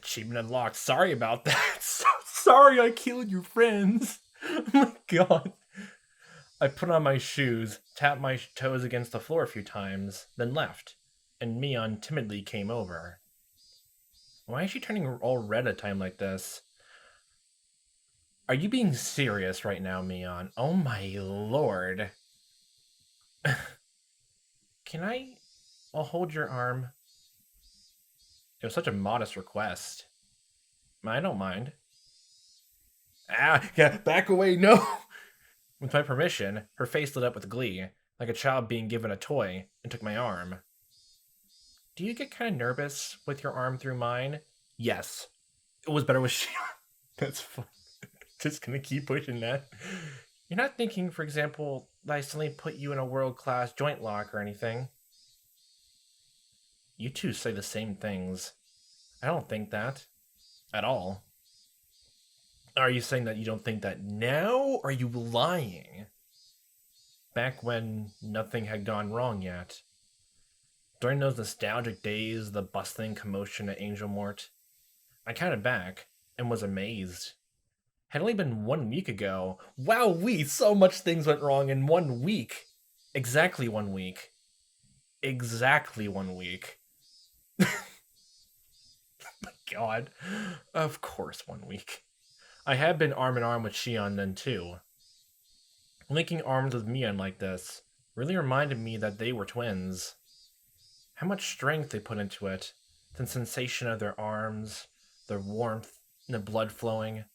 Achievement unlocked. Sorry about that. Sorry I killed your friends. Oh my god. I put on my shoes, tapped my toes against the floor a few times, then left, and Mion timidly came over. Why is she turning all red at a time like this? Are you being serious right now, Mion? Oh my lord. Can I'll hold your arm. It was such a modest request. I don't mind. Ah, yeah, back away, no! With my permission, her face lit up with glee, like a child being given a toy, and took my arm. Do you get kind of nervous with your arm through mine? Yes. It was better with Shion. That's fun. Just gonna keep pushing that. You're not thinking, for example, that I suddenly put you in a world-class joint lock or anything. You two say the same things. I don't think that. At all. Are you saying that you don't think that now, or are you lying? Back when nothing had gone wrong yet. During those nostalgic days, the bustling commotion at Angel Mort, I counted back and was amazed. Had only been 1 week ago. Wow, so much things went wrong in 1 week. Exactly 1 week. Exactly 1 week. My god. Of course 1 week. I had been arm in arm with Shion then too. Linking arms with Mion like this really reminded me that they were twins. How much strength they put into it. The sensation of their arms, their warmth, and the blood flowing.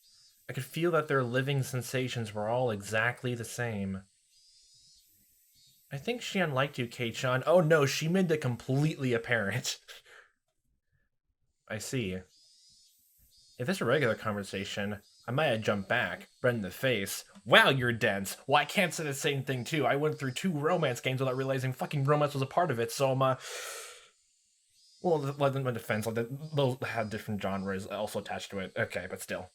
I could feel that their living sensations were all exactly the same. I think Shion liked you, Kei-chan. Oh no, she made that completely apparent. I see. If this were a regular conversation, I might have jumped back, red in the face. Wow, you're dense. Well, I can't say the same thing too. I went through 2 romance games without realizing fucking romance was a part of it, so well, in my defense, those had different genres also attached to it. Okay, but still.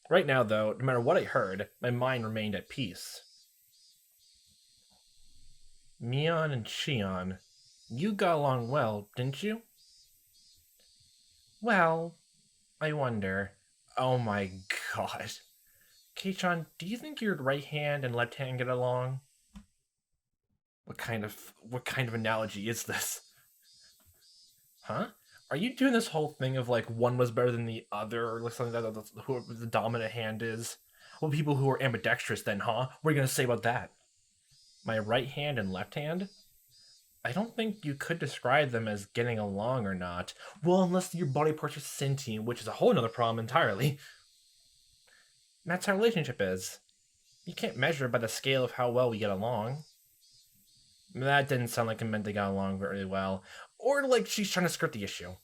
Right now, though, no matter what I heard, my mind remained at peace. Mion and Shion, you got along well, didn't you? Well, I wonder. Oh my god. Kei-chan, do you think your right hand and left hand get along? What kind of analogy is this? Huh? Are you doing this whole thing of like one was better than the other, or like something that who the dominant hand is? Well, people who are ambidextrous then, huh? What are you gonna say about that? My right hand and left hand? I don't think you could describe them as getting along or not. Well, unless your body parts are sentient, which is a whole nother problem entirely. That's how relationship is. You can't measure it by the scale of how well we get along. That didn't sound like it meant they got along very well. Or like she's trying to skirt the issue.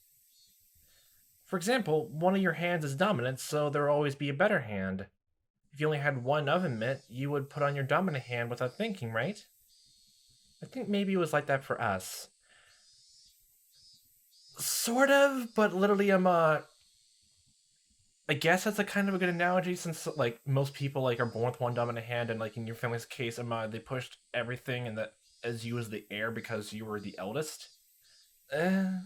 For example, one of your hands is dominant, so there will always be a better hand. If you only had one of it, you would put on your dominant hand without thinking, right? I think maybe it was like that for us. Sort of, but literally I guess that's a kind of a good analogy since like most people like are born with one dominant hand, and like in your family's case, they pushed everything and that as you as the heir because you were the eldest. That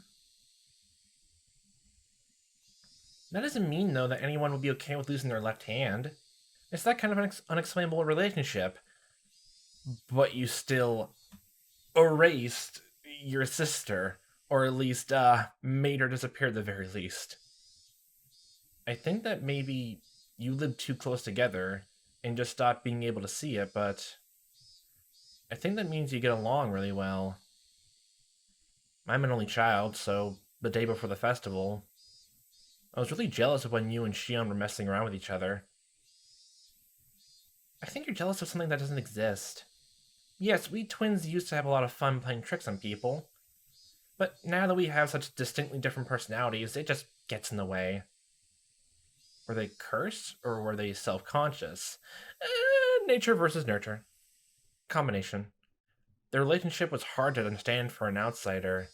doesn't mean though that anyone would be okay with losing their left hand. It's that kind of an unexplainable relationship. But you still erased your sister, or at least made her disappear at the very least. I think that maybe you lived too close together and just stopped being able to see it, but I think that means you get along really well. I'm an only child, so the day before the festival, I was really jealous of when you and Shion were messing around with each other. I think you're jealous of something that doesn't exist. Yes, we twins used to have a lot of fun playing tricks on people, but now that we have such distinctly different personalities, it just gets in the way. Were they cursed, or were they self-conscious? Nature versus nurture. Combination. Their relationship was hard to understand for an outsider.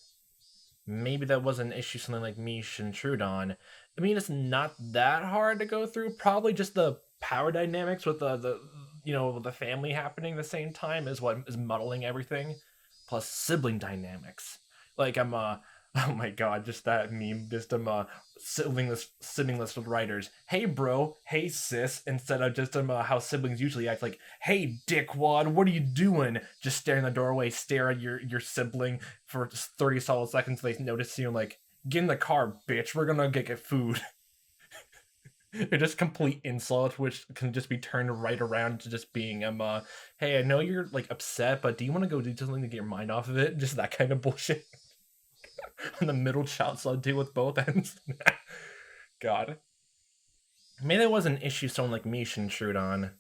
Maybe that was an issue something like me should intrude on. I mean, it's not that hard to go through. Probably just the power dynamics with the family happening at the same time is what is muddling everything. Plus sibling dynamics. Like I'm Oh my god, just that meme, just siblings with writers. Hey bro, hey sis, instead of just how siblings usually act like, hey dickwad, what are you doing? Just stare in the doorway, stare at your sibling for just 30 solid seconds, they notice you, like, get in the car, bitch, we're gonna get food. They're just complete insults, which can just be turned right around to just being, hey, I know you're, like, upset, but do you want to go do something to get your mind off of it? Just that kind of bullshit. And the middle child, so I'll deal with both ends. God. Maybe that was an issue someone like me should intrude on.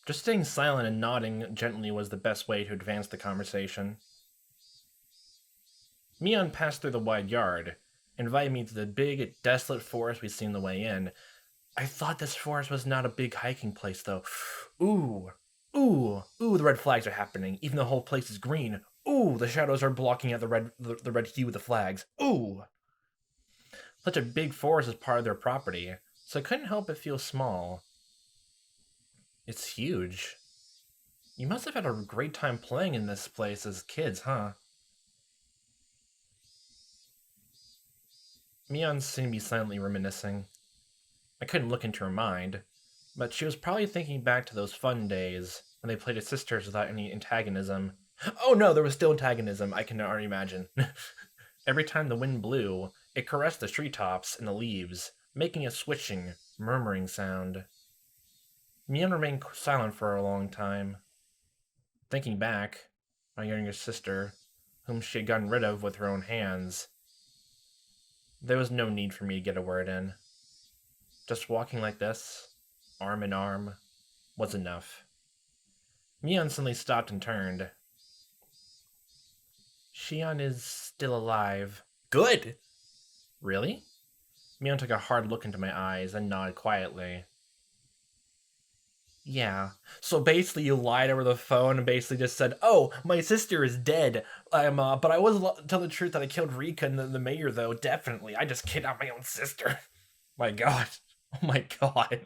Just staying silent and nodding gently was the best way to advance the conversation. Mion passed through the wide yard, invited me to the big, desolate forest we'd seen the way in. I thought this forest was not a big hiking place, though. Ooh, ooh, the red flags are happening. Even the whole place is green. Ooh, the shadows are blocking out the red hue of the flags. Ooh! Such a big forest is part of their property, so I couldn't help but feel small. It's huge. You must have had a great time playing in this place as kids, huh? Mion seemed to be silently reminiscing. I couldn't look into her mind, but she was probably thinking back to those fun days when they played as sisters without any antagonism. Oh no, there was still antagonism, I can already imagine. Every time the wind blew, it caressed the treetops and the leaves, making a swishing, murmuring sound. Mion remained silent for a long time. Thinking back, my younger sister, whom she had gotten rid of with her own hands, there was no need for me to get a word in. Just walking like this, arm in arm, was enough. Mion suddenly stopped and turned. Shion is still alive. Good! Really? Mion took a hard look into my eyes and nodded quietly. Yeah. So basically, you lied over the phone and basically just said, "Oh, my sister is dead. But I was tell the truth that I killed Rika and the mayor, though. Definitely, I just kidnapped my own sister." My God. Oh my God.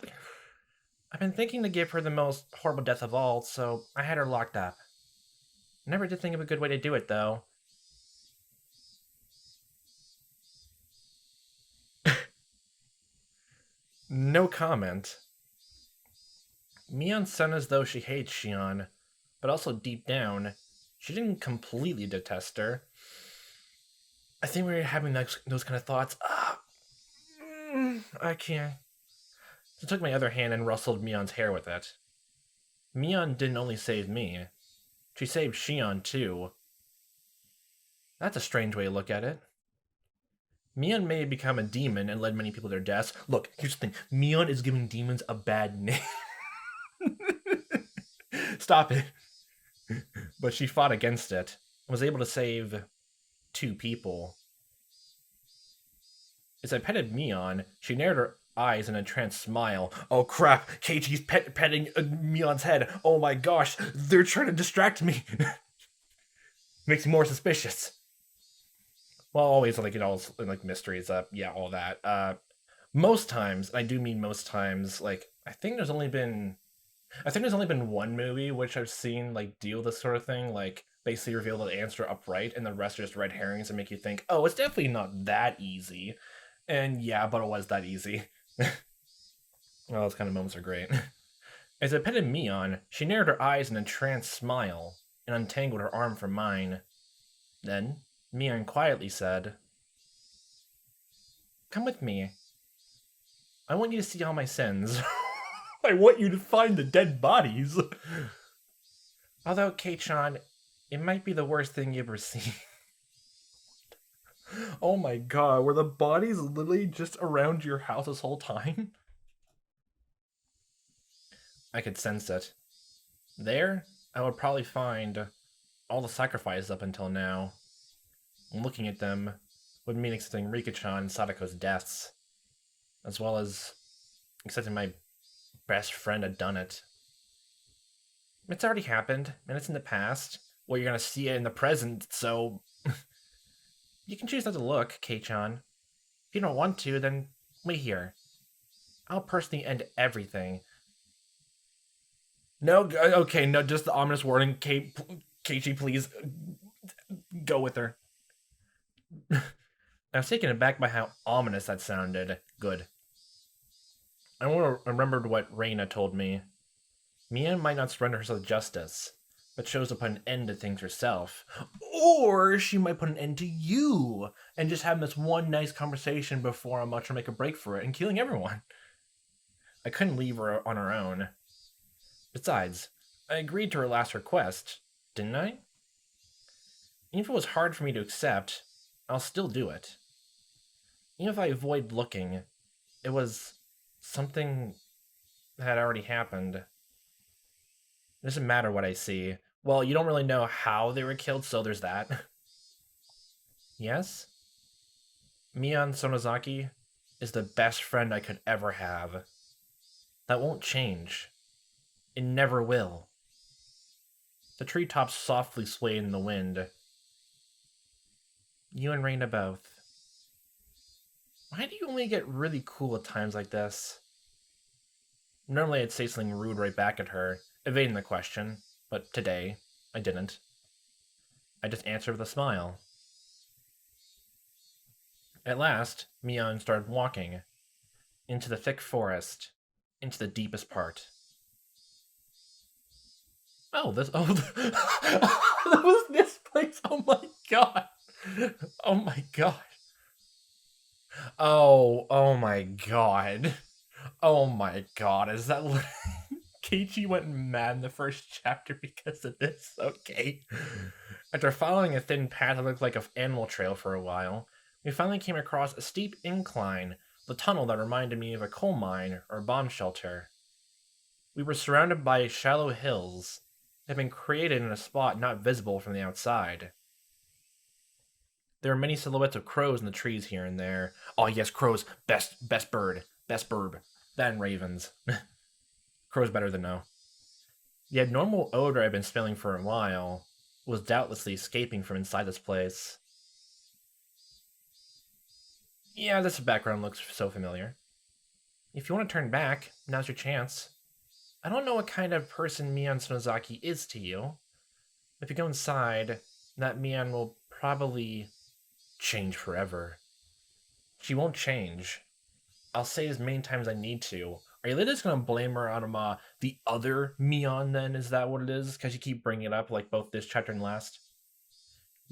I've been thinking to give her the most horrible death of all, so I had her locked up. Never did think of a good way to do it, though. No comment. Mion sounded as though she hates Shion, but also deep down, she didn't completely detest her. I think we were having those kind of thoughts. I can't. She took my other hand and rustled Mion's hair with it. Mion didn't only save me, she saved Shion too. That's a strange way to look at it. Mion may have become a demon and led many people to their deaths. Look, here's the thing. Mion is giving demons a bad name. Stop it. But she fought against it and was able to save 2 people. As I petted Mion, she narrowed her eyes in a tranced smile. Oh crap, Keiichi's petting Mion's head. Oh my gosh, they're trying to distract me. Makes me more suspicious. Well, always like mysteries, yeah, all that. Most times, I do mean most times, like I think there's only been one movie which I've seen like deal this sort of thing, like basically reveal the answer upright, and the rest are just red herrings and make you think, oh, it's definitely not that easy. And yeah, but it was that easy. Well, those kind of moments are great. As I petted Mion, she narrowed her eyes in a tranced smile and untangled her arm from mine. Then, Mion quietly said, "Come with me. I want you to see all my sins. I want you to find the dead bodies." Although, Kei-chan, it might be the worst thing you've ever seen. Oh my god, were the bodies literally just around your house this whole time? I could sense it. There, I would probably find all the sacrifices up until now. And looking at them would mean accepting Rika-chan and Sadako's deaths, as well as accepting my best friend had done it. It's already happened, and it's in the past. Well, you're gonna see it in the present, so you can choose not to look, Kei-chan. If you don't want to, then wait here. I'll personally end everything. No, okay, no, just the ominous warning. Keiichi, please go with her. I was taken aback by how ominous that sounded. Good. I remembered what Reina told me. Mia might not surrender herself to justice, but chose to put an end to things herself. Or she might put an end to you and just have this one nice conversation before I'm about to make a break for it and killing everyone. I couldn't leave her on her own. Besides, I agreed to her last request, didn't I? Even if it was hard for me to accept, I'll still do it. Even if I avoid looking, it was something that had already happened. It doesn't matter what I see. Well, you don't really know how they were killed, so there's that. Yes? Mion Sonozaki is the best friend I could ever have. That won't change. It never will. The treetops softly swayed in the wind. You and Reina both. Why do you only get really cool at times like this? Normally I'd say something rude right back at her, evading the question, but today, I didn't. I just answered with a smile. At last, Mion started walking. Into the thick forest. Into the deepest part. Oh, that was this place. Oh my god. Oh my god. Oh my god. Oh my god. Is that Keiichi went mad in the first chapter because of this? Okay. After following a thin path that looked like an animal trail for a while, we finally came across a steep incline, the tunnel that reminded me of a coal mine or bomb shelter. We were surrounded by shallow hills that had been created in a spot not visible from the outside. There were many silhouettes of crows in the trees here and there. Oh yes, crows, best bird. That and ravens. Crow's better than no. The abnormal odor I'd been smelling for a while was doubtlessly escaping from inside this place. Yeah, this background looks so familiar. If you want to turn back, now's your chance. I don't know what kind of person Mion Sonozaki is to you. If you go inside, that Mion will probably change forever. She won't change. I'll say as many times as I need to. Are you just gonna blame her on the other Mion then? Is that what it is? Because you keep bringing it up like both this chapter and last?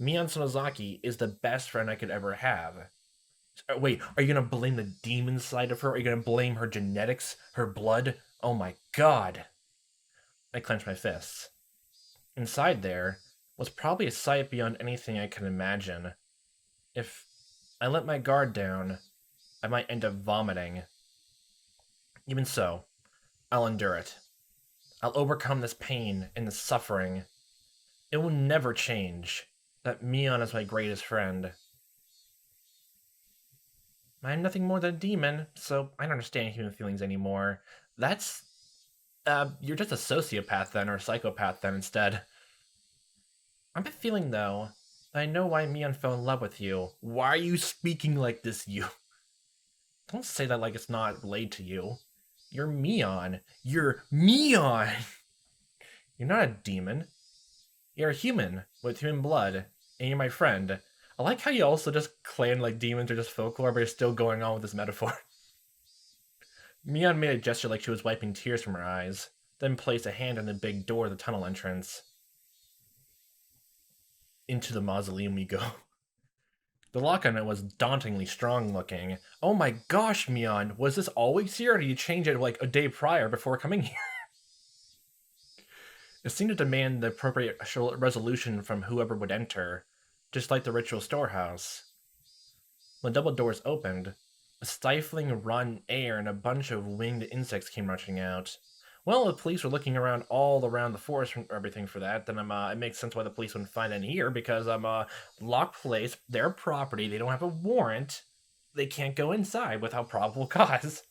Mion Sonozaki is the best friend I could ever have. Wait, are you gonna blame the demon side of her? Are you gonna blame her genetics? Her blood? Oh my god. I clenched my fists. Inside there was probably a sight beyond anything I could imagine. If I let my guard down, I might end up vomiting. Even so, I'll endure it. I'll overcome this pain and this suffering. It will never change that Mion is my greatest friend. I'm nothing more than a demon, so I don't understand human feelings anymore. That's... you're just a sociopath then, or a psychopath then instead. I have a feeling, though, that I know why Mion fell in love with you. Why are you speaking like this, you? Don't say that like it's not related to you. You're Mion. You're Mion! You're not a demon. You're a human with human blood, and you're my friend. I like how you also just claim like demons are just folklore, but you're still going on with this metaphor. Mion made a gesture like she was wiping tears from her eyes, then placed a hand on the big door of the tunnel entrance. Into the mausoleum we go. The lock on it was dauntingly strong looking. Oh my gosh, Mion, was this always here, or did you change it like a day prior before coming here? It seemed to demand the appropriate resolution from whoever would enter, just like the ritual storehouse. When the double doors opened, a stifling rotten air and a bunch of winged insects came rushing out. Well, the police were looking around all around the forest and everything for that, then it makes sense why the police wouldn't find any here, because locked place, their property, they don't have a warrant, they can't go inside without probable cause.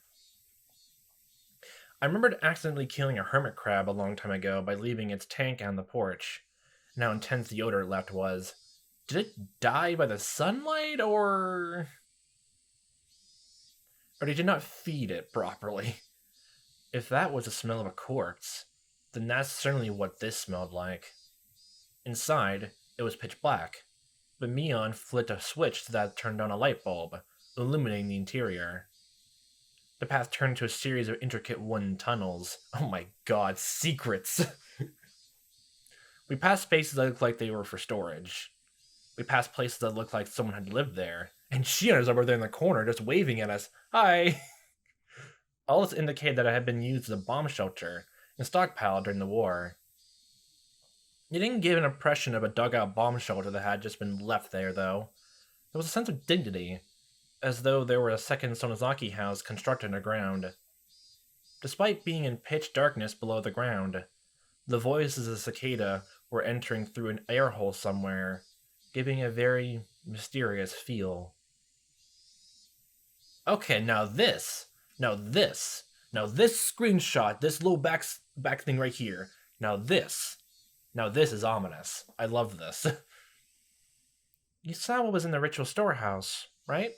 I remembered accidentally killing a hermit crab a long time ago by leaving its tank on the porch, and how intense the odor it left was. Did it die by the sunlight, or did you not feed it properly? If that was the smell of a corpse, then that's certainly what this smelled like. Inside, it was pitch black. but Mion flipped a switch that turned on a light bulb, illuminating the interior. The path turned into a series of intricate wooden tunnels. Oh my god, secrets! We passed spaces that looked like they were for storage. We passed places that looked like someone had lived there. And Shion is over there in the corner just waving at us. Hi! All this indicated that it had been used as a bomb shelter and stockpiled during the war. It didn't give an impression of a dugout bomb shelter that had just been left there, though. There was a sense of dignity, as though there were a second Sonozaki house constructed underground. Despite being in pitch darkness below the ground, the voices of the cicada were entering through an air hole somewhere, giving a very mysterious feel. Okay, now this screenshot, this little back thing right here. Now this is ominous. I love this. You saw what was in the ritual storehouse, right?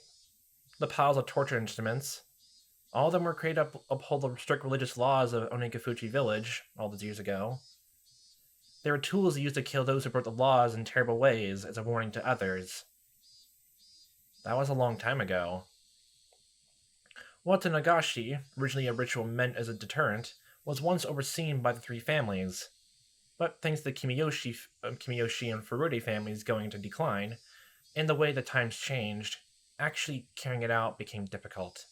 The piles of torture instruments. All of them were created to uphold the strict religious laws of Onikafuchi village all those years ago. They were tools used to kill those who broke the laws in terrible ways as a warning to others. That was a long time ago. Watanagashi, originally a ritual meant as a deterrent, was once overseen by the three families. But thanks to the Kimiyoshi and Furude families going into decline, and the way the times changed, actually carrying it out became difficult.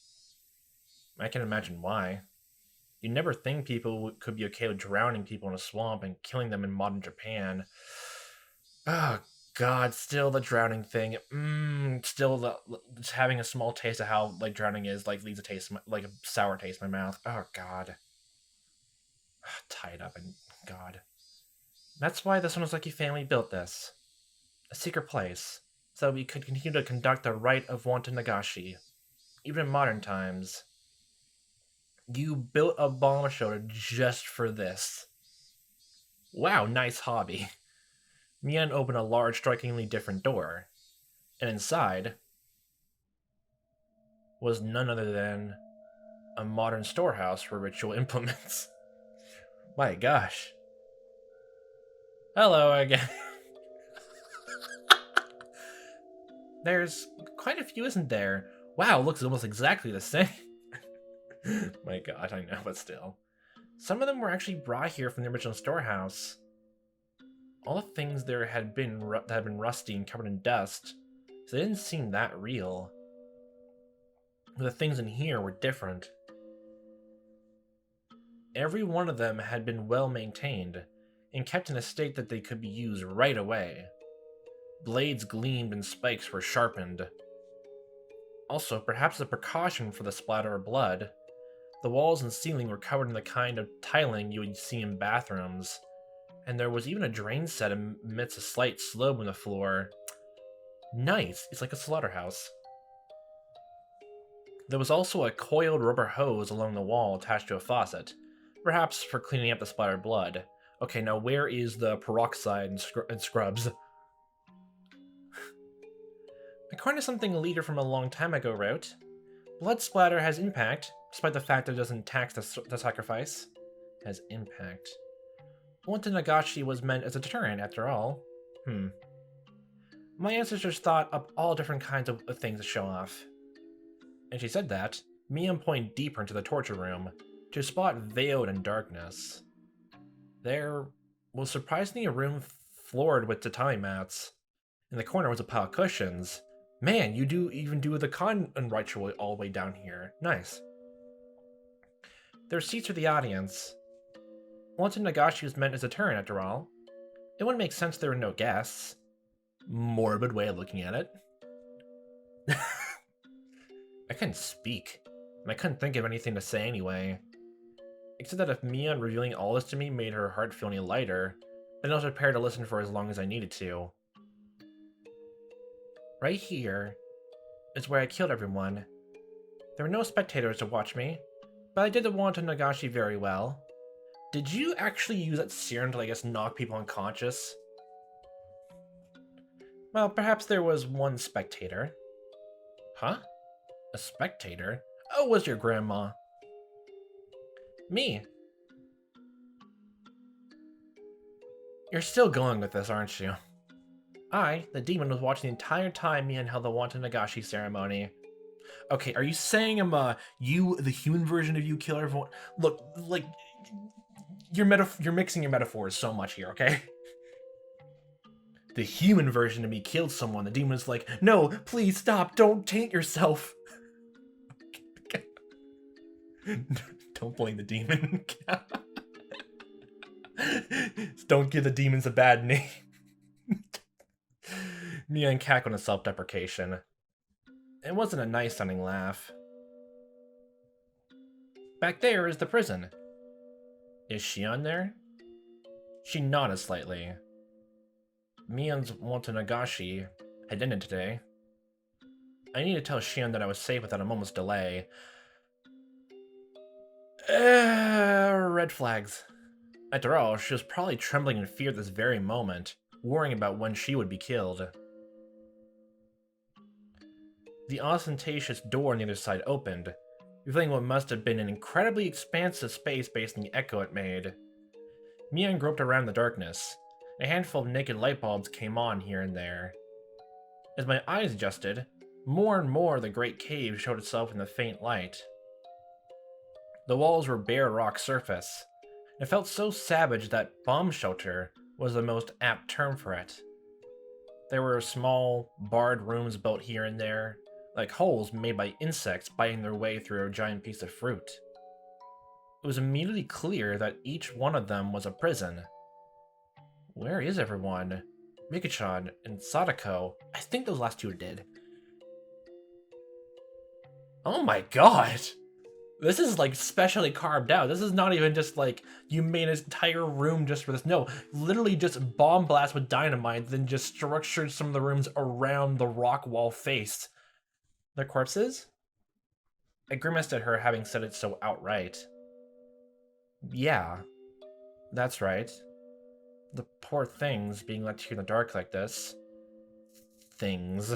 I can imagine why. You'd never think people could be okay with drowning people in a swamp and killing them in modern Japan. Oh god, still the drowning thing. Still just having a small taste of how like drowning is leaves a sour taste in my mouth. Oh god. Tied up and god. That's why the Sonozaki family built this. A secret place, so we could continue to conduct the rite of Watanagashi, even in modern times. You built a bomb shelter just for this. Wow, nice hobby. Mian opened a large, strikingly different door, and inside was none other than a modern storehouse for ritual implements. My gosh. Hello again. There's quite a few, isn't there? Wow, looks almost exactly the same. My god, I know, but still. Some of them were actually brought here from the original storehouse. All the things there had been rusty and covered in dust, so they didn't seem that real. But the things in here were different. Every one of them had been well maintained, and kept in a state that they could be used right away. Blades gleamed and spikes were sharpened. Also, perhaps as a precaution for the splatter of blood, the walls and ceiling were covered in the kind of tiling you would see in bathrooms, and there was even a drain set amidst a slight slope on the floor. Nice, it's like a slaughterhouse. There was also a coiled rubber hose along the wall attached to a faucet, perhaps for cleaning up the splattered blood. Okay, now where is the peroxide and scrubs? According to something a leader from a long time ago wrote, blood splatter has impact, despite the fact that it doesn't tax the sacrifice. Has impact. Watanagashi was meant as a deterrent, after all. My ancestors thought up all different kinds of things to show off. And she said that, Mian pointed deeper into the torture room, to a spot veiled in darkness. There was surprisingly a room floored with tatami mats. In the corner was a pile of cushions. Man, you even do the con ritual all the way down here. Nice. There were seats for the audience. Watanagashi was meant as a deterrent, after all. It wouldn't make sense there were no guests. Morbid way of looking at it. I couldn't speak, and I couldn't think of anything to say anyway. Except that if Mian revealing all this to me made her heart feel any lighter, then I was prepared to listen for as long as I needed to. Right here is where I killed everyone. There were no spectators to watch me, but I did the Watanagashi very well. Did you actually use that serum to, I guess, knock people unconscious? Well, perhaps there was one spectator. Huh? A spectator? Oh, it was your grandma. Me. You're still going with this, aren't you? I, the demon, was watching the entire time Mian held the Watanagashi ceremony. Okay, are you saying you, the human version of you, kill everyone? Look, like, you're mixing your metaphors so much here, okay? The human version of me killed someone. The demon is like, no, please stop, don't taint yourself. Don't blame the demon. Don't give the demons a bad name. Mian cackled in self-deprecation. It wasn't a nice-sounding laugh. Back there is the prison. Is Shion there? She nodded slightly. Mian's Watanagashi had ended today. I need to tell Shion that I was safe without a moment's delay. Red flags. After all, she was probably trembling in fear at this very moment, worrying about when she would be killed. The ostentatious door on the other side opened, revealing what must have been an incredibly expansive space based on the echo it made. Mian groped around in the darkness. A handful of naked light bulbs came on here and there. As my eyes adjusted, more and more the great cave showed itself in the faint light. The walls were bare rock surface. It felt so savage that bomb shelter was the most apt term for it. There were small, barred rooms built here and there, like holes made by insects biting their way through a giant piece of fruit. It was immediately clear that each one of them was a prison. Where is everyone? Mika-chan and Sadako. I think those last two are dead. Oh my god! This is like specially carved out. This is not even just like you made an entire room just for this. No, literally just bomb blast with dynamite, then just structured some of the rooms around the rock wall face. Their corpses? I grimaced at her, having said it so outright. Yeah, that's right. The poor things being left here in the dark like this. Things.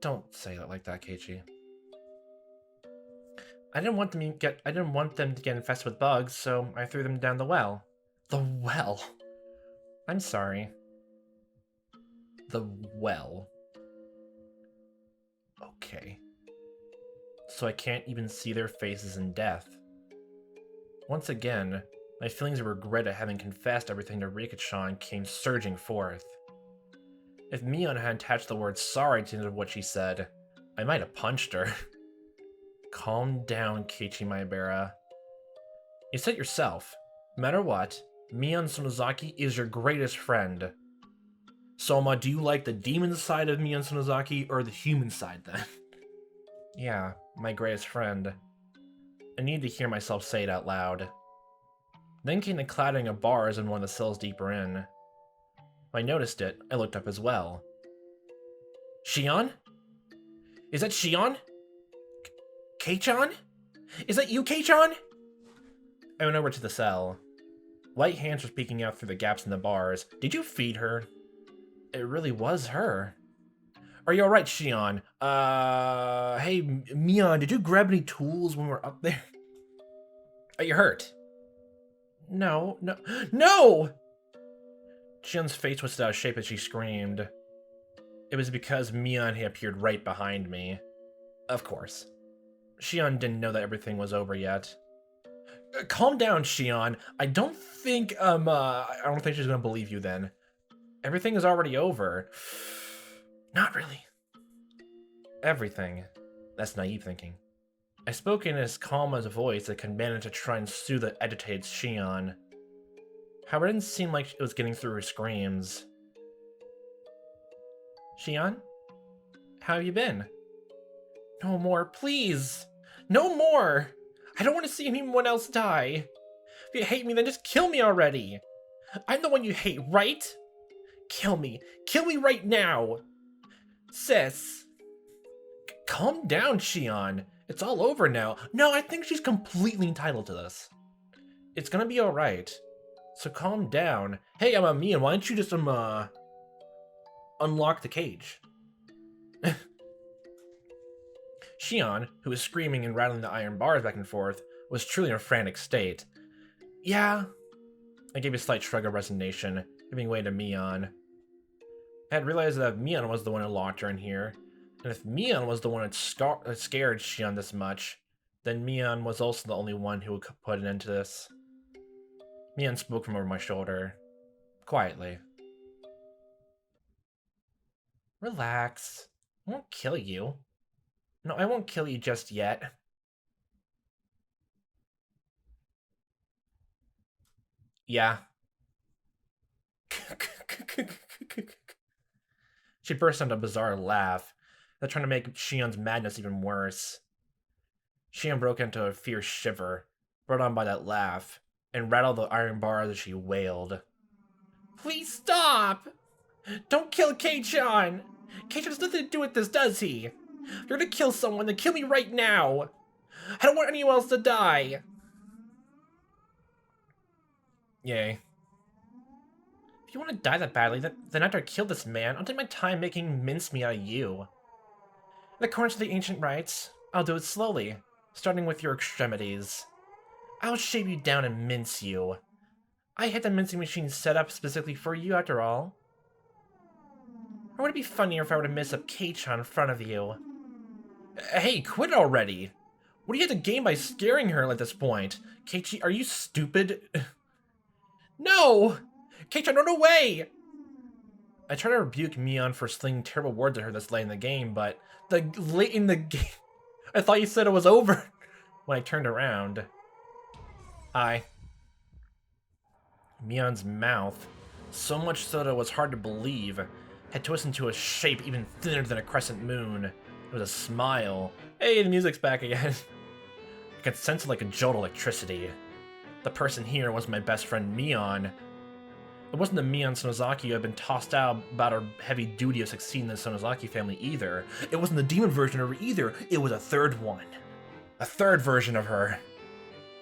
Don't say it like that, Keiichi. I didn't want them to get infested with bugs, so I threw them down the well. The well? I'm sorry. The well. Okay. So I can't even see their faces in death. Once again, my feelings of regret at having confessed everything to Rika-chan came surging forth. If Mion had attached the word sorry to the end of what she said, I might have punched her. Calm down, Keiichi Maebara. You said yourself, no matter what, Mion Sonozaki is your greatest friend. Soma, do you like the demon side of Mion Sonozaki or the human side then? Yeah, my greatest friend. I need to hear myself say it out loud. Then came the clattering of bars in one of the cells deeper in. When I noticed it, I looked up as well. Shion? Is that Shion? Kei-chan? Is that you, Kei-chan? I went over to the cell. White hands were peeking out through the gaps in the bars. Did you feed her? It really was her. Are you alright, Shion? Hey, Mion, did you grab any tools when we were up there? Are you hurt? No! Shion's face twisted out of shape as she screamed. It was because Mion had appeared right behind me. Of course. Shion didn't know that everything was over yet. Calm down, Shion. I don't think she's gonna believe you then. Everything is already over. Not really. Everything. That's naive thinking. I spoke in as calm as a voice that could manage to try and soothe the agitated Shion. However, it didn't seem like it was getting through her screams. Shion? How have you been? No more, please! No more! I don't want to see anyone else die. If you hate me, then just kill me already! I'm the one you hate, right? Kill me. Kill me right now! Sis. Calm down, Shion. It's all over now. No, I think she's completely entitled to this. It's gonna be alright. So calm down. Hey, Mion, why don't you just, unlock the cage? Shion, who was screaming and rattling the iron bars back and forth, was truly in a frantic state. Yeah. I gave a slight shrug of resignation. giving way to Mion. I had realized that Mion was the one who locked her in here, and if Mion was the one that scared Shion this much, then Mion was also the only one who would put an end to this. Mion spoke from over my shoulder, quietly. Relax. I won't kill you. No, I won't kill you just yet. Yeah. She burst into a bizarre laugh, that trying to make Shion's madness even worse. Shion broke into a fierce shiver, brought on by that laugh, and rattled the iron bars as she wailed. Please stop! Don't kill Kei-chan! Kei-chan has nothing to do with this, does he? You're gonna kill someone, then kill me right now! I don't want anyone else to die! Yay. If you want to die that badly, then after I kill this man, I'll take my time making mincemeat out of you. In accordance to the ancient rites, I'll do it slowly, starting with your extremities. I'll shave you down and mince you. I had the mincing machine set up specifically for you, after all. Or would it be funnier if I were to mess up Kei-chan in front of you? Hey, quit already! What do you have to gain by scaring her at this point? Keiichi, are you stupid? No! Kei-chan, run away! I tried to rebuke Mion for slinging terrible words at her this late in the game, but late in the game, I thought you said it was over when I turned around. Hi. Mion's mouth, so much so that it was hard to believe, had twisted into a shape even thinner than a crescent moon. It was a smile. Hey, the music's back again. I could sense it like a jolt of electricity. The person here was my best friend Mion. It wasn't the Mion Sonozaki who had been tossed out about her heavy duty of succeeding in the Sonozaki family either. It wasn't the demon version of her either. It was a third one. A third version of her.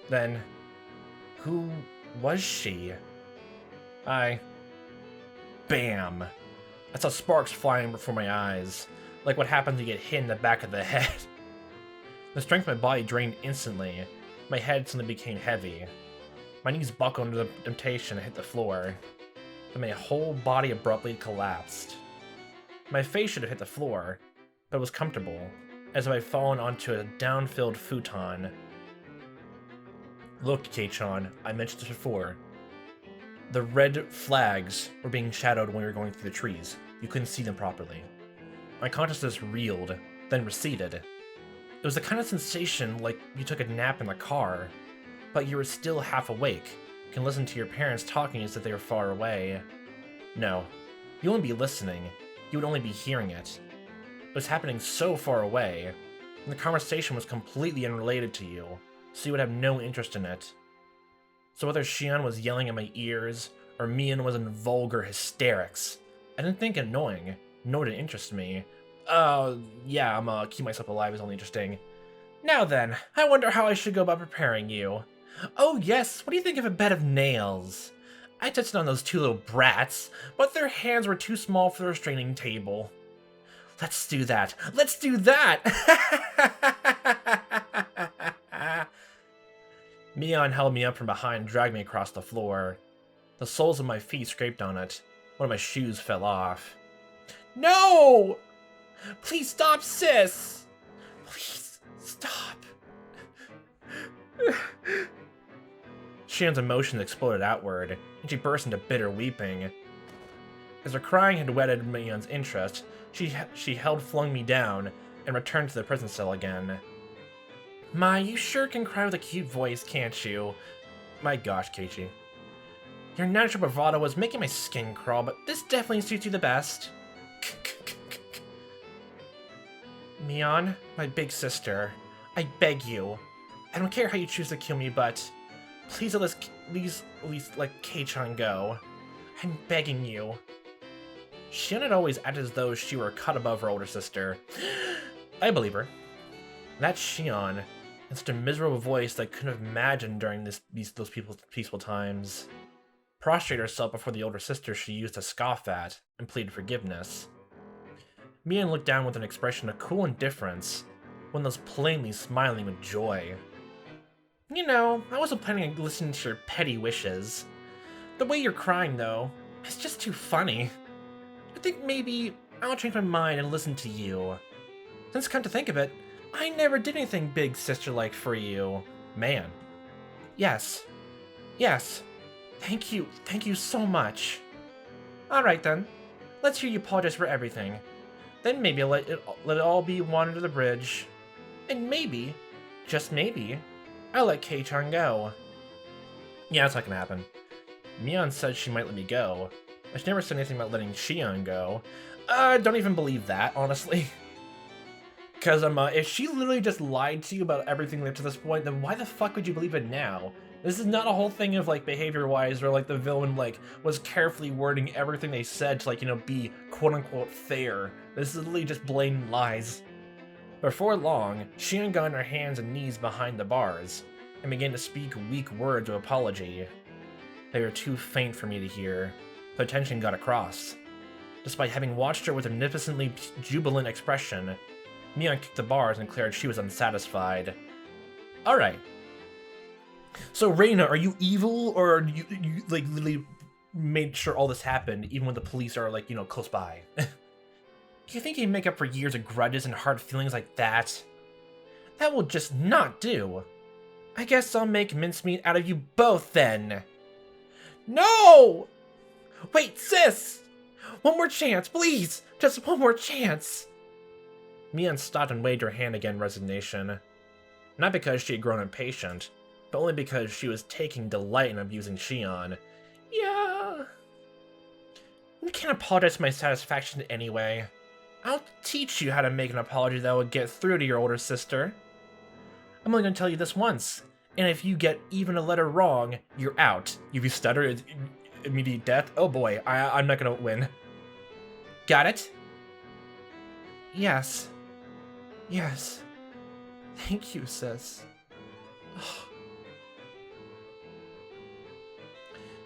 Then, who was she? Bam! I saw sparks flying before my eyes, like what happens when you get hit in the back of the head. The strength of my body drained instantly. My head suddenly became heavy. My knees buckled under the temptation and hit the floor. Then my whole body abruptly collapsed. My face should have hit the floor, but it was comfortable, as if I'd fallen onto a down-filled futon. Look, Kei-chan, I mentioned this before. The red flags were being shadowed when we were going through the trees. You couldn't see them properly. My consciousness reeled, then receded. It was the kind of sensation like you took a nap in the car, but you were still half awake, can listen to your parents talking as if they were far away. No, you wouldn't be listening, you would only be hearing it. It was happening so far away, and the conversation was completely unrelated to you, so you would have no interest in it. So whether Shion was yelling in my ears, or Mion was in vulgar hysterics, I didn't think it annoying, nor did it interest me. Yeah, keep myself alive is only interesting. Now then, I wonder how I should go about preparing you. Oh yes, what do you think of a bed of nails? I touched on those two little brats, but their hands were too small for the restraining table. Let's do that! Let's do that! Mion held me up from behind and dragged me across the floor. The soles of my feet scraped on it. One of my shoes fell off. No! Please stop, sis! Please stop. Shion's emotions exploded outward, and she burst into bitter weeping. As her crying had whetted Mion's interest, she flung me down and returned to the prison cell again. My, you sure can cry with a cute voice, can't you? My gosh, Keiichi. Your natural bravado was making my skin crawl, but this definitely suits you the best. Mion, my big sister, I beg you. I don't care how you choose to kill me, but please at least let Kei-chan go. I'm begging you. Shion had always acted as though she were a cut above her older sister. I believe her. That Shion, in such a miserable voice that I couldn't have imagined during those peaceful times. Prostrate herself before the older sister she used to scoff at, and pleaded forgiveness. Mion looked down with an expression of cool indifference, one that was plainly smiling with joy. You know, I wasn't planning on listening to your petty wishes. The way you're crying, though, It's just too funny. I think maybe I'll change my mind and listen to you. Since come to think of it, I never did anything big sister-like for you. Man. Yes. Yes. Thank you so much. Alright then. Let's hear you apologize for everything. Then maybe I'll let it all be water under the bridge. And maybe, just maybe, I'll let Kei-chan go. Yeah, that's not gonna happen. Mion said she might let me go, but she never said anything about letting Shion go. Don't even believe that, honestly. Because if she literally just lied to you about everything up to this point, then why the fuck would you believe it now? This is not a whole thing of, like, behavior-wise, where, like, the villain, like, was carefully wording everything they said to, like, you know, be quote-unquote fair. This is literally just blatant lies. Before long, Shion got on her hands and knees behind the bars, and began to speak weak words of apology. They were too faint for me to hear, but tension got across. Despite having watched her with a magnificently jubilant expression, Mion kicked the bars and declared she was unsatisfied. Alright. So, Reina, are you evil, or you like, literally made sure all this happened, even when the police are, like, you know, close by? Do you think you make up for years of grudges and hard feelings like that? That will just not do. I guess I'll make mincemeat out of you both, then. No! Wait, sis! One more chance, please! Just one more chance! Mion stopped and waved her hand again in resignation. Not because she had grown impatient, but only because she was taking delight in abusing Shion. Yeah... You can't apologize to my satisfaction anyway. I'll teach you how to make an apology that will get through to your older sister. I'm only gonna tell you this once, and if you get even a letter wrong, you're out. If you stutter, it's immediate death. Oh boy, I'm not gonna win. Got it? Yes. Yes. Thank you, sis.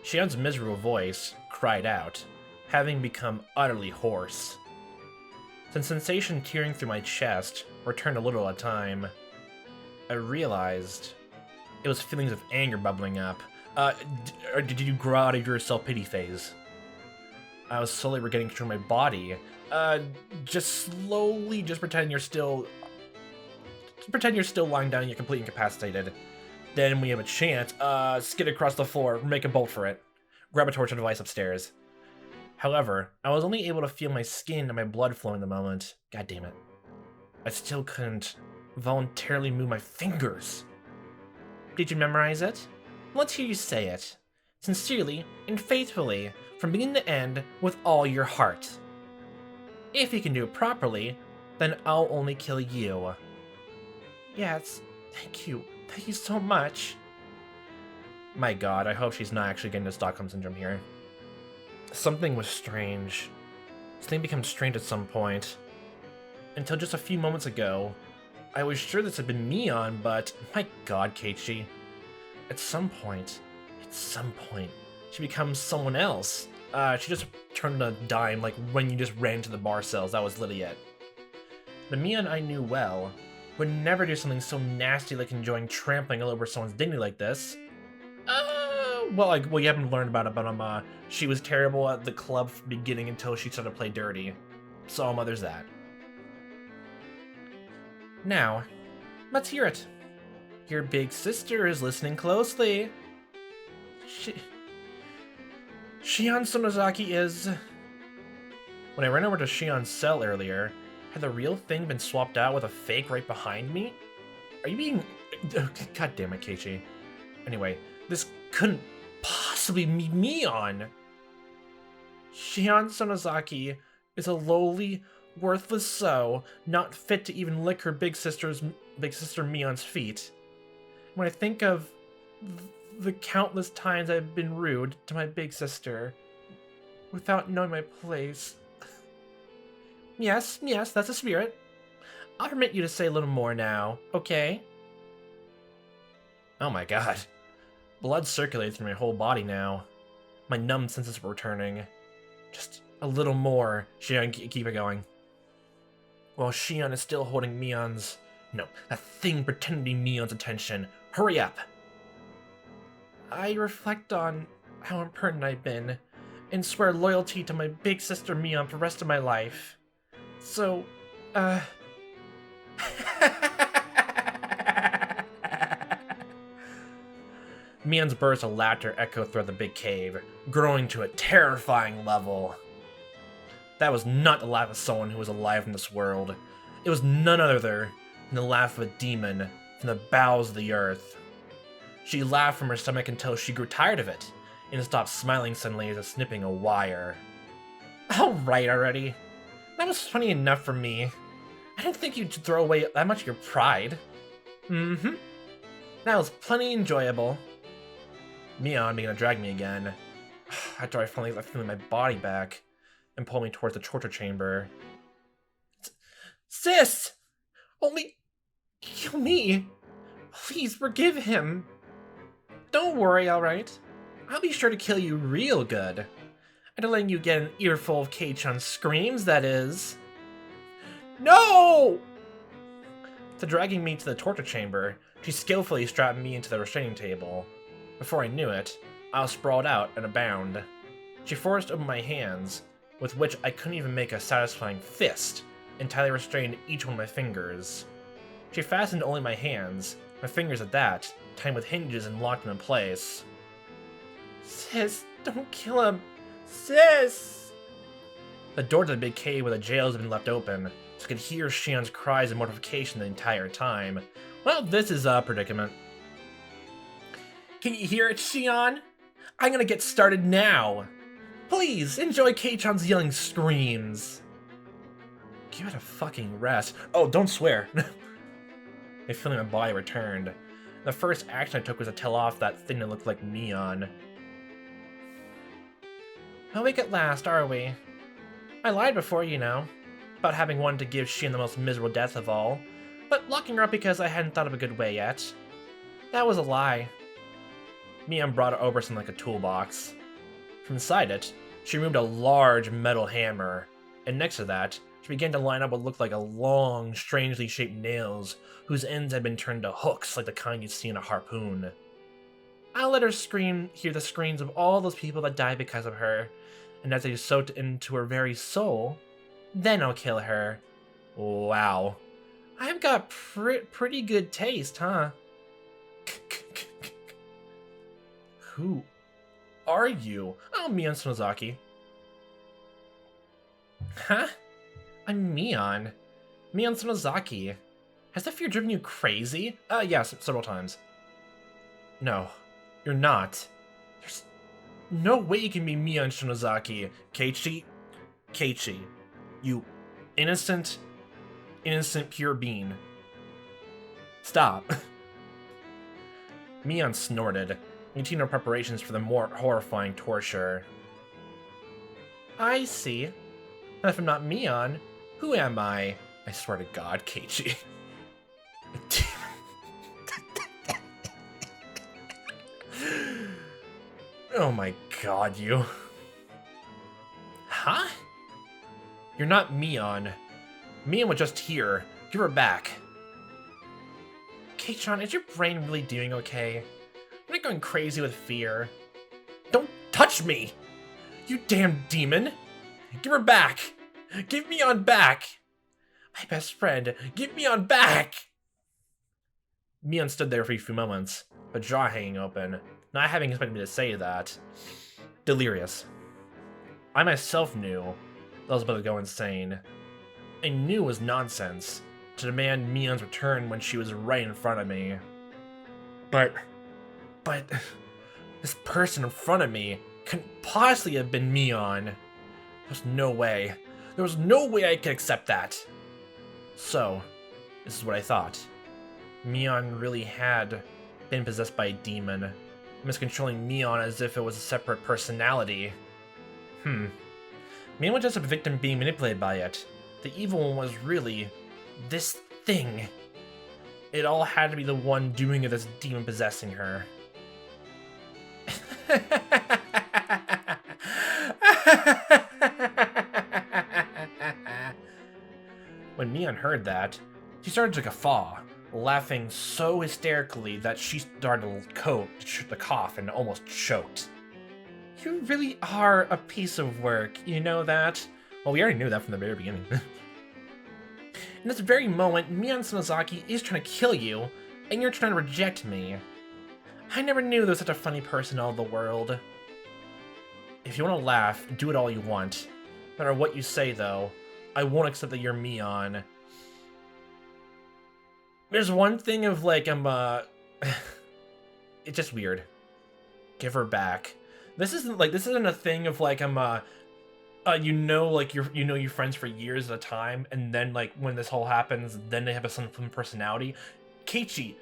Shion's miserable voice cried out, having become utterly hoarse. The sensation tearing through my chest returned a little at a time. I realized it was feelings of anger bubbling up. Or did you grow out of your self-pity phase? I was slowly regaining control of my body. Just slowly, just pretend you're still lying down and you're completely incapacitated. Then we have a chance, skid across the floor, make a bolt for it. Grab a torture device upstairs. However, I was only able to feel my skin and my blood flowing in the moment. God damn it. I still couldn't voluntarily move my fingers. Did you memorize it? Let's hear you say it. Sincerely and faithfully, from beginning to end, with all your heart. If you can do it properly, then I'll only kill you. Yes, thank you. Thank you so much. My god, I hope she's not actually getting the Stockholm Syndrome here. Something was strange. Something becomes strange at some point. Until just a few moments ago, I was sure this had been Mion, but my god, Keiichi. At some point, she becomes someone else. She just turned a dime, like when you just ran to the bar cells, that was literally it. The Mion I knew well would never do something so nasty like enjoying trampling all over someone's dignity like this. Well, you haven't learned about it, but she was terrible at the club from the beginning until she started to play dirty. So, there's that. Now, let's hear it. Your big sister is listening closely. Shion Sonozaki is... When I ran over to Shion's cell earlier, had the real thing been swapped out with a fake right behind me? Are you being... God damn it, Keiichi. Anyway, this couldn't possibly be Mion. Shion Sonozaki is a lowly, worthless soul, not fit to even lick her big sister Mion's feet. When I think of the countless times I've been rude to my big sister, without knowing my place. Yes, that's a spirit. I'll permit you to say a little more now, okay? Oh my god. Blood circulated through my whole body now. My numb senses were returning. Just a little more. Shion, keep it going. While Shion is still holding Mion's... No, that thing pretending to be Mion's attention. Hurry up! I reflect on how impertinent I've been, and swear loyalty to my big sister Mion for the rest of my life. So, Mion's burst of laughter echoed throughout the big cave, growing to a terrifying level. That was not the laugh of someone who was alive in this world. It was none other than the laugh of a demon from the bowels of the earth. She laughed from her stomach until she grew tired of it, and stopped smiling suddenly as if snipping a wire. Alright already. That was funny enough for me. I didn't think you'd throw away that much of your pride. Mm-hmm. That was plenty enjoyable. Mion began to drag me again, after I finally got feeling my body back, and pulled me towards the torture chamber. Sis! Only kill me! Please forgive him! Don't worry, alright? I'll be sure to kill you real good. After letting you get an earful of Keiichi's screams, that is. No! After dragging me to the torture chamber, she skillfully strapped me into the restraining table. Before I knew it, I was sprawled out in a bound. She forced open my hands, with which I couldn't even make a satisfying fist, and tightly restrained each one of my fingers. She fastened only my hands, my fingers at that, tied with hinges and locked them in place. Sis, don't kill him. Sis! The door to the big cave where the jails had been left open, so I could hear Shion's cries of mortification the entire time. Well, this is a predicament. Can you hear it, Shion? I'm gonna get started now. Please, enjoy Keiichi's yelling screams. Give it a fucking rest. Oh, don't swear. A feeling my body returned. The first action I took was to tell off that thing that looked like Mion. Awake at last, are we? I lied before, you know, about having wanted to give Shion the most miserable death of all, but locking her up because I hadn't thought of a good way yet. That was a lie. Mion brought over something like a toolbox. From inside it, she removed a large metal hammer, and next to that, she began to line up what looked like a long, strangely shaped nails, whose ends had been turned to hooks like the kind you'd see in a harpoon. I'll let her hear the screams of all those people that died because of her, and as they soaked into her very soul, then I'll kill her. Wow. I've got pretty good taste, huh? Who are you? Oh, Mion Sonozaki. Huh? I'm Mion. Mion Sonozaki. Has that fear driven you crazy? Yes, several times. No, you're not. There's no way you can be Mion Sonozaki. Keiichi, you innocent pure being. Stop. Mion snorted, continuing her preparations for the more horrifying torture. I see. And if I'm not Mion, who am I? I swear to God, Keiichi. Oh my god, you. Huh? You're not Mion. Mion was just here. Give her back. Keiichi, is your brain really doing okay? You're not going crazy with fear. Don't touch me! You damn demon! Give her back! Give Mion back! My best friend, give Mion back! Mion stood there for a few moments, her jaw hanging open, not having expected me to say that. Delirious. I myself knew that I was about to go insane. I knew it was nonsense to demand Mion's return when she was right in front of me. But this person in front of me couldn't possibly have been Mion. There was no way. There was no way I could accept that. So, this is what I thought. Mion really had been possessed by a demon, miscontrolling Mion as if it was a separate personality. Mion was just a victim being manipulated by it. The evil one was really this thing. It all had to be the one doing it, this demon possessing her. When Mion heard that, she started to guffaw, laughing so hysterically that she started to cough and almost choked. You really are a piece of work, you know that? Well, we already knew that from the very beginning. In this very moment, Mion Sonozaki is trying to kill you, and you're trying to reject me. I never knew there was such a funny person in all the world. If you want to laugh, do it all you want. No matter what you say, though, I won't accept that you're Mion. There's one thing of, like, it's just weird. Give her back. This isn't a thing of, like, you know your friends for years at a time, and then, like, when this whole happens, then they have a some personality. Keiichi,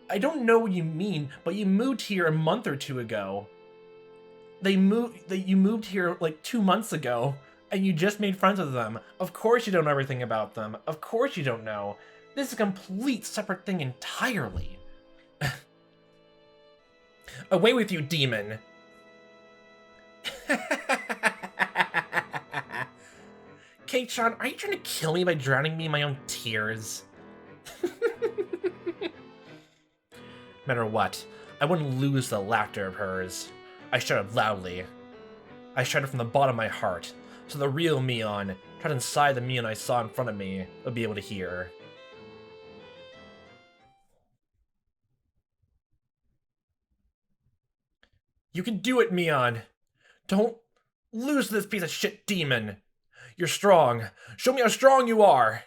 I don't know what you mean, but you moved here a month or two ago. You moved here, like, 2 months ago, and you just made friends with them. Of course you don't know everything about them. Of course you don't know. This is a complete separate thing entirely. Away with you, demon! Kei-chan, are you trying to kill me by drowning me in my own tears? No matter what, I wouldn't lose the laughter of hers. I shouted loudly. I shouted from the bottom of my heart, so the real Mion, trapped inside the Mion I saw in front of me, would be able to hear. You can do it, Mion! Don't lose to this piece of shit demon! You're strong! Show me how strong you are!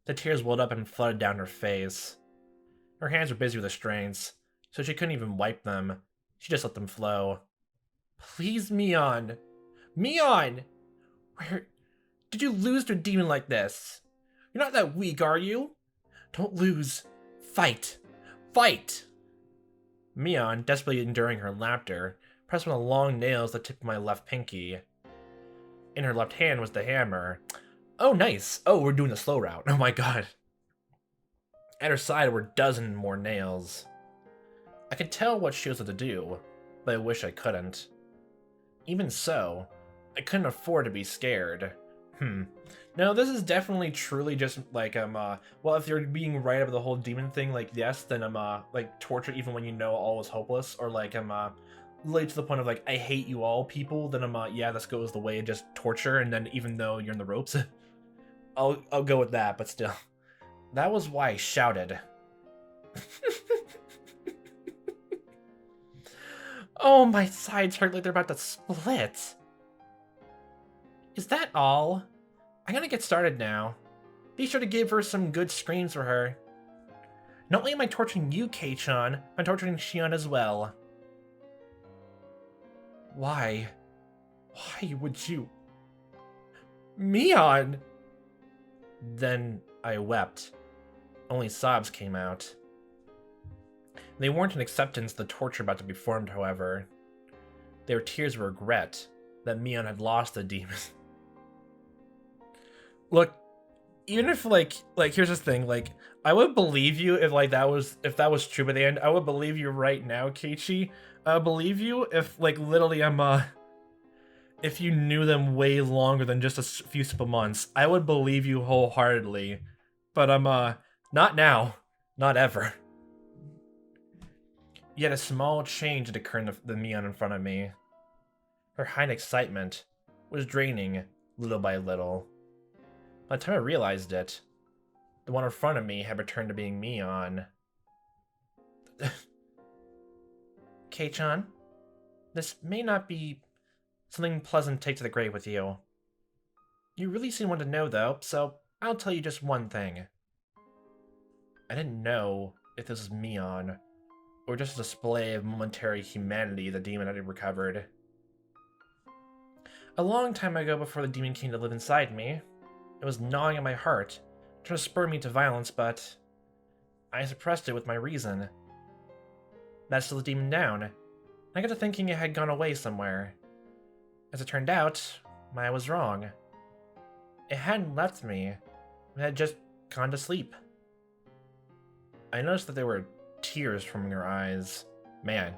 The tears welled up and flooded down her face. Her hands were busy with the strains, so she couldn't even wipe them. She just let them flow. Please, Mion! Mion! Where did you lose to a demon like this? You're not that weak, are you? Don't lose. Fight! Fight! Mion, desperately enduring her laughter, pressed one of the long nails that tipped my left pinky. In her left hand was the hammer. Oh, nice! Oh, we're doing the slow route. Oh my god. At her side were a dozen more nails. I could tell what she was about to do, but I wish I couldn't. Even so, I couldn't afford to be scared. No, this is definitely truly just like, well, if you're being right about the whole demon thing, like, yes, then like, torture even when you know all is hopeless, or like, late to the point of, like, I hate you all people, then yeah, this goes the way of just torture, and then even though you're in the ropes, I'll go with that, but still. That was why I shouted. Oh, my sides hurt like they're about to split. Is that all? I'm gonna get started now. Be sure to give her some good screams for her. Not only am I torturing you, Kei-chan, I'm torturing Shion as well. Why? Why would you? Mion! Then I wept. Only sobs came out. They weren't an acceptance of the torture about to be performed, however. They were tears of regret that Mion had lost the demon. Look, even if like here's this thing, like, I would believe you if like if that was true by the end. I would believe you right now, Keiichi. I would believe you if like literally if you knew them way longer than just a few simple months. I would believe you wholeheartedly. But not now. Not ever. Yet a small change had occurred in the Mion in front of me. Her heightened excitement was draining little by little. By the time I realized it, the one in front of me had returned to being Mion. Kei-chan, this may not be something pleasant to take to the grave with you. You really seem to want to know, though, so I'll tell you just one thing. I didn't know if this was Mion, or just a display of momentary humanity the demon had recovered. A long time ago, before the demon came to live inside me, it was gnawing at my heart, trying to spur me to violence, but I suppressed it with my reason. That slowed the demon down, and I got to thinking it had gone away somewhere. As it turned out, I was wrong. It hadn't left me, it had just gone to sleep. I noticed that there were tears from your eyes. Man,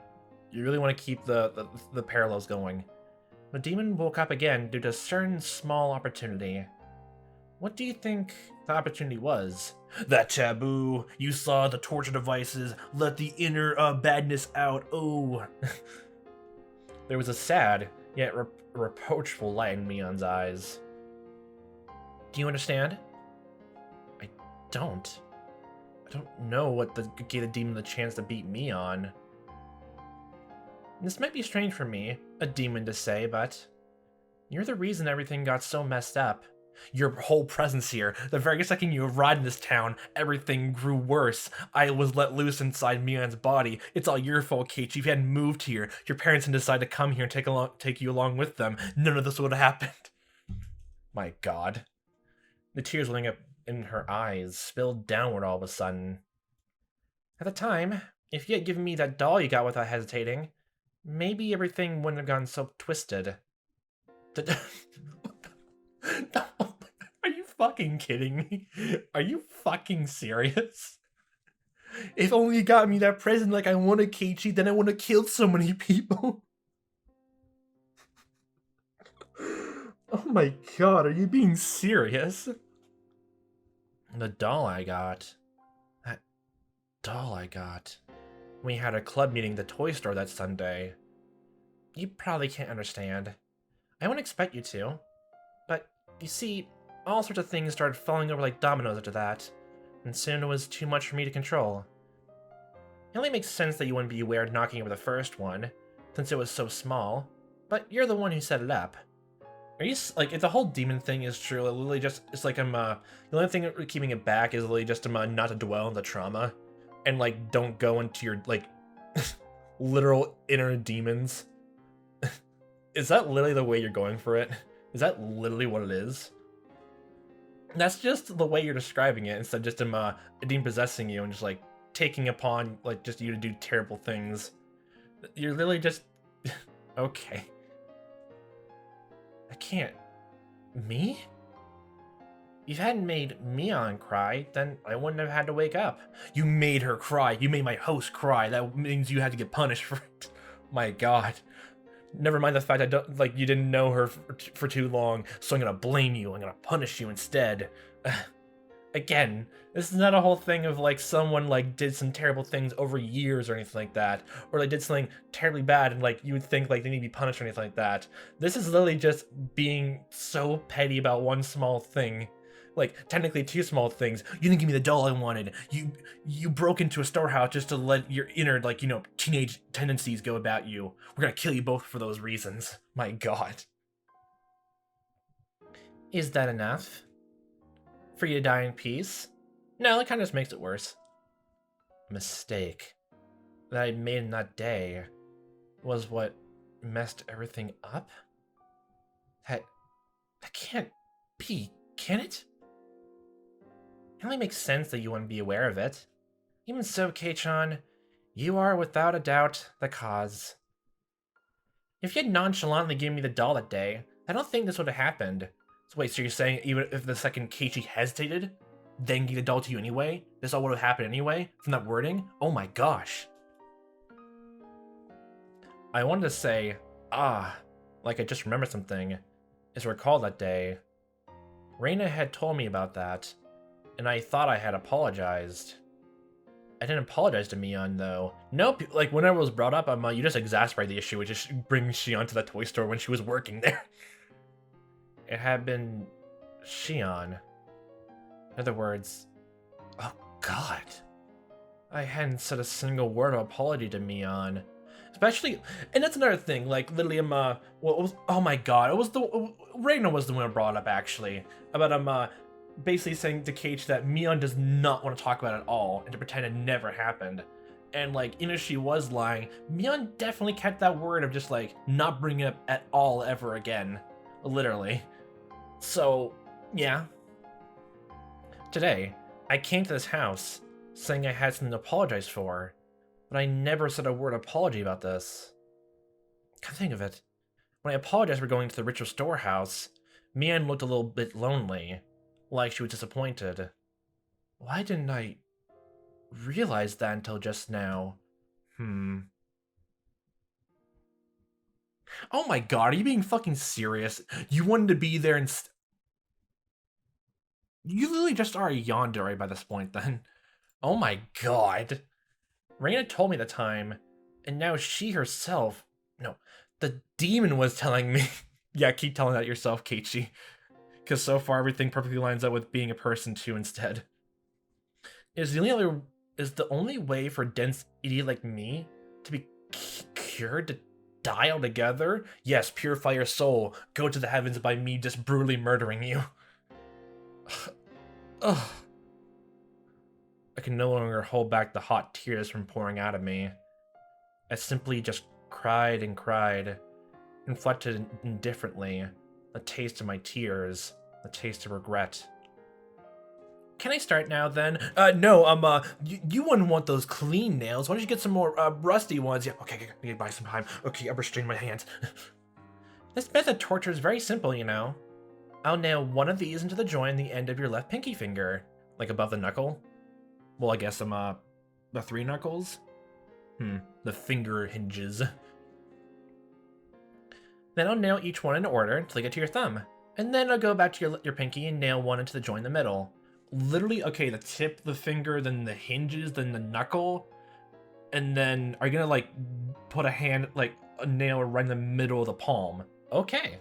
you really want to keep the parallels going. The demon woke up again due to a certain small opportunity. What do you think The opportunity was. That taboo. You saw the torture devices. Let the inner badness out. Oh. There was a sad, yet reproachful light in Mion's eyes. Do you understand? I don't. I don't know what gave the demon the chance to beat Mion. This might be strange for me, a demon to say, but you're the reason everything got so messed up. Your whole presence here, the very second you arrived in this town, everything grew worse. I was let loose inside Mion's body. It's all your fault, Keiichi. If you hadn't moved here, your parents didn't decide to come here and take you along with them, none of this would have happened. My god. The tears welling up in her eyes spilled downward all of a sudden. At the time, if you had given me that doll you got without hesitating, maybe everything wouldn't have gone so twisted. Are you fucking kidding me? Are you fucking serious? If only you got me that present like I wanted, Keiichi, then I wouldn't have killed so many people. Oh my god, are you being serious? The doll I got. That doll I got. We had a club meeting at the toy store that Sunday. You probably can't understand. I wouldn't expect you to. But, you see, all sorts of things started falling over like dominoes after that, and soon it was too much for me to control. It only makes sense that you wouldn't be aware of knocking over the first one, since it was so small, but you're the one who set it up. Are you, like, if the whole demon thing is true, it literally just, it's like the only thing keeping it back is literally just not to dwell on the trauma, and, like, don't go into your, like, literal inner demons. Is that literally the way you're going for it? Is that literally what it is? That's just the way you're describing it, instead of just a demon possessing you and just, like, taking upon, like, just you to do terrible things. You're literally just... Okay. I can't. Me? If you hadn't made Mion cry, then I wouldn't have had to wake up. You made her cry. You made my host cry. That means you had to get punished for it. My god. Never mind the fact you didn't know her for too long, so I'm gonna blame you. I'm gonna punish you instead. Again, this is not a whole thing of, like, someone, like, did some terrible things over years or anything like that, or they did something terribly bad and, like, you would think, like, they need to be punished or anything like that. This is literally just being so petty about one small thing. Like, technically two small things. You didn't give me the doll I wanted. You broke into a storehouse just to let your inner, like, you know, teenage tendencies go about you. We're gonna kill you both for those reasons. My god. Is that enough? For you to die in peace? No, it kind of just makes it worse. A mistake that I made in that day was what messed everything up? That can't be, can it? It only makes sense that you wouldn't be aware of it. Even so, Kei-chan, you are without a doubt the cause. If you had nonchalantly given me the doll that day, I don't think this would have happened. So wait, so you're saying even if the second Keiichi hesitated, then gave the doll to you anyway, this all would have happened anyway? From that wording? Oh my gosh. I wanted to say, like I just remembered something. As I recall that day, Reina had told me about that, and I thought I had apologized. I didn't apologize to Mion, though. Nope, like, whenever it was brought up, you just exacerbate the issue, which just brings Shion to the toy store when she was working there. It had been Shion. In other words, oh god. I hadn't said a single word of apology to Mion. Especially, and that's another thing, like, literally, oh my god, it was Reina was the one who brought it up, actually, about, basically saying to Keiichi that Mion does not want to talk about it at all, and to pretend it never happened. And, like, even if she was lying, Mion definitely kept that word of just, like, not bringing it up at all ever again. Literally. So, yeah. Today, I came to this house, saying I had something to apologize for, but I never said a word of apology about this. Come think of it, when I apologized for going to the ritual storehouse, Mion looked a little bit lonely, like she was disappointed. Why didn't I realize that until just now? Oh my god, are you being fucking serious? You wanted to be there and You literally just are a yandere by this point, then. Oh my god. Reina told me the time, and now she herself... No, the demon was telling me. Yeah, keep telling that yourself, Keiichi. Because so far everything perfectly lines up with being a person too instead. Is the only way for a dense idiot like me to be cured to die altogether? Yes, purify your soul. Go to the heavens by me just brutally murdering you. Ugh. I can no longer hold back the hot tears from pouring out of me. I simply just cried and cried, inflected indifferently, the taste of my tears, the taste of regret. Can I start now, then? No, you wouldn't want those clean nails. Why don't you get some more, rusty ones? Yeah, okay, I need to buy some time. Okay, I'm restraining my hands. This method of torture is very simple, you know. I'll nail one of these into the joint in the end of your left pinky finger. Like above the knuckle. Well, I guess the 3 knuckles? The finger hinges. Then I'll nail each one in order until I get to your thumb. And then I'll go back to your pinky and nail one into the joint in the middle. Literally, okay, the tip, the finger, then the hinges, then the knuckle. And then are you gonna, like, put a nail right in the middle of the palm? Okay.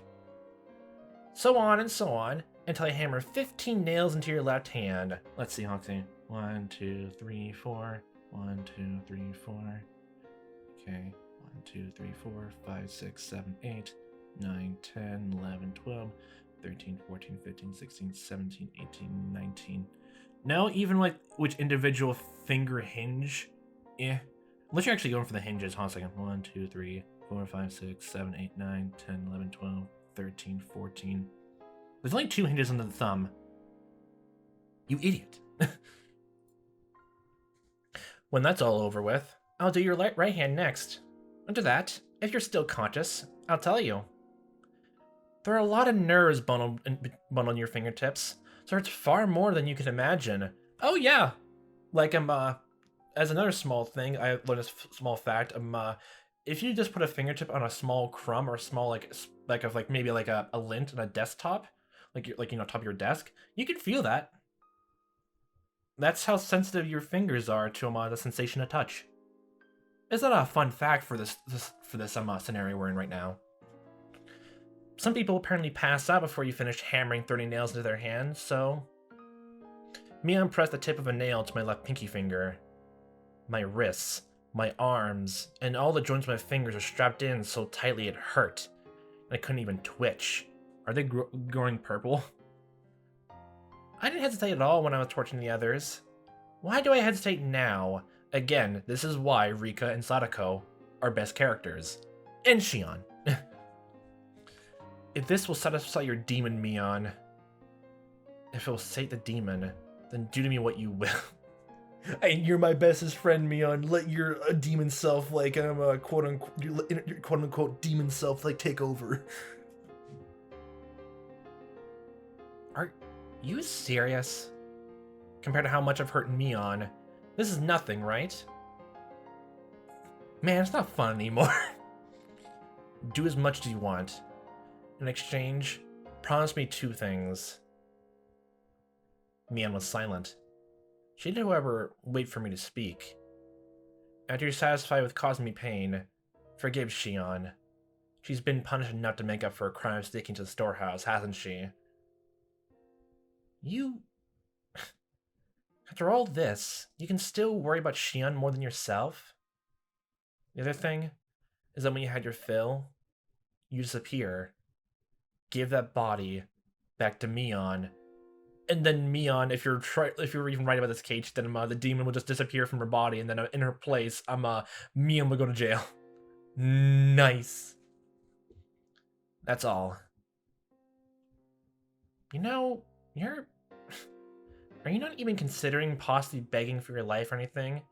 So on and so on, until I hammer 15 nails into your left hand. Let's see, Hoxie. 1, 2, 3, 4. 1, 2, 3, 4. Okay. 1, 2, 3, 4, 5, 6, 7, 8, 9, 10, 11, 12, 13, 14, 15, 16, 17, 18, 19. Now, even like which individual finger hinge, unless you're actually going for the hinges, hold on a second. 1, 2, 3, 4, 5, 6, 7, 8, 9, 10, 11, 12, 13, 14. There's only 2 hinges on the thumb. You idiot. When that's all over with, I'll do your right hand next. After that, if you're still conscious, I'll tell you. There are a lot of nerves bundled in your fingertips, so it's far more than you can imagine. Oh yeah! Like, as another small thing, I learned a small fact, if you just put a fingertip on a small crumb or a small, maybe a lint on a desktop, top of your desk, you can feel that. That's how sensitive your fingers are to the sensation of touch. It's not a fun fact for this scenario we're in right now. Some people apparently pass out before you finish hammering 30 nails into their hands, so... Mion pressed the tip of a nail to my left pinky finger. My wrists, my arms, and all the joints of my fingers are strapped in so tightly it hurt, and I couldn't even twitch. Are they growing purple? I didn't hesitate at all when I was torturing the others. Why do I hesitate now? Again, this is why Rika and Sadako are best characters. And Shion. If this will satisfy your demon, Mion, if it will sate the demon, then do to me what you will. You're my bestest friend, Mion. Let your demon self, quote-unquote demon self, take over. Are you serious? Compared to how much I've hurt Mion, this is nothing, right? Man, it's not fun anymore. Do as much as you want. In exchange, promise me 2 things. Mion was silent. She did, however, wait for me to speak. After you're satisfied with causing me pain, forgive Shion. She's been punished enough to make up for a crime of sticking to the storehouse, hasn't she? You... After all this, you can still worry about Shion more than yourself? The other thing is that when you had your fill, you disappear. Give that body back to Mion. And then Mion, if you're even right about this, Keiichi, then the demon will just disappear from her body, and then in her place, Mion will go to jail. Nice. That's all. You know, are you not even considering possibly begging for your life or anything?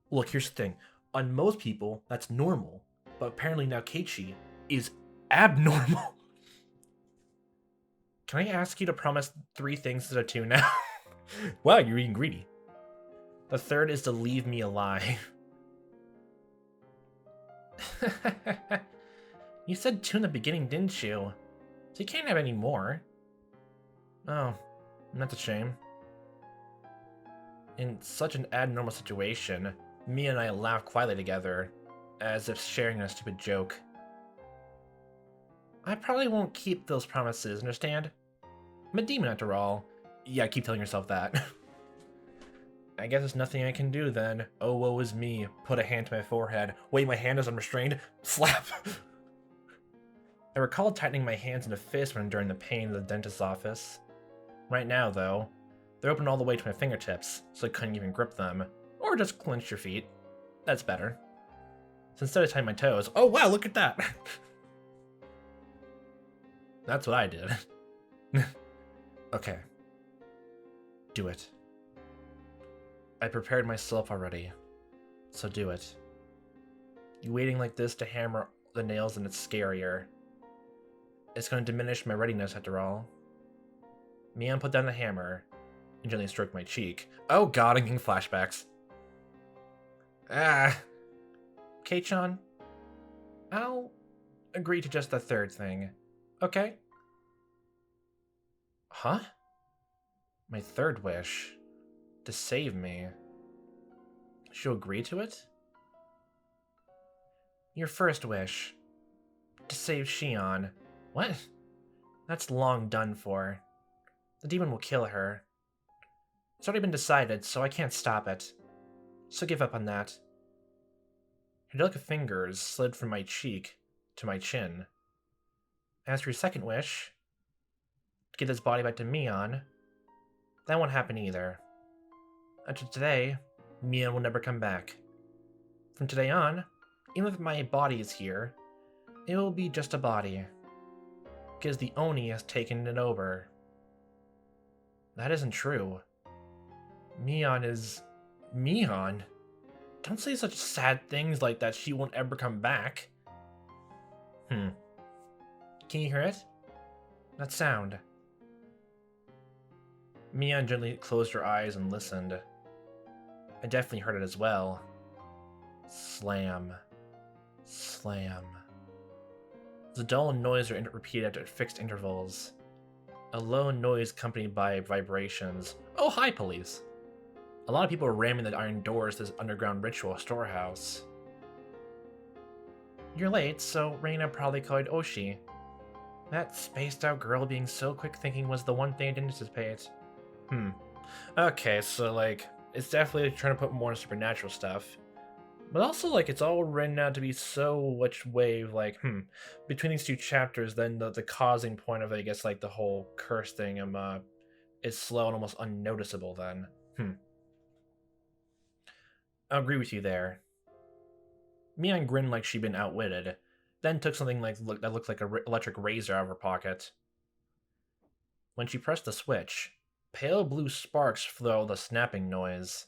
Look, here's the thing. On most people, that's normal. But apparently now Keiichi is abnormal. Can I ask you to promise 3 things instead of 2 now? Wow, you're being greedy. The third is to leave me alive. You said 2 in the beginning, didn't you? So you can't have any more. Oh, That's a shame. In such an abnormal situation, Mia and I laughed quietly together, as if sharing a stupid joke. I probably won't keep those promises, understand? I'm a demon after all. Yeah, keep telling yourself that. I guess there's nothing I can do then. Oh, woe is me. Put a hand to my forehead. Wait, my hand is unrestrained. Slap! I recall tightening my hands in a fist when during the pain in the dentist's office. Right now, though, they're open all the way to my fingertips, so I couldn't even grip them. Or just clench your feet. That's better. So instead of tying my toes, oh wow, look at that! That's what I did. Okay. Do it. I prepared myself already, so do it. You waiting like this to hammer the nails and it's scarier. It's going to diminish my readiness after all. Mian put down the hammer and gently stroked my cheek. Oh god, I'm getting flashbacks. Ah. Kei-chan, I'll agree to just the third thing. Okay? Huh? My third wish. To save me. She'll agree to it? Your first wish. To save Shion. What? That's long done for. The demon will kill her. It's already been decided, so I can't stop it. So give up on that. Her delicate fingers slid from my cheek to my chin. As for your second wish, to give this body back to Mion, that won't happen either. After today, Mion will never come back. From today on, even if my body is here, it will be just a body. Because the Oni has taken it over. That isn't true. Mion is... Mion? Don't say such sad things like that she won't ever come back. Can you hear it? That sound. Mion gently closed her eyes and listened. I definitely heard it as well. Slam. Slam. The dull noise are repeated at fixed intervals. A low noise accompanied by vibrations. Oh, hi, police! A lot of people are ramming the iron doors to this underground ritual storehouse. You're late, so Reina probably called Oshi. That spaced-out girl being so quick-thinking was the one thing I didn't anticipate. Okay, so, like, it's definitely trying to put more supernatural stuff. But also, like, it's all written out to be so much wave, like, between these two chapters, then the causing point of, I guess, like, the whole curse thing, is slow and almost unnoticeable then. I'll agree with you there. Mian grinned like she'd been outwitted, then took something that looked like an electric razor out of her pocket. When she pressed the switch, pale blue sparks flew out with a snapping noise.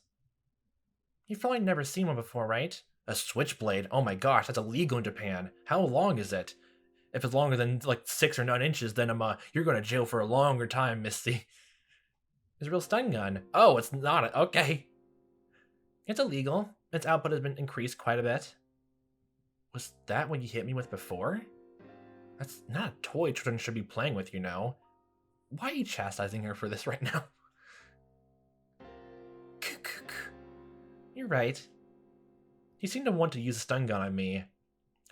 You've probably never seen one before, right? A switchblade? Oh my gosh, that's illegal in Japan. How long is it? If it's longer than, like, 6 or 9 inches, then, you're going to jail for a longer time, Misty. It's a real stun gun. Oh, it's not. Okay. It's illegal. Its output has been increased quite a bit. Was that what you hit me with before? That's not a toy children should be playing with, you know. Why are you chastising her for this right now? You're right. You seem to want to use a stun gun on me.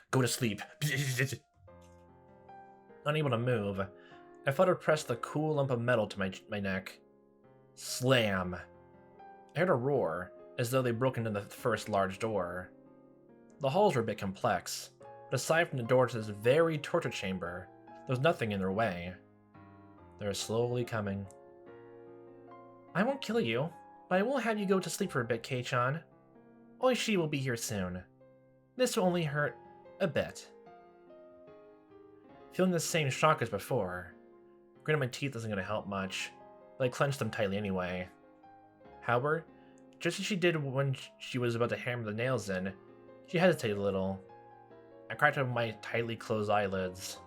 Go to sleep. Unable to move, I felt her press the cool lump of metal to my neck. Slam. I heard a roar, as though they broke into the first large door. The halls were a bit complex, but aside from the door to this very torture chamber, there was nothing in their way. They were slowly coming. I won't kill you, but I will have you go to sleep for a bit, Kei-chan. Oishi will be here soon. This will only hurt a bit. Feeling the same shock as before, gritting my teeth isn't going to help much, but I clenched them tightly anyway. However, just as she did when she was about to hammer the nails in, she hesitated a little. I cracked open my tightly closed eyelids.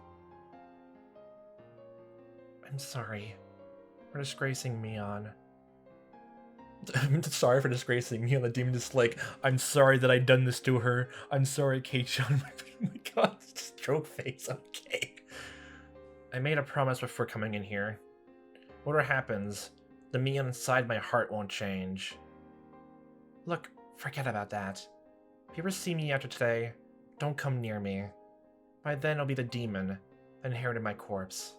I'm sorry for disgracing Mion. I'm sorry for disgracing Mion. The demon is like, I'm sorry that I done this to her. I'm sorry, Kei-chan. Oh my god, just joke face. Okay. I made a promise before coming in here. Whatever happens, the me inside my heart won't change. Look, forget about that. If you ever see me after today, don't come near me. By then I'll be the demon that inherited my corpse.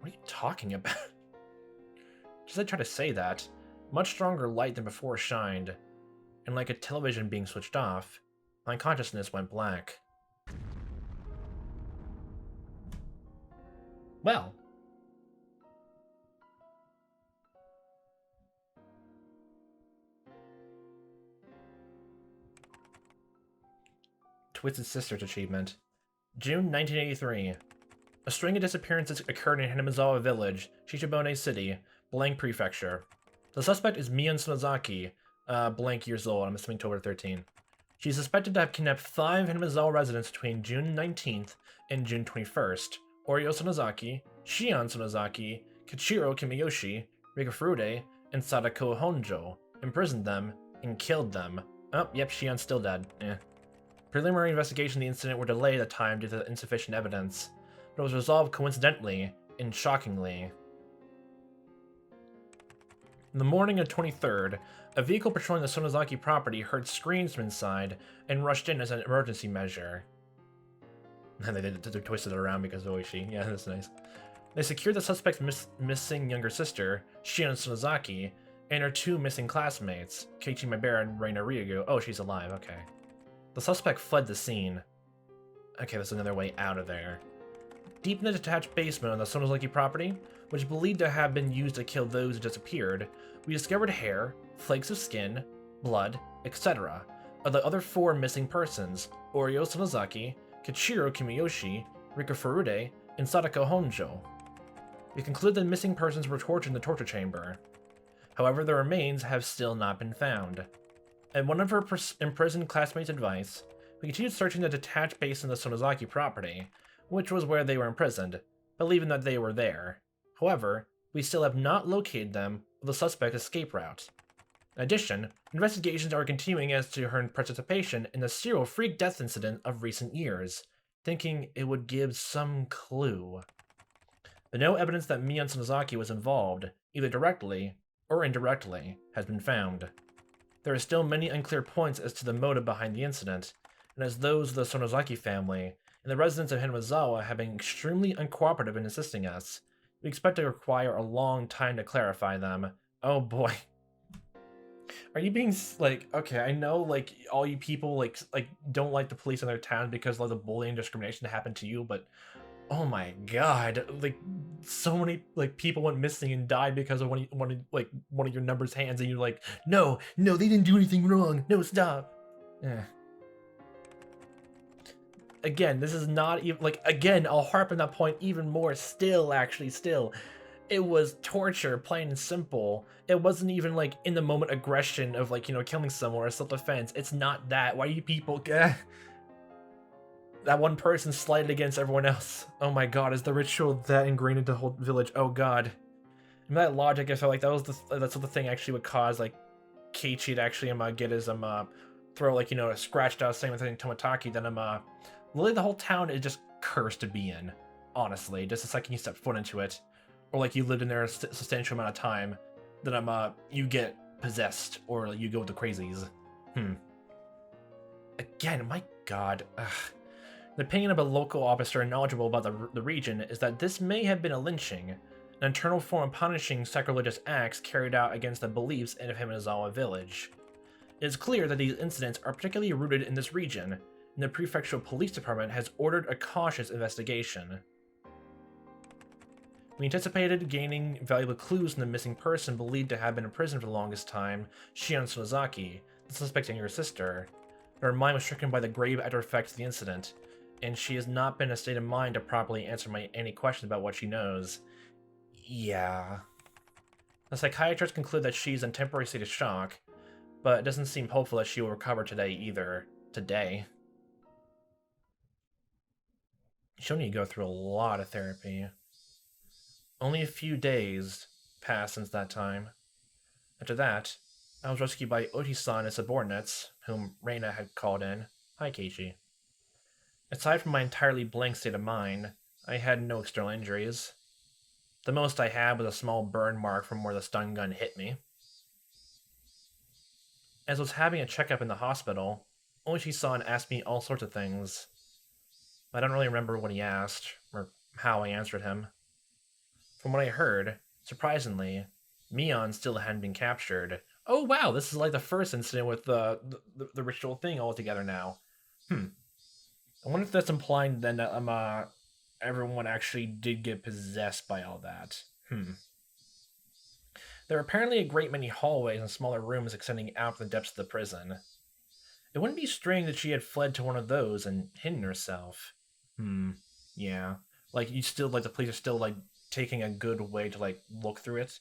What are you talking about? Just as I try to say that, much stronger light than before shined, and like a television being switched off, my consciousness went black. Well. Twisted Sisters achievement. June 1983. A string of disappearances occurred in Hinamizawa Village, Shichibone City, blank prefecture. The suspect is Mion Sonozaki, blank years old, I'm assuming 12 or 13. She is suspected to have kidnapped 5 Hinamizawa residents between June 19th and June 21st. Oryo Sonozaki, Shion Sonozaki, Kichiro Kimiyoshi, Rika Furude, and Sadako Honjo, imprisoned them, and killed them. Oh, yep, Shion's still dead. Preliminary investigation of the incident were delayed at the time due to insufficient evidence, but it was resolved coincidentally and shockingly. In the morning of 23rd, a vehicle patrolling the Sonozaki property heard screams from inside and rushed in as an emergency measure. They twisted it around because of Oishi. Yeah, that's nice. They secured the suspect's missing younger sister, Shion Sonozaki, and her 2 missing classmates, Keiichi Maebara and Reina Ryugu. Oh, she's alive, okay. The suspect fled the scene. Okay, that's another way out of there. Deep in the detached basement on the Sonozaki property, which is believed to have been used to kill those who disappeared, we discovered hair, flakes of skin, blood, etc. of the other 4 missing persons, Oryo Sonozaki, Kichiro Kimiyoshi, Rika Furude, and Sadako Honjo. We conclude that the missing persons were tortured in the torture chamber. However, their remains have still not been found. At one of her imprisoned classmates' advice, we continued searching the detached base in the Sonozaki property, which was where they were imprisoned, believing that they were there. However, we still have not located them or the suspect's escape route. In addition, investigations are continuing as to her participation in the serial freak death incident of recent years, thinking it would give some clue. But no evidence that Mion Sonozaki was involved, either directly or indirectly, has been found. There are still many unclear points as to the motive behind the incident, and as those of the Sonozaki family and the residents of Hinamizawa have been extremely uncooperative in assisting us, we expect to require a long time to clarify them. Oh boy. Are you being, like, okay, I know, like, all you people, like don't like the police in their town because of the bullying and discrimination that happened to you, but oh my god, like, so many, like, people went missing and died because of one of your number's hands, and you're like, no, they didn't do anything wrong, no, stop. Again, this is not even, like, again, I'll harp on that point even more, still, it was torture, plain and simple. It wasn't even, like, in the moment aggression of, like, you know, killing someone or self-defense. It's not that. Why do you people... that one person slighted against everyone else. Oh my god, is the ritual that ingrained into the whole village? Oh god. And that logic, I felt like that's what the thing actually would cause, like, Keiichi to actually get his throw, like, you know, a scratched out same thing Tomataki, then literally the whole town is just cursed to be in, honestly, just the second you step foot into it, or like you lived in there a substantial amount of time, then you get possessed, or you go with the crazies. Again, my god. Ugh. The opinion of a local officer knowledgeable about the region is that this may have been a lynching, an internal form of punishing sacrilegious acts carried out against the beliefs in Hinamizawa village. It is clear that these incidents are particularly rooted in this region, and the prefectural police department has ordered a cautious investigation. We anticipated gaining valuable clues from the missing person believed to have been in prison for the longest time, Shion Sonozaki, the suspect's younger sister. Her mind was stricken by the grave after effects of the incident, and she has not been in a state of mind to properly answer any questions about what she knows. Yeah. The psychiatrists conclude that she's in a temporary state of shock, but it doesn't seem hopeful that she will recover today either. Today. She'll need to go through a lot of therapy. Only a few days passed since that time. After that, I was rescued by Oji-san and subordinates, whom Reina had called in. Hi, Keiichi. Aside from my entirely blank state of mind, I had no external injuries. The most I had was a small burn mark from where the stun gun hit me. As I was having a checkup in the hospital, Oishi-san asked me all sorts of things. I don't really remember what he asked, or how I answered him. From what I heard, surprisingly, Mion still hadn't been captured. Oh wow, this is like the first incident with the ritual thing all together now. I wonder if that's implying then that everyone actually did get possessed by all that. There are apparently a great many hallways and smaller rooms extending out from the depths of the prison. It wouldn't be strange that she had fled to one of those and hidden herself. Yeah. Like you still like the police are still like taking a good way to like look through it.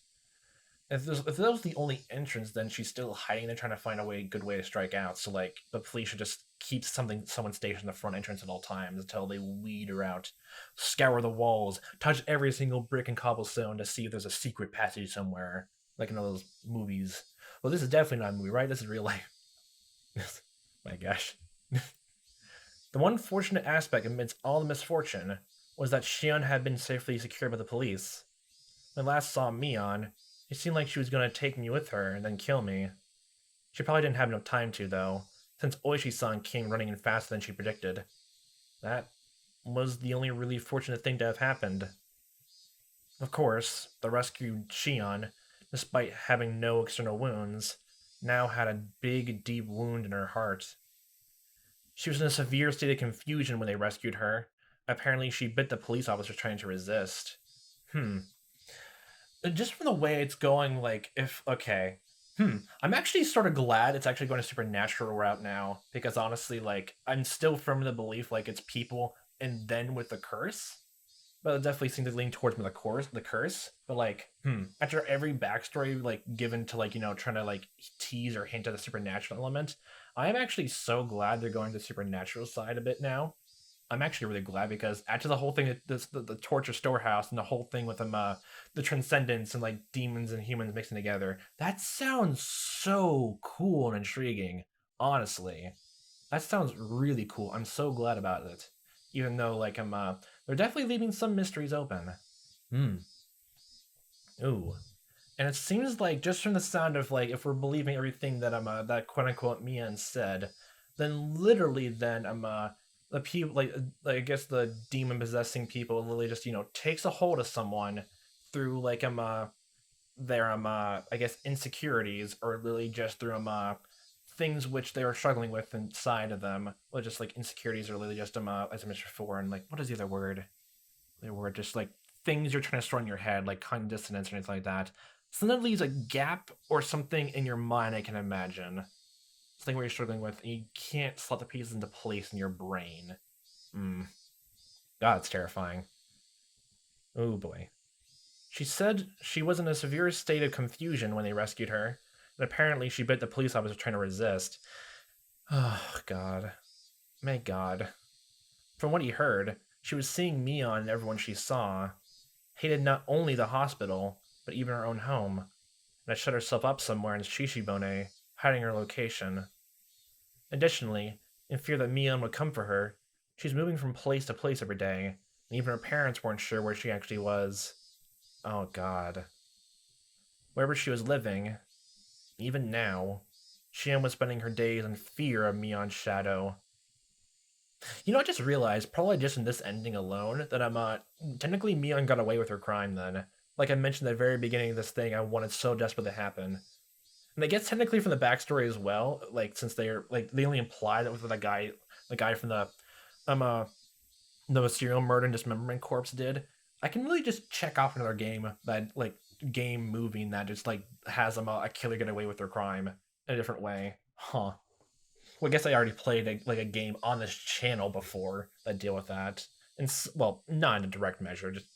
If that was the only entrance, then she's still hiding and trying to find a good way to strike out. So like the police should just keep someone stationed in the front entrance at all times until they weed her out, scour the walls, touch every single brick and cobblestone to see if there's a secret passage somewhere, like in all those movies. Well, this is definitely not a movie, right? This is real life. My gosh. The one fortunate aspect amidst all the misfortune was that Shion had been safely secured by the police. When I last saw Mion, it seemed like she was going to take me with her and then kill me. She probably didn't have enough time to, though, since Oishi-san came running in faster than she predicted. That was the only really fortunate thing to have happened. Of course, the rescued Shion, despite having no external wounds, now had a big, deep wound in her heart. She was in a severe state of confusion when they rescued her. Apparently, she bit the police officer trying to resist. Just from the way it's going, like, I'm actually sort of glad it's actually going a supernatural route now, because honestly, like, I'm still firm in the belief, like, it's people and then with the curse. But it definitely seems to lean towards the curse. But like, after every backstory like given to like, trying to like tease or hint at the supernatural element, I am actually so glad they're going to the supernatural side a bit now. I'm actually really glad because after the whole thing, the torture storehouse and the whole thing with them, the transcendence and like demons and humans mixing together, that sounds so cool and intriguing. Honestly, that sounds really cool. I'm so glad about it. Even though like they're definitely leaving some mysteries open. Ooh. And it seems like just from the sound of like if we're believing everything that that quote unquote Mian said, then literally then the people like I guess the demon possessing people literally just takes a hold of someone through like their I guess insecurities or literally just through things which they were struggling with inside of them, or just like insecurities or literally just as I mentioned before, and like what is the other word? The word just like things you're trying to store in your head, like cognitive dissonance or anything like that. Something that leaves a gap or something in your mind, I can imagine. Something where you're struggling with, and you can't slot the pieces into place in your brain. God, it's terrifying. Oh boy. She said she was in a severe state of confusion when they rescued her, and apparently she bit the police officer trying to resist. Oh, God. My God. From what he heard, she was seeing Mion and everyone she saw, hated not only the hospital, but even her own home, and had shut herself up somewhere in Shishibone, hiding her location. Additionally, in fear that Mion would come for her, she's moving from place to place every day, and even her parents weren't sure where she actually was. Oh, God. Wherever she was living, even now, Shion was spending her days in fear of Mion's shadow. I just realized, probably just in this ending alone, that technically Mion got away with her crime then. Like I mentioned at the very beginning of this thing, I wanted so desperately to happen. And I guess technically from the backstory as well, like since they're like they only imply that with the guy from the serial murder and dismemberment corpse did. I can really just check off another game that like game movie that just like has a killer get away with their crime in a different way. Huh. Well, I guess I already played a game on this channel before that deal with that. And well, not in a direct measure, just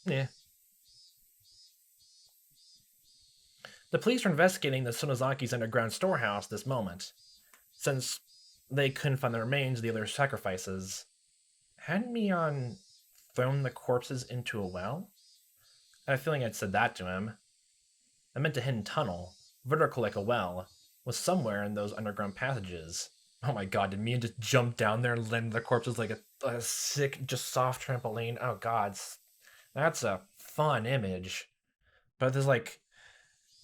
The police are investigating the Sonozaki's underground storehouse this moment, since they couldn't find the remains of the other sacrifices. Hadn't Mion thrown the corpses into a well? I had a feeling I'd said that to him. I meant a hidden tunnel, vertical like a well, was somewhere in those underground passages. Oh my god, did Mion just jump down there and land the corpses like a sick, just soft trampoline? Oh god, that's a fun image. But there's like,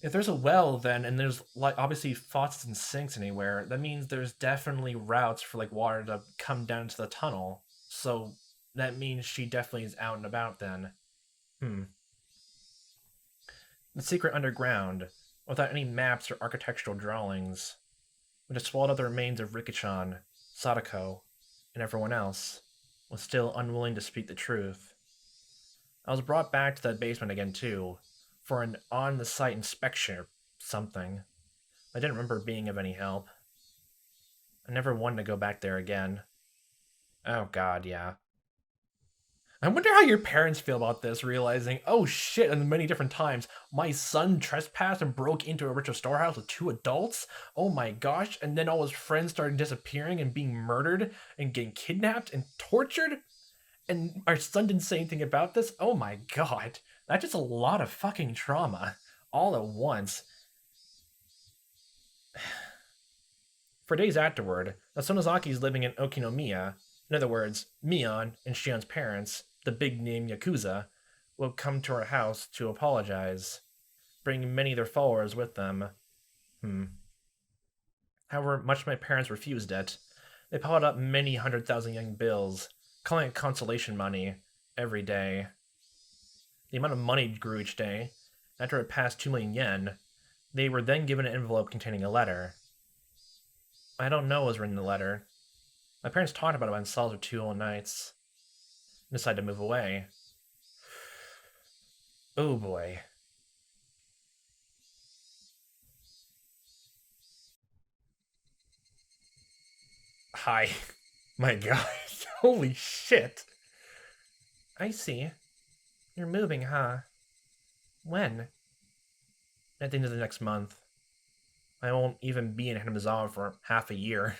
if there's a well, then, and there's like obviously faucets and sinks anywhere, that means there's definitely routes for like water to come down to the tunnel. So that means she definitely is out and about then. Hmm. The secret underground, without any maps or architectural drawings, which had swallowed up the remains of Rikichan, Sadako, and everyone else, was still unwilling to speak the truth. I was brought back to that basement again, too, for an on the site inspection or something. I didn't remember being of any help. I never wanted to go back there again. Oh god, yeah. I wonder how your parents feel about this, realizing, oh shit, and many different times, my son trespassed and broke into a ritual storehouse with two adults? Oh my gosh, and then all his friends started disappearing and being murdered and getting kidnapped and tortured? And our son didn't say anything about this? Oh my god. That's just a lot of fucking trauma. All at once. For days afterward, the Sonozakis living in Okinomiya, in other words, Mion and Shion's parents, the big name Yakuza, would come to our house to apologize, bringing many of their followers with them. However much my parents refused it, they piled up many 100,000 yen bills, calling it consolation money, every day. The amount of money grew each day. After it passed 2 million yen, they were then given an envelope containing a letter. I don't know what was written in the letter. My parents talked about it by themselves for 2 whole nights and decided to move away. Oh boy. Hi. My god. Holy shit. I see. You're moving, huh? When? At the end of the next month. I won't even be in Hinamizawa for half a year.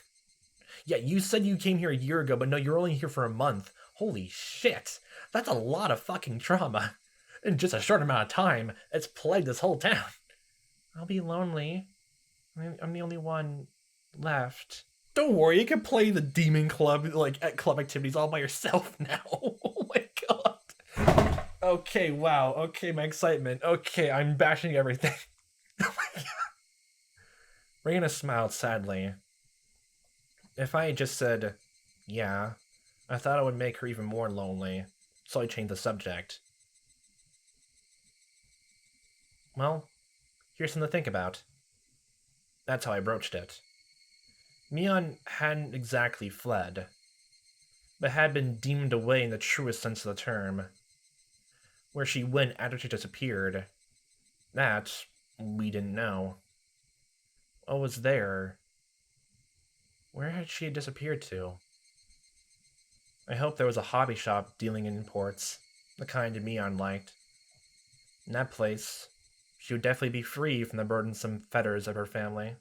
Yeah, you said you came here a year ago, but no, you're only here for a month. Holy shit. That's a lot of fucking trauma. In just a short amount of time, it's plagued this whole town. I'll be lonely. I'm the only one left. Don't worry, you can play the demon club, like, at club activities all by yourself now. Oh my god. Okay, wow. Okay, my excitement. Okay, I'm bashing everything. Oh my god. Reina smiled sadly. If I had just said, yeah, I thought it would make her even more lonely, so I changed the subject. Well, here's something to think about. That's how I broached it. Mion hadn't exactly fled, but had been deemed away in the truest sense of the term. Where she went after she disappeared, that we didn't know. What was there? Where had she disappeared to? I hoped there was a hobby shop dealing in imports, the kind Mion liked. In that place, she would definitely be free from the burdensome fetters of her family,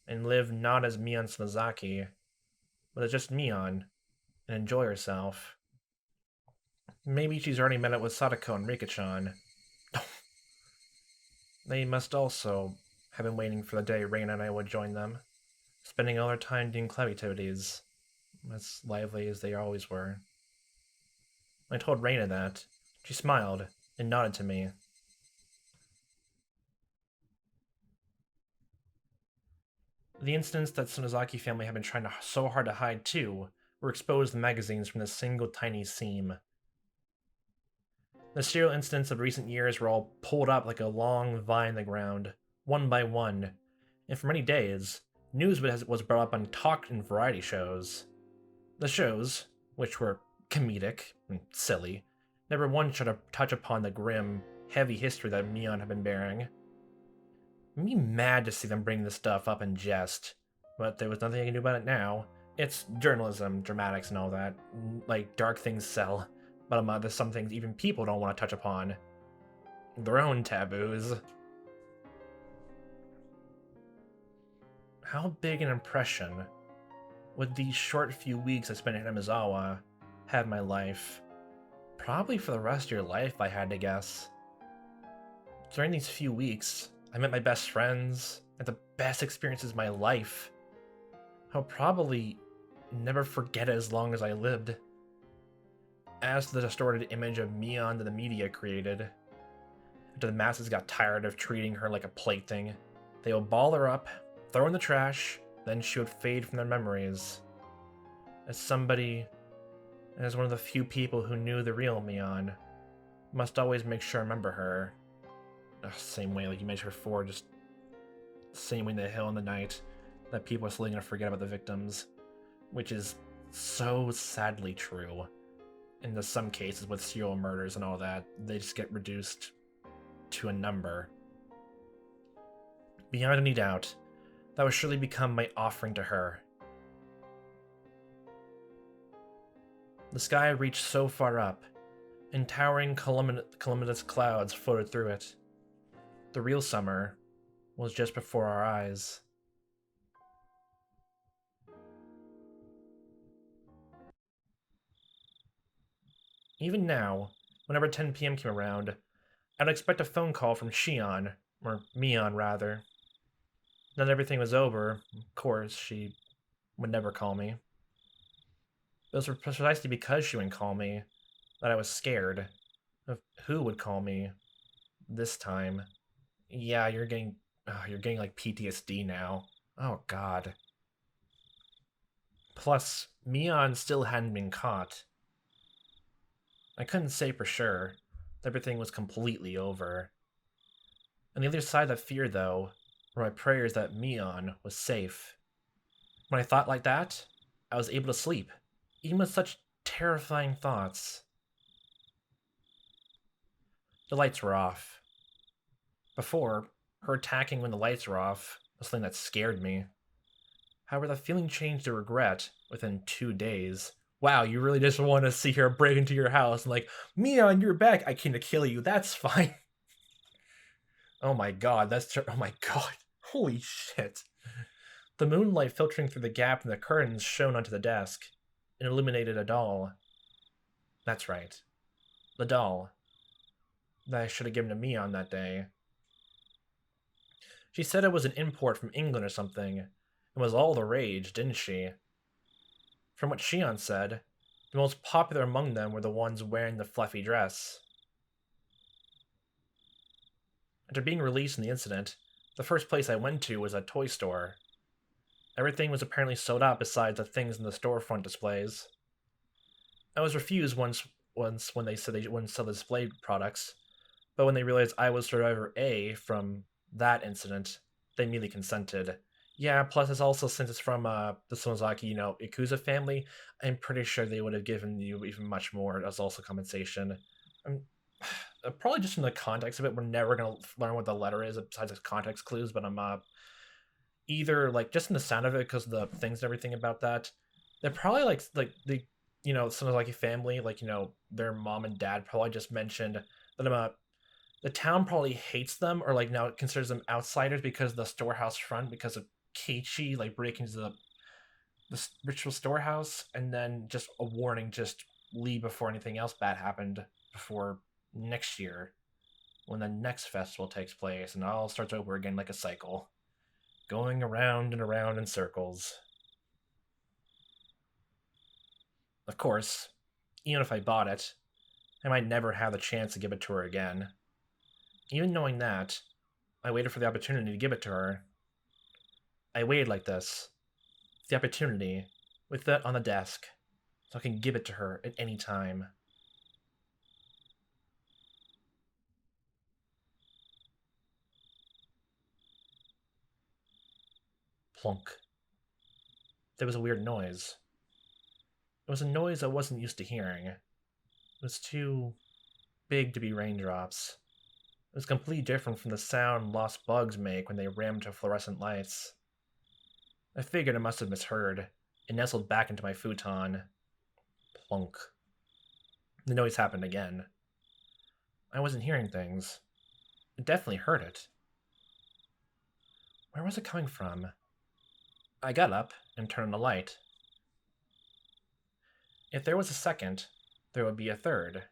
and live not as Mion Sonozaki, but as just Mion, and enjoy herself. Maybe she's already met up with Sadako and Rika-chan. They must also have been waiting for the day Reina and I would join them, spending all our time doing club activities, as lively as they always were. I told Reina that. She smiled and nodded to me. The incidents that Sonozaki family had been trying so hard to hide, too, were exposed in magazines from this single tiny seam. The serial incidents of recent years were all pulled up like a long vine in the ground, one by one, and for many days, news was brought up on talk and variety shows. The shows, which were comedic and silly, never once tried to touch upon the grim, heavy history that Mion had been bearing. I'd be mad to see them bring this stuff up in jest, but there was nothing I can do about it now. It's journalism, dramatics, and all that. Like, dark things sell, but there's some things even people don't want to touch upon. Their own taboos. How big an impression would these short few weeks I spent in Hinamizawa have my life? Probably for the rest of your life, I had to guess. During these few weeks, I met my best friends, had the best experiences of my life. I'll probably never forget it as long as I lived. As to the distorted image of Mion that the media created, After the masses got tired of treating her like a plaything, they would ball her up, throw her in the trash, then she would fade from their memories. As one of the few people who knew the real Mion, must always make sure I remember her. Same way, like you mentioned before, just same way in the hill in the night, that people are slowly gonna forget about the victims, which is so sadly true. In some cases with serial murders and all that, they just get reduced to a number. Beyond any doubt, that would surely become my offering to her. The sky reached so far up, and towering calamitous clouds floated through it. The real summer was just before our eyes. Even now, whenever 10 p.m. came around, I'd expect a phone call from Shion, or Mion rather. Now that everything was over, of course, she would never call me. It was precisely because she wouldn't call me that I was scared of who would call me this time. Yeah, you're getting like PTSD now. Oh god. Plus, Mion still hadn't been caught. I couldn't say for sure that everything was completely over. On the other side of that fear, though, were my prayers that Mion was safe. When I thought like that, I was able to sleep, even with such terrifying thoughts. The lights were off. Before, her attacking when the lights were off was something that scared me. However, the feeling changed to regret within 2 days. Wow, you really just want to see her break into your house and like, Mion, you're back. I came to kill you. That's fine. Oh my god, oh my god. Holy shit. The moonlight filtering through the gap in the curtains shone onto the desk and illuminated a doll. That's right. The doll that I should have given to Mion that day. She said it was an import from England or something, and was all the rage, didn't she? From what Shion said, the most popular among them were the ones wearing the fluffy dress. After being released in the incident, the first place I went to was a toy store. Everything was apparently sold out besides the things in the storefront displays. I was refused once when they said they wouldn't sell the display products, but when they realized I was Survivor A from that incident, they immediately consented. Yeah, plus it's also, since it's from the Sonozaki, Ikuza family, I'm pretty sure they would have given you even much more as also compensation. Probably just from the context of it, we're never going to learn what the letter is besides the context clues, but I'm either, like, just in the sound of it, because the things and everything about that, they're probably like the Sonozaki family, like, their mom and dad probably just mentioned that the town probably hates them, or like now considers them outsiders because of the storehouse front, because of Keiichi like breaking into the ritual storehouse, and then just a warning, just leave before anything else bad happened before next year, when the next festival takes place, and it all starts over again like a cycle, going around and around in circles. Of course, even if I bought it, I might never have the chance to give it to her again. Even knowing that, I waited for the opportunity to give it to her. I waited like this, the opportunity, with that on the desk, so I can give it to her at any time. Plunk. There was a weird noise. It was a noise I wasn't used to hearing. It was too big to be raindrops. It was completely different from the sound lost bugs make when they ram into fluorescent lights. I figured I must have misheard, and nestled back into my futon. Plunk. The noise happened again. I wasn't hearing things. I definitely heard it. Where was it coming from? I got up and turned on the light. If there was a second, there would be a third.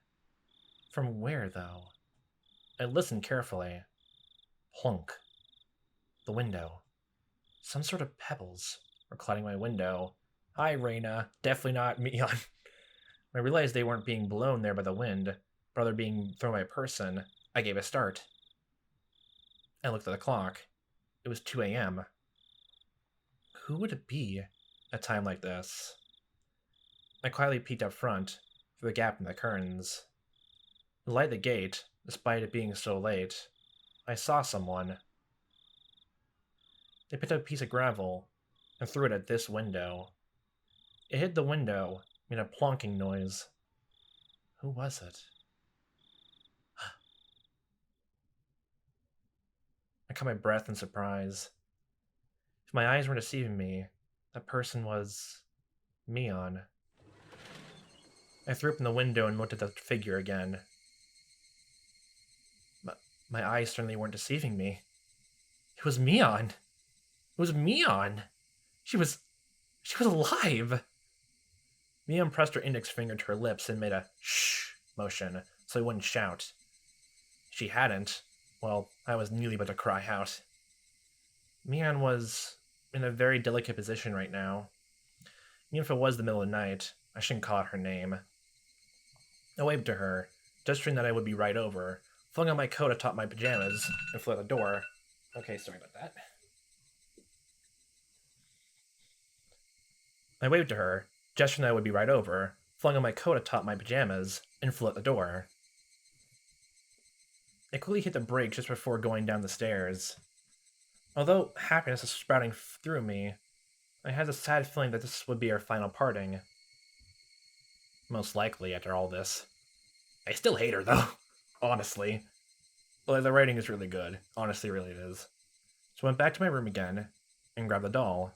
From where, though? I listened carefully. Plunk. The window. Some sort of pebbles were clouding my window. Hi, Reyna. Definitely not me. When I realized they weren't being blown there by the wind, but rather being thrown by a person, I gave a start. I looked at the clock. It was 2 a.m. Who would it be at a time like this? I quietly peeked up front, through the gap in the curtains. The light at the gate, despite it being so late, I saw someone. They picked up a piece of gravel and threw it at this window. It hit the window, made a plonking noise. Who was it? I caught my breath in surprise. If my eyes were deceiving me, that person was Mion. I threw open the window and looked at the figure again. My eyes certainly weren't deceiving me. It was Mion. It was Mion. She was alive. Mion pressed her index finger to her lips and made a shh motion so I wouldn't shout. If she hadn't, well, I was nearly about to cry out. Mion was in a very delicate position right now. Even if it was the middle of the night, I shouldn't call out her name. I waved to her, gesturing that I would be right over, flung on my coat atop my pajamas, and flew out the door. Okay, sorry about that. I waved to her, gesturing that I would be right over, flung on my coat atop my pajamas, and flew out the door. I quickly hit the brakes just before going down the stairs. Although happiness was sprouting through me, I had a sad feeling that this would be our final parting. Most likely, after all this. I still hate her, though. Honestly. Well, the writing is really good. Honestly, really it is. So I went back to my room again, and grabbed the doll.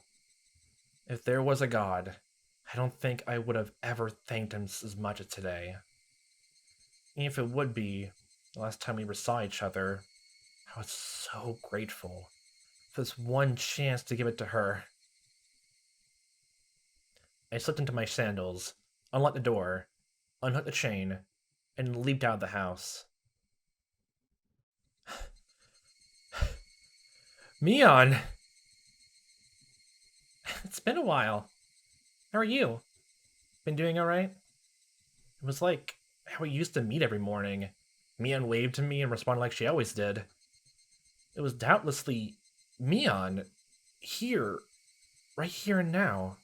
If there was a god, I don't think I would have ever thanked him as much as today. Even if it would be the last time we ever saw each other, I was so grateful for this one chance to give it to her. I slipped into my sandals, unlocked the door, unhooked the chain, and leaped out of the house. Mion! It's been a while. How are you? Been doing alright? It was like how we used to meet every morning. Mion waved to me and responded like she always did. It was doubtlessly Mion. Here. Right here and now.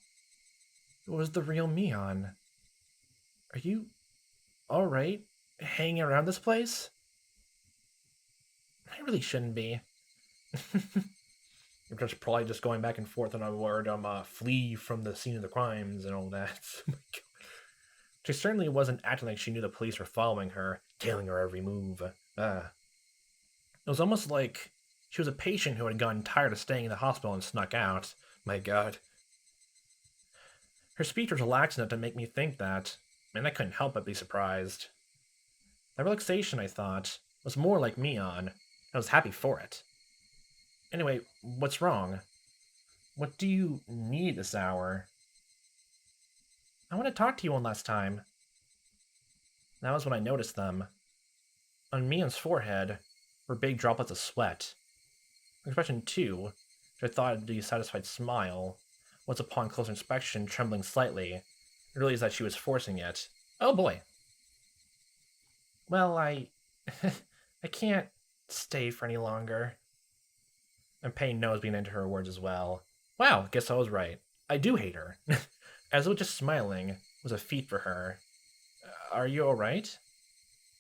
It was the real Mion. Are you alright hanging around this place? I really shouldn't be. I'm just probably just going back and forth on a word, flee from the scene of the crimes and all that. Oh my God. She certainly wasn't acting like she knew the police were following her, tailing her every move. It was almost like she was a patient who had gotten tired of staying in the hospital and snuck out. My God. Her speech was relaxed enough to make me think that, and I couldn't help but be surprised. That relaxation, I thought, was more like Mion. I was happy for it. Anyway, what's wrong? What do you need this hour? I want to talk to you one last time. That was when I noticed them. On Mion's forehead were big droplets of sweat. Her expression, too, which I thought would be a satisfied smile, was upon closer inspection trembling slightly. I realized that she was forcing it. Oh boy. Well, I can't stay for any longer. And pain knows being into her words as well. Wow, guess I was right. I do hate her. As though just smiling was a feat for her. Are you alright?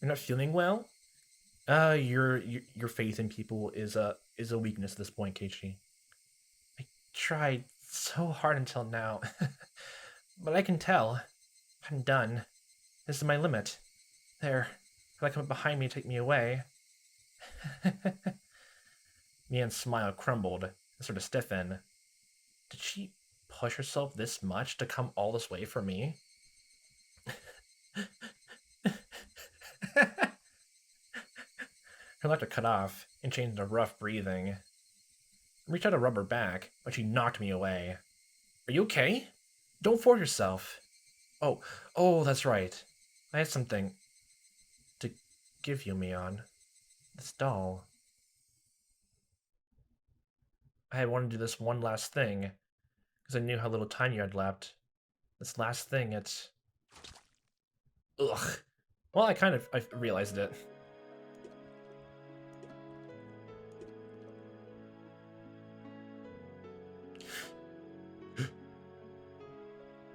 You're not feeling well? Your faith in people is a weakness at this point, Keiichi. I tried so hard until now. But I can tell. I'm done. This is my limit. There. If I come up behind me, take me away. Mian's smile crumbled and sort of stiffened. Did she push herself this much to come all this way for me? Her laughter cut off and changed into rough breathing. I reached out to rub her back, but she knocked me away. Are you okay? Don't force yourself. Oh, that's right. I had something to give you, Mion. This doll. I had wanted to do this one last thing, because I knew how little time you had left. This last thing, it's... Ugh. Well, I realized it.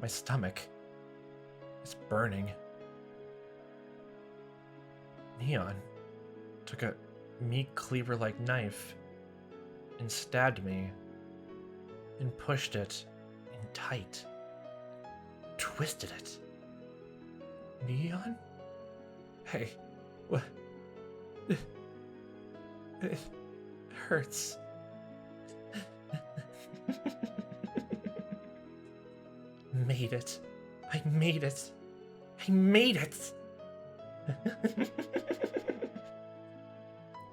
My stomach is burning. Neon took a meat cleaver-like knife and stabbed me and pushed it in tight. Twisted it. Neon? Hey, what? It hurts. Made it. I made it. I made it!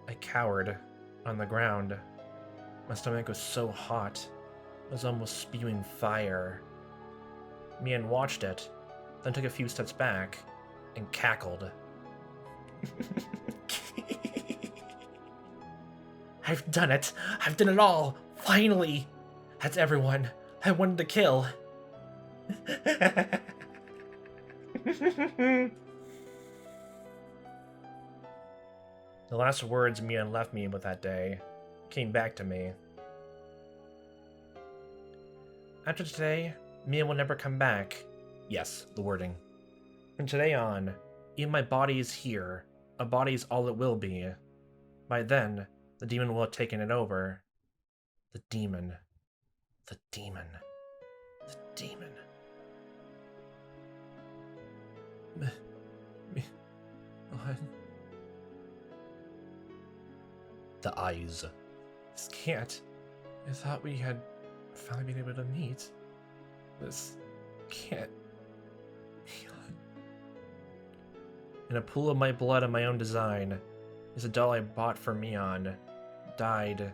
I cowered on the ground. My stomach was so hot, I was almost spewing fire. Mian watched it, then took a few steps back and cackled. I've done it! I've done it all! Finally! That's everyone I wanted to kill. The last words Mian left me with that day came back to me. After today, Mian will never come back. Yes, the wording. From today on, even my body is here. A body is all it will be. By then, the demon will have taken it over. The demon. The demon. The demon. What? The eyes. This can't. I thought we had finally been able to meet. This can't. In a pool of my blood and my own design is a doll I bought for Mian. Dyed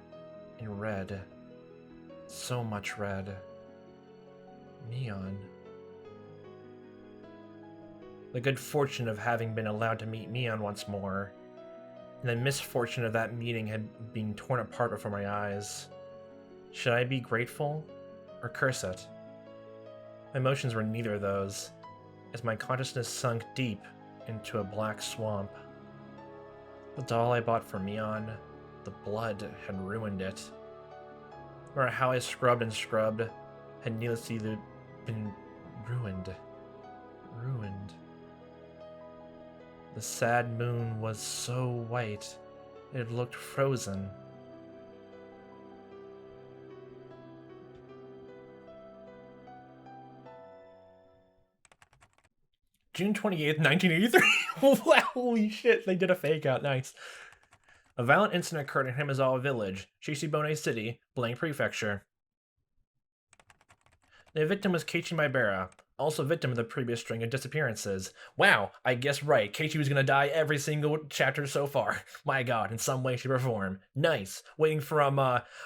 in red. So much red. Mian. The good fortune of having been allowed to meet Mian once more, and the misfortune of that meeting had been torn apart before my eyes. Should I be grateful or curse it? My emotions were neither of those, as my consciousness sunk deep into a black swamp. The doll I bought for Mian, the blood had ruined it. No matter how I scrubbed and scrubbed, had needlessly been ruined. Ruined. The sad moon was so white, it looked frozen. June 28th, 1983. Wow, holy shit, they did a fake out. Nice. A violent incident occurred in Hinamizawa village, Shishibone City, Blank Prefecture. The victim was Keiichi Maebara, also victim of the previous string of disappearances. Wow, I guessed right. Keiichi was gonna die every single chapter so far. My god, in some way, shape, or form. Nice. Waiting from,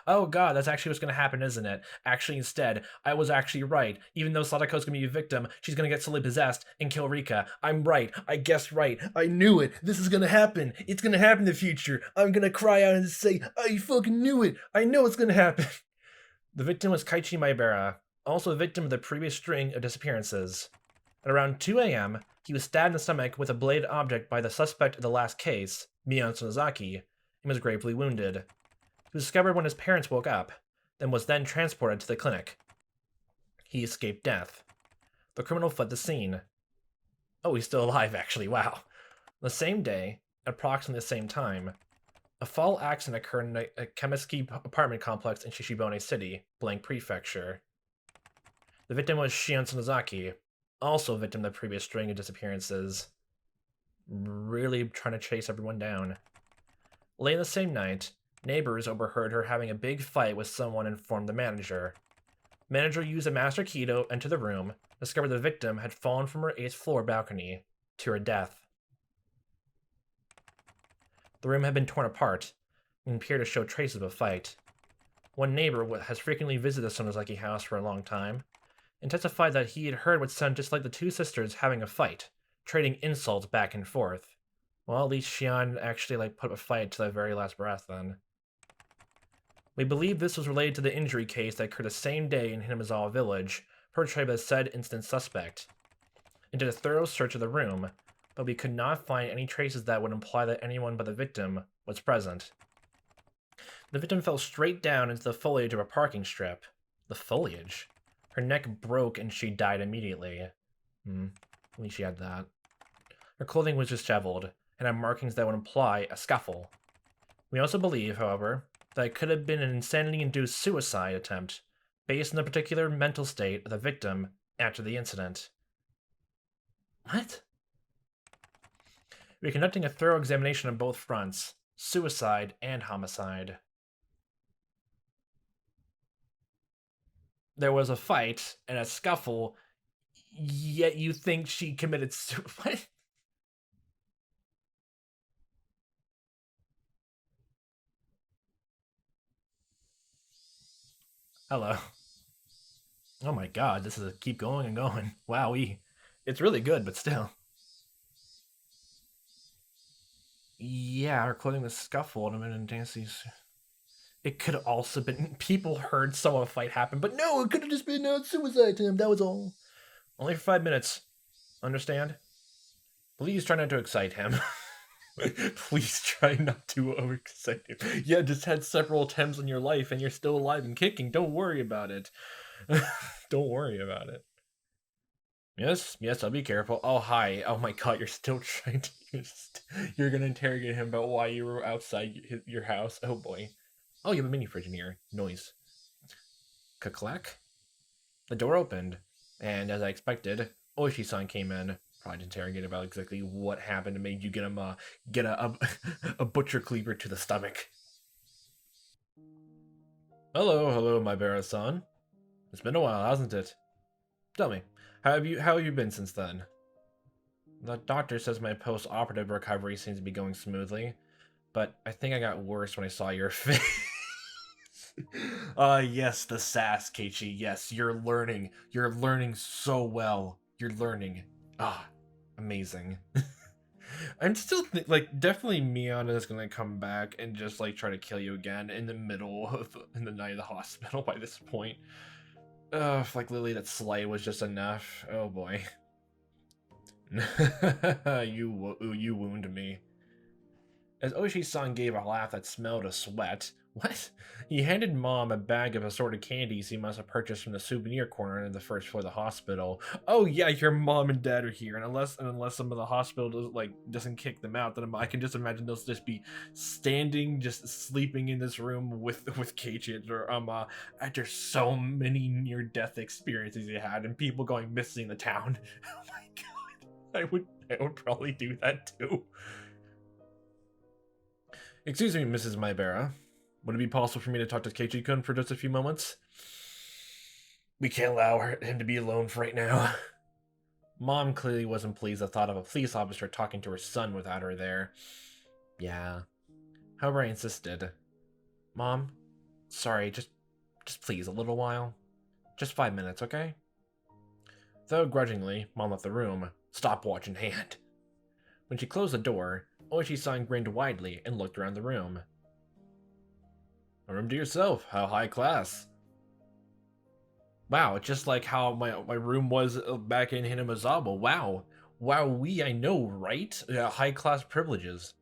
oh god, that's actually what's gonna happen, isn't it? Actually, instead, I was actually right. Even though Sadako's gonna be a victim, she's gonna get slowly possessed and kill Rika. I'm right. I guessed right. I knew it. This is gonna happen. It's gonna happen in the future. I'm gonna cry out and say, I fucking knew it. I know it's gonna happen. The victim was Keiichi Maebara, also a victim of the previous string of disappearances. At around 2 a.m., he was stabbed in the stomach with a bladed object by the suspect of the last case, Mion Sonozaki, and was gravely wounded. He was discovered when his parents woke up, and was then transported to the clinic. He escaped death. The criminal fled the scene. Oh, he's still alive, actually, wow. The same day, at approximately the same time, a fatal accident occurred in a Chemistry apartment complex in Shishibone City, Blank Prefecture. The victim was Shion Sonozaki, also a victim of the previous string of disappearances. Really trying to chase everyone down. Late the same night, neighbors overheard her having a big fight with someone and informed the manager. Manager used a master key to enter the room, discovered the victim had fallen from her 8th floor balcony to her death. The room had been torn apart and appeared to show traces of a fight. One neighbor has frequently visited the Sonozaki house for a long time, and testified that he had heard what sounded just like the two sisters having a fight, trading insults back and forth. Well, at least Shion actually put up a fight to the very last breath then. We believe this was related to the injury case that occurred the same day in Hinamizawa village, perpetrated by the said incident suspect. And did a thorough search of the room, but we could not find any traces that would imply that anyone but the victim was present. The victim fell straight down into the foliage of a parking strip. The foliage? Her neck broke and she died immediately. At least she had that. Her clothing was disheveled, and had markings that would imply a scuffle. We also believe, however, that it could have been an insanity-induced suicide attempt, based on the particular mental state of the victim after the incident. What? We're conducting a thorough examination on both fronts, suicide and homicide. There was a fight and a scuffle, yet you think she committed suicide? Hello. Oh my god, this is a keep going and going. Wowee. It's really good, but still. Yeah, her clothing was scuffled. I mean, in Dancy's. It could have also been people heard some of a fight happen, but no, it could have just been a suicide attempt. That was all. Only for 5 minutes. Understand? Please try not to excite him. Please try not to overexcite him. Yeah, just had several attempts in your life and you're still alive and kicking. Don't worry about it. Don't worry about it. Yes, I'll be careful. Oh, hi. Oh my god, you're still trying to... You're gonna interrogate him about why you were outside your house. Oh boy. Oh, you have a mini fridge in here. Noise. Ka-clack? The door opened, and as I expected, Oishi-san came in. Probably to interrogate about exactly what happened and made you get him get a butcher cleaver to the stomach. Hello, Maebara-san. It's been a while, hasn't it? Tell me, how have you been since then? The doctor says my post-operative recovery seems to be going smoothly, but I think I got worse when I saw your face. Yes, the sass, Keiichi. Yes, you're learning. You're learning so well. You're learning. Amazing. I'm still like, definitely Miana is gonna come back and just like try to kill you again in the middle of in the night of the hospital by this point. Like Lily, that slay was just enough. Oh boy. you wound me. As Oishi-san gave a laugh that smelled of sweat. What? He handed Mom a bag of assorted candies he must have purchased from the souvenir corner on the first floor of the hospital. Oh yeah, your mom and dad are here, and unless some of the hospital doesn't kick them out, then I can just imagine they'll just be standing, just sleeping in this room with Keiichi after so many near-death experiences he had and people going missing in the town. Oh my god, I would probably do that too. Excuse me, Mrs. Maebara. Would it be possible for me to talk to Keiichi-kun for just a few moments? We can't allow him to be alone for right now. Mom clearly wasn't pleased at the thought of a police officer talking to her son without her there. Yeah. However, I insisted. Mom, sorry, just please, a little while. Just 5 minutes, okay? Though grudgingly, Mom left the room, stopwatch in hand. When she closed the door, Oishi-san grinned widely and looked around the room. A room to yourself. How high class. Wow, just like how my room was back in Hinamizawa. Wow. Wowee, I know, right? Yeah, high class privileges.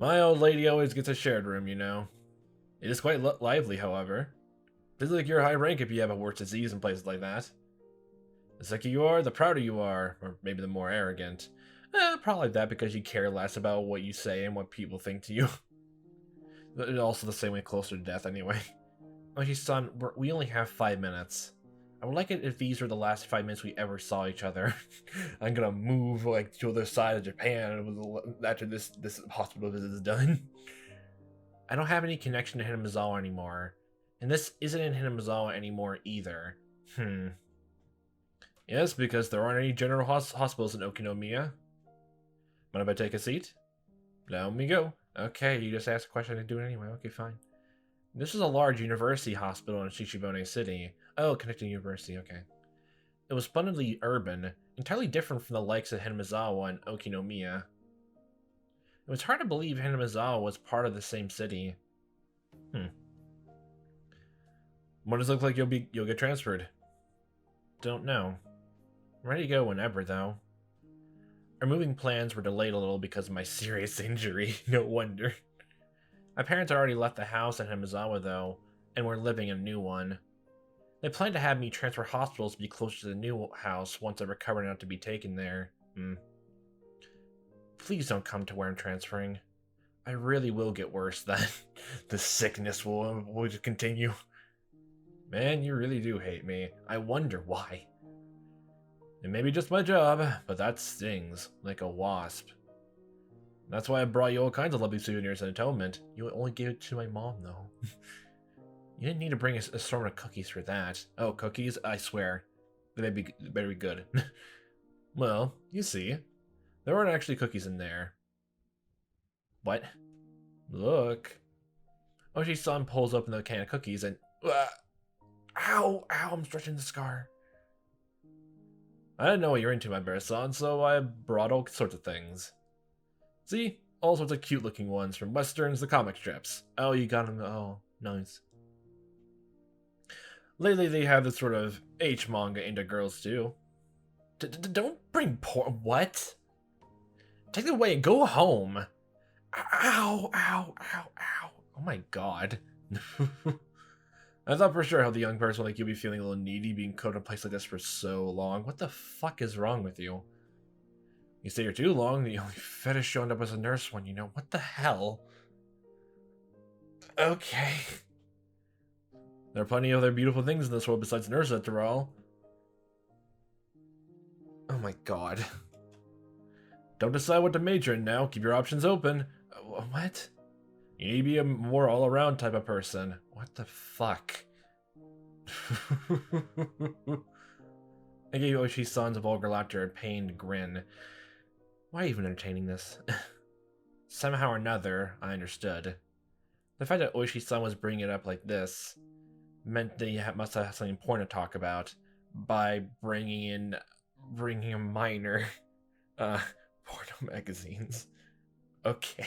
My old lady always gets a shared room, you know. It is quite lively, however. Feels like you're high rank if you have a worse disease in places like that. The sicker you are, the prouder you are. Or maybe the more arrogant. Probably that because you care less about what you say and what people think to you. Also the same way closer to death anyway. Oishi-san, we only have 5 minutes. I would like it if these were the last 5 minutes we ever saw each other. I'm gonna move to the other side of Japan after this hospital visit is done. I don't have any connection to Hinamizawa anymore. And this isn't in Hinamizawa anymore either. Yes, because there aren't any general hospitals in Okinomiya. Mind if I take a seat? Let me go. Okay, you just asked a question, I do it anyway. Okay, fine. This is a large university hospital in Shichibone City. Oh, connecting university, okay. It was splendidly urban, entirely different from the likes of Hinamizawa and Okinomiya. It was hard to believe Hinamizawa was part of the same city. When does it look like you'll get transferred? Don't know. I'm ready to go whenever, though. Our moving plans were delayed a little because of my serious injury. No wonder. My parents had already left the house in Hinamizawa, though, and were living in a new one. They plan to have me transfer hospitals to be closer to the new house once I recover enough to be taken there. Please don't come to where I'm transferring. I really will get worse then. The sickness will continue. Man, you really do hate me. I wonder why. It may be just my job, but that stings like a wasp. That's why I brought you all kinds of lovely souvenirs in atonement. You only gave it to my mom, though. You didn't need to bring a assortment of cookies for that. Oh, cookies? I swear. They better be good. Well, you see. There weren't actually cookies in there. What? Look. Oshi-san pulls open the can of cookies and... Ow! Ow, I'm stretching the scar. I didn't know what you're into, Maebara-san, so I brought all sorts of things. See? All sorts of cute-looking ones, from westerns to comic strips. Oh, you got them. Oh, nice. Lately, they have this sort of H-manga into girls, too. Don't bring porn. What? Take it away and go home. Ow, ow, ow, ow. Oh my god. I thought for sure how the young person like you'll be feeling a little needy being caught in a place like this for so long. What the fuck is wrong with you? You stay here too long, the only fetish showing up as a nurse one, you know. What the hell? Okay. There are plenty of other beautiful things in this world besides nurses, after all. Oh my god. Don't decide what to major in now. Keep your options open. What? You need to be a more all-around type of person. What the fuck? I gave Oishi-san's vulgar laughter a pained grin. Why even entertaining this? Somehow or another, I understood. The fact that Oishi-san was bringing it up like this meant that he must have something important to talk about by bringing a minor porno magazines. Okay.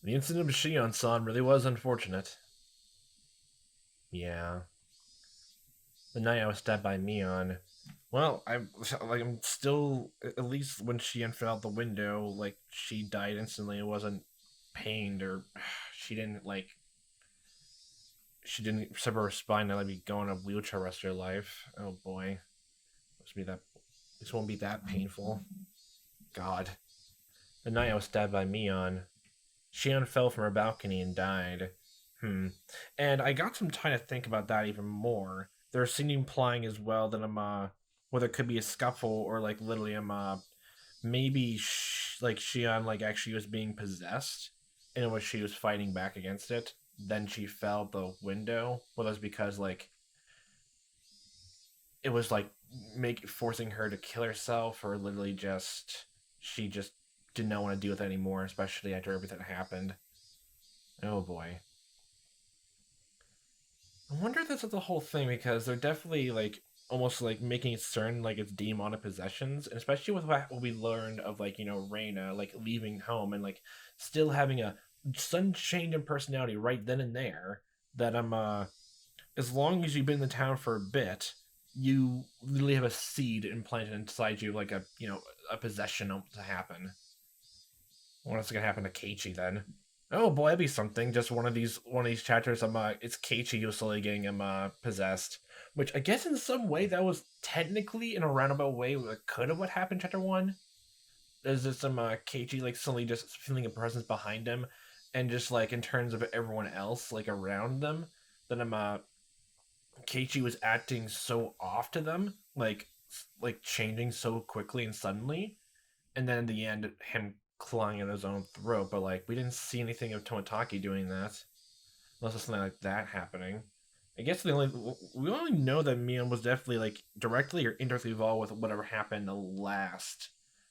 The incident with Shion-san really was unfortunate. Yeah. The night I was stabbed by Mion. Well, I'm still, at least when Shion fell out the window, like, she died instantly. It wasn't pained or she didn't sever her spine and be going on a wheelchair rest of her life. Oh boy. This won't be that painful. God. The night I was stabbed by Mion. Shion fell from her balcony and died. And I got some time to think about that even more. There seemed implying as well that well, there could be a scuffle or literally maybe Shion actually was being possessed, and it was she was fighting back against it. Then she fell out the window. Whether it's because it was forcing her to kill herself, or literally she just did not want to deal with it anymore, especially after everything that happened. Oh boy. I wonder if that's the whole thing, because they're definitely almost making it certain it's demonic possessions, and especially with what we learned of Reina leaving home and still having a sudden change in personality right then and there. That as long as you've been in the town for a bit, you literally have a seed implanted inside you, a possession to happen. What's gonna happen to Keiichi then? Oh boy, that'd be something. Just one of these chapters. It's Keiichi who's slowly getting him possessed, which I guess in some way that was technically in a roundabout way could have what happened in chapter 1. There's just some Keiichi suddenly just feeling a presence behind him, and just in terms of everyone else around them, that Keiichi was acting so off to them, changing so quickly and suddenly, and then in the end him clawing at his own throat. But we didn't see anything of Tomotaki doing that, unless there's something like that happening. I guess we only know that Mion was definitely directly or indirectly involved with whatever happened the last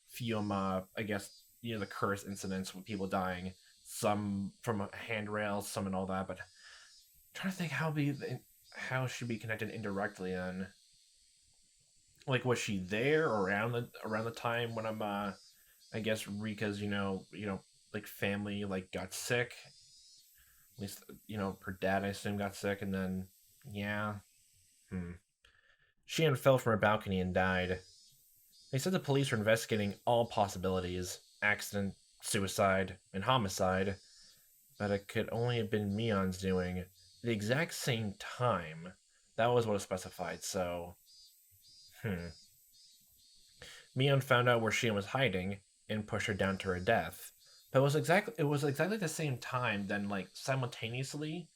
few I guess the curse incidents with people dying, some from a handrail, some and all that. But I'm trying to think how should be connected indirectly then. Was she there around the time when I guess Rika's family got sick? At least her dad, I assume, got sick, and then yeah. Shion fell from her balcony and died. They said the police were investigating all possibilities: accident, suicide, and homicide, but it could only have been Mion's doing. the exact same time. That was what was specified, so... Mion found out where Shion was hiding and pushed her down to her death. But it was exactly the same time, then like simultaneously.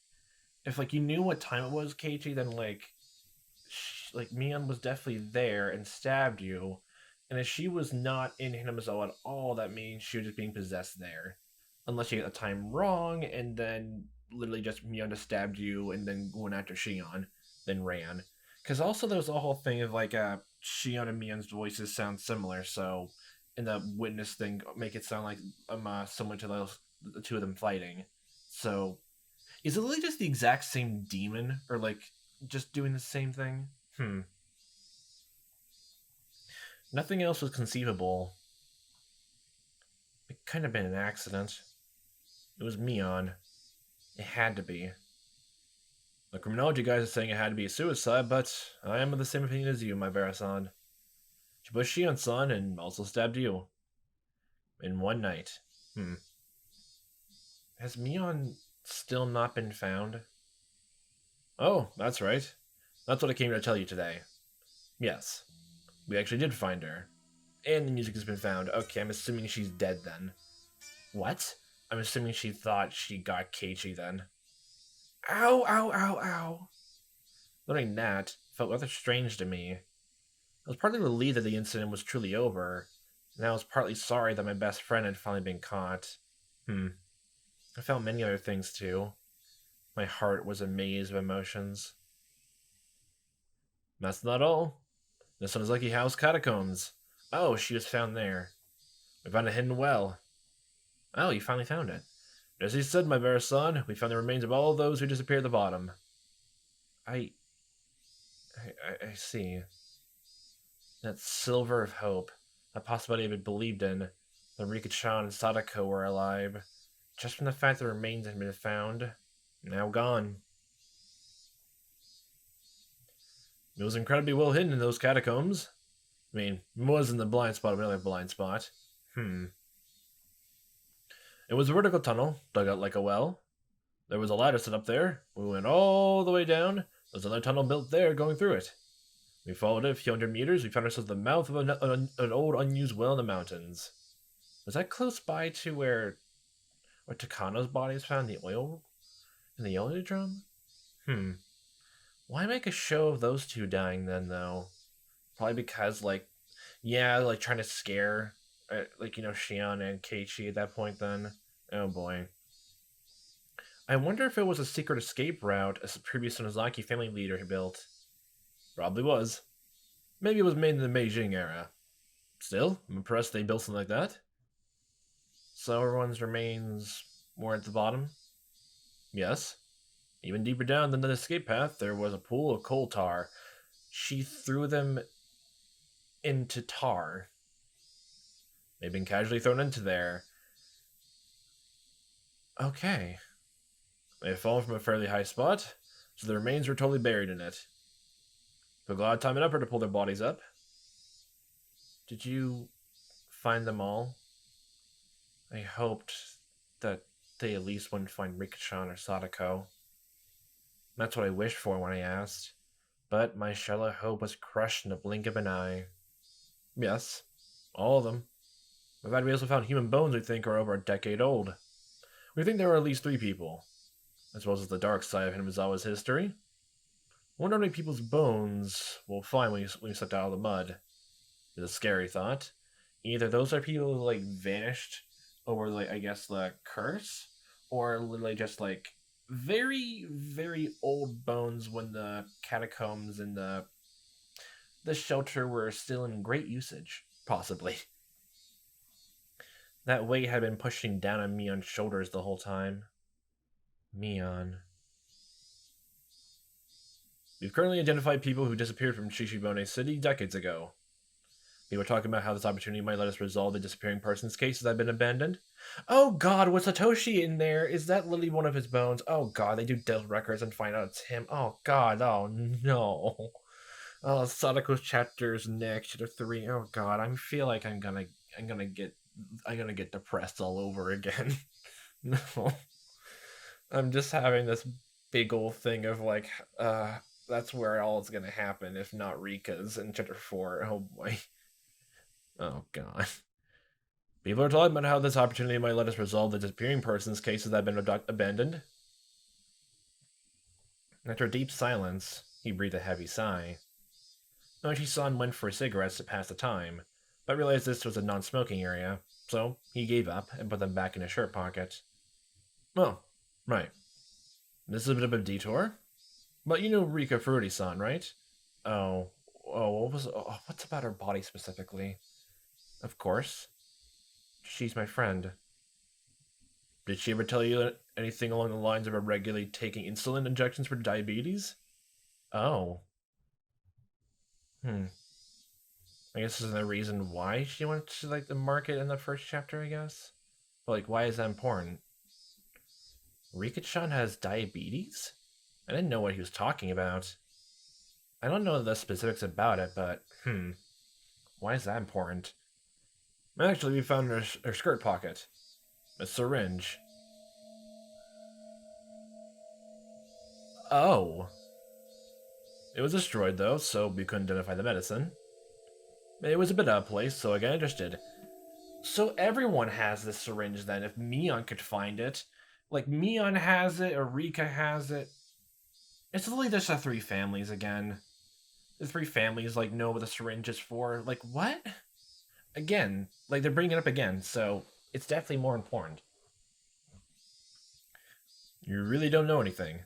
If like you knew what time it was, Keiichi, then like Mion was definitely there and stabbed you. And if she was not in Hinamizawa at all, that means she was just being possessed there. Unless you get the time wrong, and then literally just Mion just stabbed you and then went after Shion, then ran. Because also there was a whole thing of like Shion and Mion's voices sound similar, so in the witness thing make it sound like similar to the two of them fighting. So is it really just the exact same demon, or like just doing the same thing? Nothing else was conceivable. It couldn't have been an accident. It was Mion. It had to be. The criminology guys are saying it had to be a suicide, but I am of the same opinion as you, Maebara-san. She pushed Shion-san and also stabbed you. In one night. Has Mion still not been found? Oh, that's right. That's what I came to tell you today. Yes, we actually did find her. And the music has been found. Okay, I'm assuming she's dead then. What? I'm assuming she thought she got Keiichi then. Ow, ow, ow, ow. Learning that felt rather strange to me. I was partly relieved that the incident was truly over, and I was partly sorry that my best friend had finally been caught. I felt many other things too. My heart was a maze of emotions. That's not all. This one is Lucky House Catacombs. Oh, she was found there. We found a hidden well. Oh, you finally found it. As he said, Maebara-san, we found the remains of all those who disappeared at the bottom. I see. That silver of hope, a possibility I had believed in, that Rika-chan and Sadako were alive, just from the fact that the remains had been found, now gone. It was incredibly well hidden in those catacombs. I mean, it wasn't the blind spot of another blind spot. It was a vertical tunnel, dug out like a well. There was a ladder set up there. We went all the way down. There was another tunnel built there going through it. We followed it a few hundred meters. We found ourselves at the mouth of an old unused well in the mountains. Was that close by to where Takano's body was found in the oil drum? Why make a show of those two dying then, though? Probably because, trying to scare, Shion and Keiichi at that point then. Oh boy. I wonder if it was a secret escape route a previous Sonozaki family leader had built. Probably was. Maybe it was made in the Meijing era. Still, I'm impressed they built something like that. So everyone's remains were at the bottom? Yes. Even deeper down than the escape path, there was a pool of coal tar. She threw them into tar. They'd been casually thrown into there. Okay. They had fallen from a fairly high spot, so the remains were totally buried in it. Took a lot of time and effort to pull their bodies up. Did you find them all? I hoped that they at least wouldn't find Rika-chan or Sadako. That's what I wished for when I asked. But my shell of hope was crushed in a blink of an eye. Yes, all of them. In fact, we also found human bones we think are over a decade old. We think there were at least 3 people, as well as the dark side of Hinamizawa's history. I wonder how many people's bones we'll find when you stepped out of the mud. It's a scary thought. Either those are people who, vanished over, the curse, or literally just, very, very old bones when the catacombs and the shelter were still in great usage, possibly. That weight had been pushing down on Mion's shoulders the whole time. Mion. We've currently identified people who disappeared from Shishibone City decades ago. We were talking about how this opportunity might let us resolve the disappearing persons cases that have been abandoned. Oh god, was Satoshi in there? Is that literally one of his bones? Oh god, they do death records and find out it's him. Oh god, oh no. Oh, Sadako's chapters next, chapter 3. Oh god, I feel like I'm gonna get depressed all over again. No. I'm just having this big old thing of like, that's where all is gonna happen if not Rika's in chapter 4. Oh boy. Oh god. People are talking about how this opportunity might let us resolve the disappearing persons cases that have been abandoned. After a deep silence, he breathed a heavy sigh. Oichi-san went for cigarettes to pass the time, but realized this was a non-smoking area, so he gave up and put them back in his shirt pocket. Oh, right. This is a bit of a detour, but you know Rika Furuti-san, right? Oh, what's about her body specifically? Of course. She's my friend. Did she ever tell you anything along the lines of her regularly taking insulin injections for diabetes? Oh. Hmm. I guess this is the reason why she went to like the market in the first chapter, I guess. But like, why is that important? Rika-chan has diabetes? I didn't know what he was talking about. I don't know the specifics about it, but why is that important? Actually, we found her skirt pocket. A syringe. Oh. It was destroyed though, so we couldn't identify the medicine. It was a bit out of place, so I got interested. So everyone has this syringe then, if Mion could find it. Like, Mion has it, or Rika has it. It's literally just the three families again. The three families, like, know what the syringe is for. Like, what? Again, like, they're bringing it up again, so it's definitely more important. You really don't know anything.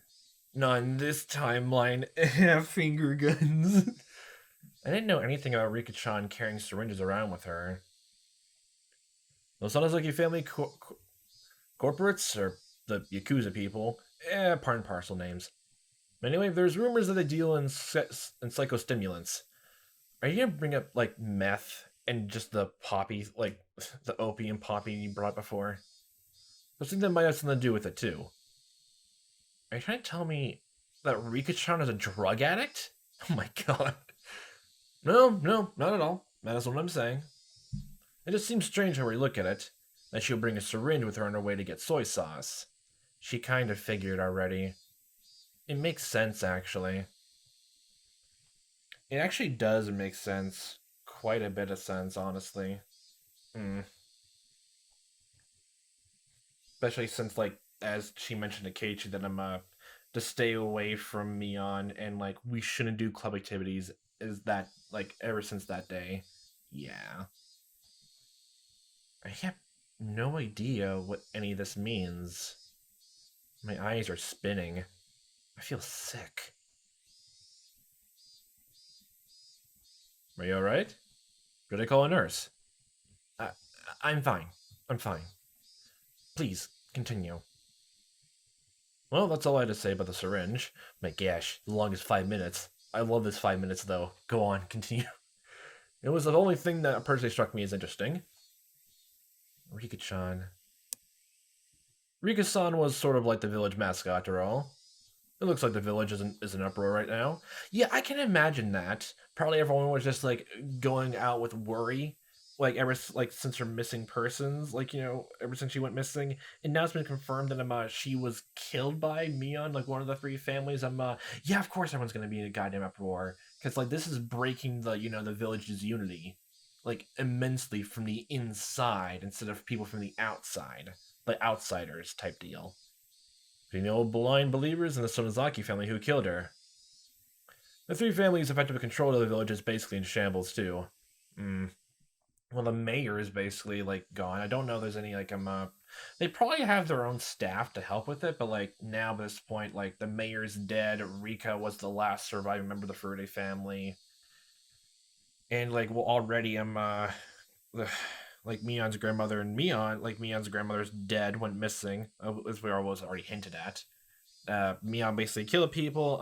Not in this timeline. Finger guns. I didn't know anything about Rika-chan carrying syringes around with her. Those Sanazuki family corporates, or the Yakuza people, part and parcel names. Anyway, there's rumors that they deal in psychostimulants. Are you gonna bring up, like, meth and just the poppy, like, the opium poppy you brought before? I think that might have something to do with it, too. Are you trying to tell me that Rika-chan is a drug addict? Oh my god. No, not at all. That is what I'm saying. It just seems strange how we look at it, that she'll bring a syringe with her on her way to get soy sauce. She kind of figured already. It makes sense, actually. It actually does make sense. Quite a bit of sense, honestly. Especially since, like, as she mentioned to Keiichi, that I'm, to stay away from Mion, and, like, we shouldn't do club activities, is that, like, ever since that day. Yeah. I have no idea what any of this means. My eyes are spinning. I feel sick. Are you alright? Should I call a nurse? Uh, I'm fine. I'm fine. Please, continue. Well, that's all I had to say about the syringe. My gosh, the longest 5 minutes. I love this 5 minutes, though. Go on, continue. It was the only thing that personally struck me as interesting. Rika-chan. Rika-san was sort of like the village mascot, after all. It looks like the village is in uproar right now. Yeah, I can imagine that. Probably everyone was just like going out with worry, like since her missing persons, like ever since she went missing, and now it's been confirmed that she was killed by Mion, like one of the three families. Yeah, of course everyone's gonna be in a goddamn uproar because like this is breaking the village's unity, like immensely from the inside instead of people from the outside, like outsiders type deal. The old blind believers and the Sonozaki family who killed her. The three families' effective control of the village is basically in shambles too. Well, the mayor is basically like gone. I don't know if there's any they probably have their own staff to help with it, but like now at this point, like the mayor's dead. Rika was the last surviving member of the Furude family, and like already like Mion's grandmother and Mion's grandmother's dead, went missing, as we was already hinted at. Mion basically killed people.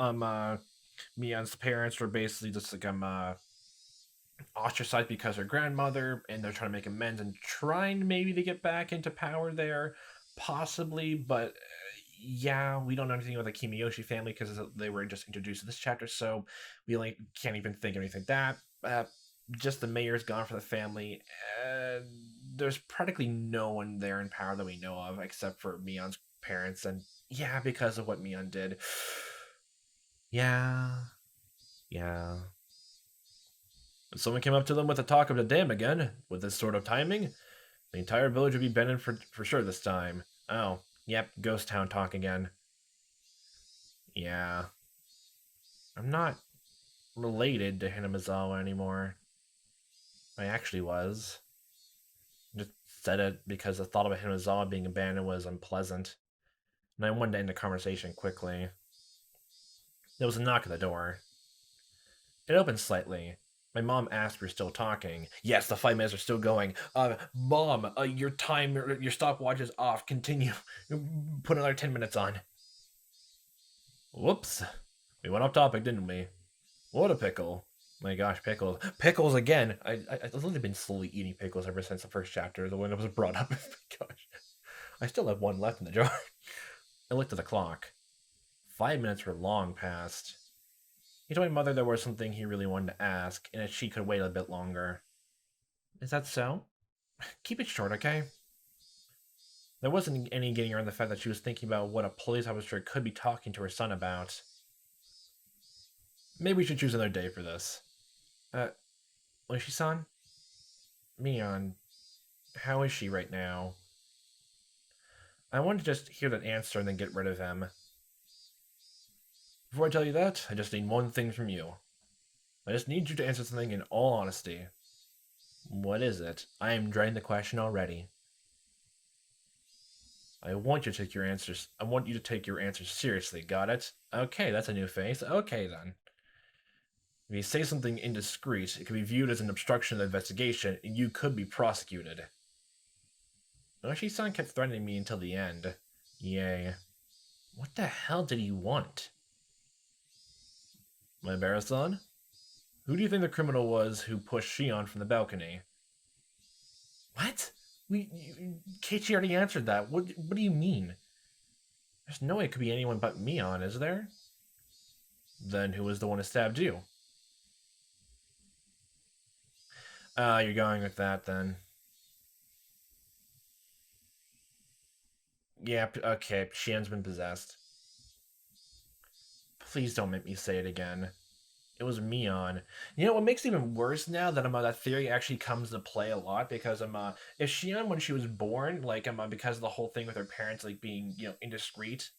Mion's parents were basically just like ostracized because her grandmother, and they're trying to make amends and trying maybe to get back into power there, possibly. But yeah, we don't know anything about the Kimiyoshi family because they were just introduced in this chapter, so we like can't even think of anything like that. Just the mayor's gone for the family. There's practically no one there in power that we know of except for Mion's parents, and yeah, because of what Mion did. Yeah. If someone came up to them with the talk of the dam again, with this sort of timing, the entire village would be banned for sure this time. Oh, yep, ghost town talk again. Yeah. I'm not related to Hinamizawa anymore. I actually was. Just said it because the thought of Hinamizawa being abandoned was unpleasant, and I wanted to end the conversation quickly. There was a knock at the door. It opened slightly. My mom asked if we were still talking. Yes, the 5 minutes are still going. Mom, your stopwatch is off. Continue. Put another 10 minutes on. Whoops. We went off topic, didn't we? What a pickle. My gosh, pickles. Pickles again. I've literally been slowly eating pickles ever since the first chapter, the one that was brought up. Oh gosh. I still have one left in the jar. I looked at the clock. 5 minutes were long past. He told my mother there was something he really wanted to ask, and that she could wait a bit longer. Is that so? Keep it short, okay? There wasn't any getting around the fact that she was thinking about what a police officer could be talking to her son about. Maybe we should choose another day for this. Oishi-san? Mion, how is she right now? I want to just hear that answer and then get rid of him. Before I tell you that, I just need one thing from you. I just need you to answer something in all honesty. What is it? I am dreading the question already. I want you to take your answers. I want you to take your answers seriously. Got it? Okay, that's a new face. Okay then. If you say something indiscreet, it could be viewed as an obstruction of the investigation, and you could be prosecuted. Oishi-san kept threatening me until the end. Yay. What the hell did he want? Maebara-san? Who do you think the criminal was who pushed Shion from the balcony? What? Keiichi already answered that. What do you mean? There's no way it could be anyone but Mion, is there? Then who was the one who stabbed you? You're going with that then. Yeah, okay, Shion's been possessed. Please don't make me say it again. It was Mion. You know what makes it even worse now that that theory actually comes into play a lot because if Shion when she was born because of the whole thing with her parents being indiscreet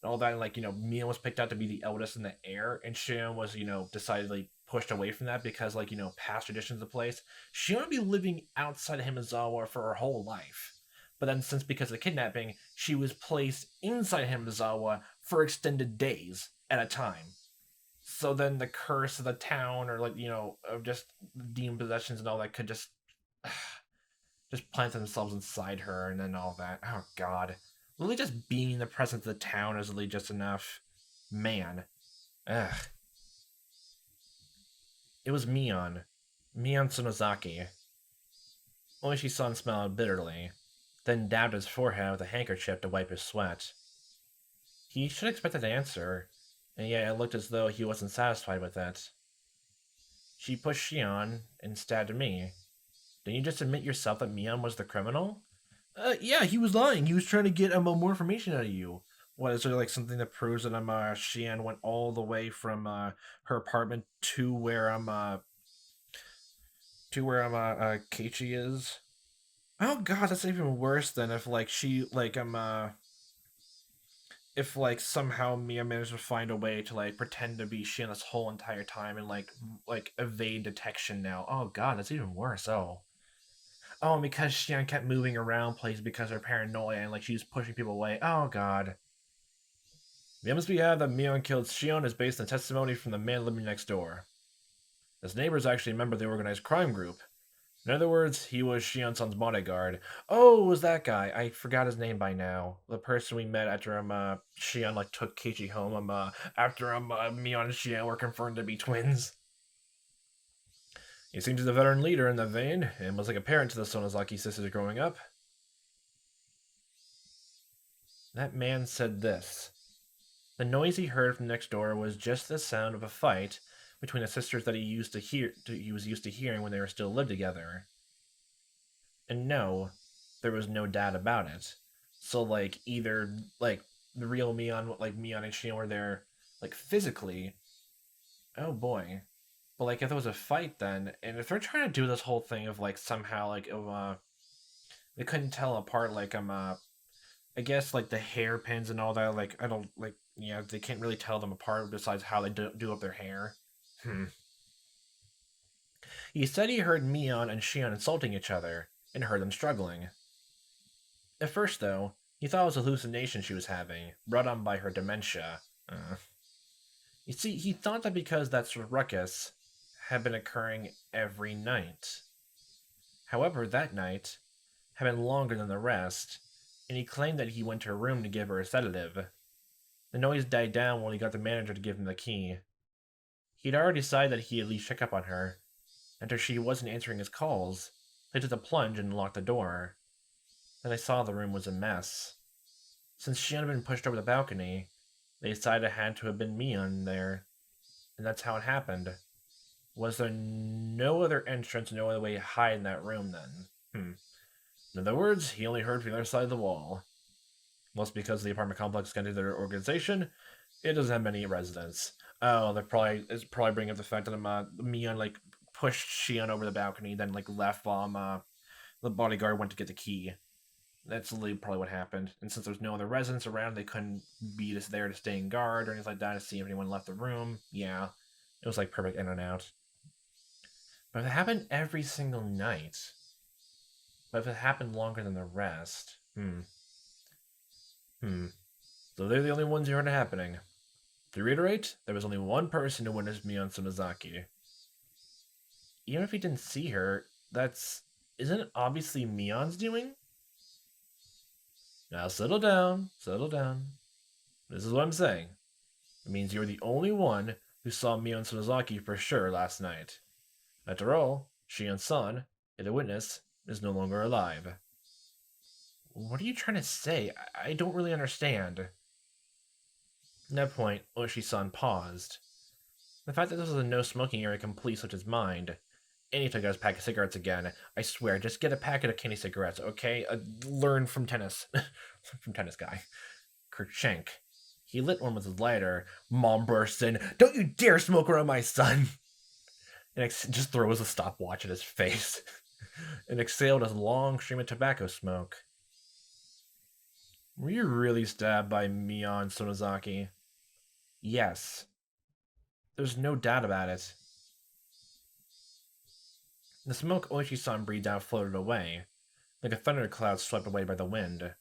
and all that and Mion was picked out to be the eldest in the heir and Shion was decidedly pushed away from that because past traditions of place. Shion would be living outside of Hinamizawa for her whole life. But then since because of the kidnapping, she was placed inside Hinamizawa for extended days at a time. So then the curse of the town, or of just demon possessions and all that, could just plant themselves inside her, and then all that. Oh God, literally just being in the presence of the town is literally just enough. Man, ugh. It was Mion Sonozaki. Oishi-san smiled bitterly, then dabbed his forehead with a handkerchief to wipe his sweat. He should have expected an answer. And yet it looked as though he wasn't satisfied with it. She pushed Shion and stabbed me. Didn't you just admit yourself that Mion was the criminal? Yeah, he was lying. He was trying to get more information out of you. What, is there something that proves that Shion went all the way from her apartment to where Keiichi is? Oh God, that's even worse than if she if somehow Mia managed to find a way to pretend to be Shion this whole entire time and evade detection now. Oh God, that's even worse. Oh, and because Shion kept moving around places because of her paranoia and she was pushing people away. Oh God. The evidence we have that Mion killed Shion is based on testimony from the man living next door. His neighbor is actually a member of the organized crime group. In other words, he was Shion's bodyguard. Oh, it was that guy. I forgot his name by now. The person we met after Shion took Keiichi home. After Mion and Shion were confirmed to be twins. He seems to be the veteran leader in the vein, and was like a parent to the Sonozaki sisters growing up. That man said this. The noise he heard from next door was just the sound of a fight between the sisters that he was used to hearing when they were still lived together. And no, there was no doubt about it. So like either like the real Mion, like Mion and Shion were there like physically. Oh boy. But like if there was a fight then, and if they're trying to do this whole thing of like somehow like they couldn't tell apart like I guess like the hairpins and all that, like I don't like yeah, they can't really tell them apart besides how they do up their hair. Hmm. He said he heard Mion and Shion insulting each other, and heard them struggling. At first, though, he thought it was a hallucination she was having, brought on by her dementia. You see, he thought that because that sort of ruckus had been occurring every night. However, that night had been longer than the rest, and he claimed that he went to her room to give her a sedative. The noise died down when he got the manager to give him the key. He'd already decided that he'd at least check up on her. After she wasn't answering his calls, they took the plunge and locked the door. Then they saw the room was a mess. Since she had been pushed over the balcony, they decided it had to have been Mion there, and that's how it happened. Was there no other entrance, no other way to hide in that room then? In other words, he only heard from the other side of the wall. Most because the apartment complex connected to their organization, it doesn't have many residents. Oh, it's probably bringing up the fact that Mion like pushed Shion over the balcony, then like left while the bodyguard went to get the key. That's literally probably what happened. And since there's no other residents around, they couldn't be just there to stay in guard or anything like that to see if anyone left the room. Yeah, it was like perfect in and out. But if it happened every single night, but if it happened longer than the rest, So they're the only ones who heard it happening. To reiterate, there was only one person who witnessed Mion Sonozaki. Even if he didn't see her, that's isn't it obviously Mion's doing? Now settle down, settle down. This is what I'm saying. It means you're the only one who saw Mion Sonozaki for sure last night. After all, Shion's son, the witness, is no longer alive. What are you trying to say? I don't really understand. At that point, Oshi-san paused. The fact that this was a no smoking area completely slipped his mind. And he took out his pack of cigarettes again. I swear, just get a packet of candy cigarettes, okay? Learn from tennis. from tennis guy. Kerchenk. He lit one with his lighter. Mom bursts in. Don't you dare smoke around my son! And just throws a stopwatch at his face. and exhaled a long stream of tobacco smoke. Were you really stabbed by Mion Sonozaki? Yes. There's no doubt about it. The smoke Oishi-san breathed out floated away, like a thundercloud swept away by the wind.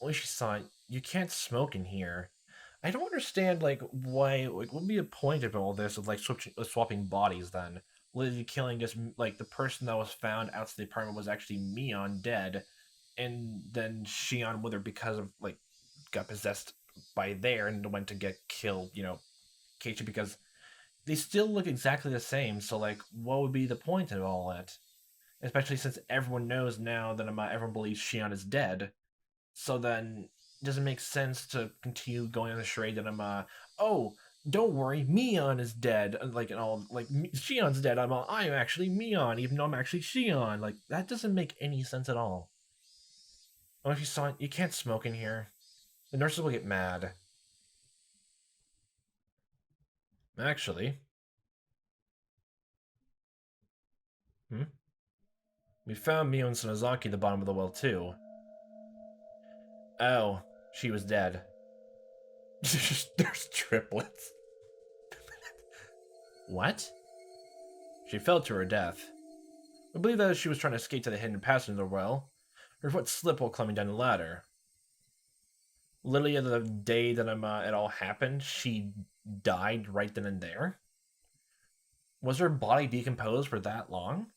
Oishi-san, you can't smoke in here. I don't understand, like, why, like, what would be the point of all this of, like, swapping bodies, then? Literally killing just, like, the person that was found outside the apartment was actually Mion dead, and then Shion with her because of, like, got possessed by there and went to get killed, Keiichi, because they still look exactly the same, so, like, what would be the point of all that? Especially since everyone knows now that everyone believes Shion is dead. So then, it doesn't make sense to continue going on the charade that oh, don't worry, Mion is dead. Like, and all, like, Shion's dead. I'm actually Mion, even though I'm actually Shion. Like, that doesn't make any sense at all. Oh, if you saw it, you can't smoke in here. The nurses will get mad. Actually, we found Mion Sonozaki at the bottom of the well, too. Oh, she was dead. There's triplets. What? She fell to her death. We believe that she was trying to escape to the hidden passage of the well. Her foot slipped while climbing down the ladder. Literally, the day that it all happened, she died right then and there. Was her body decomposed for that long?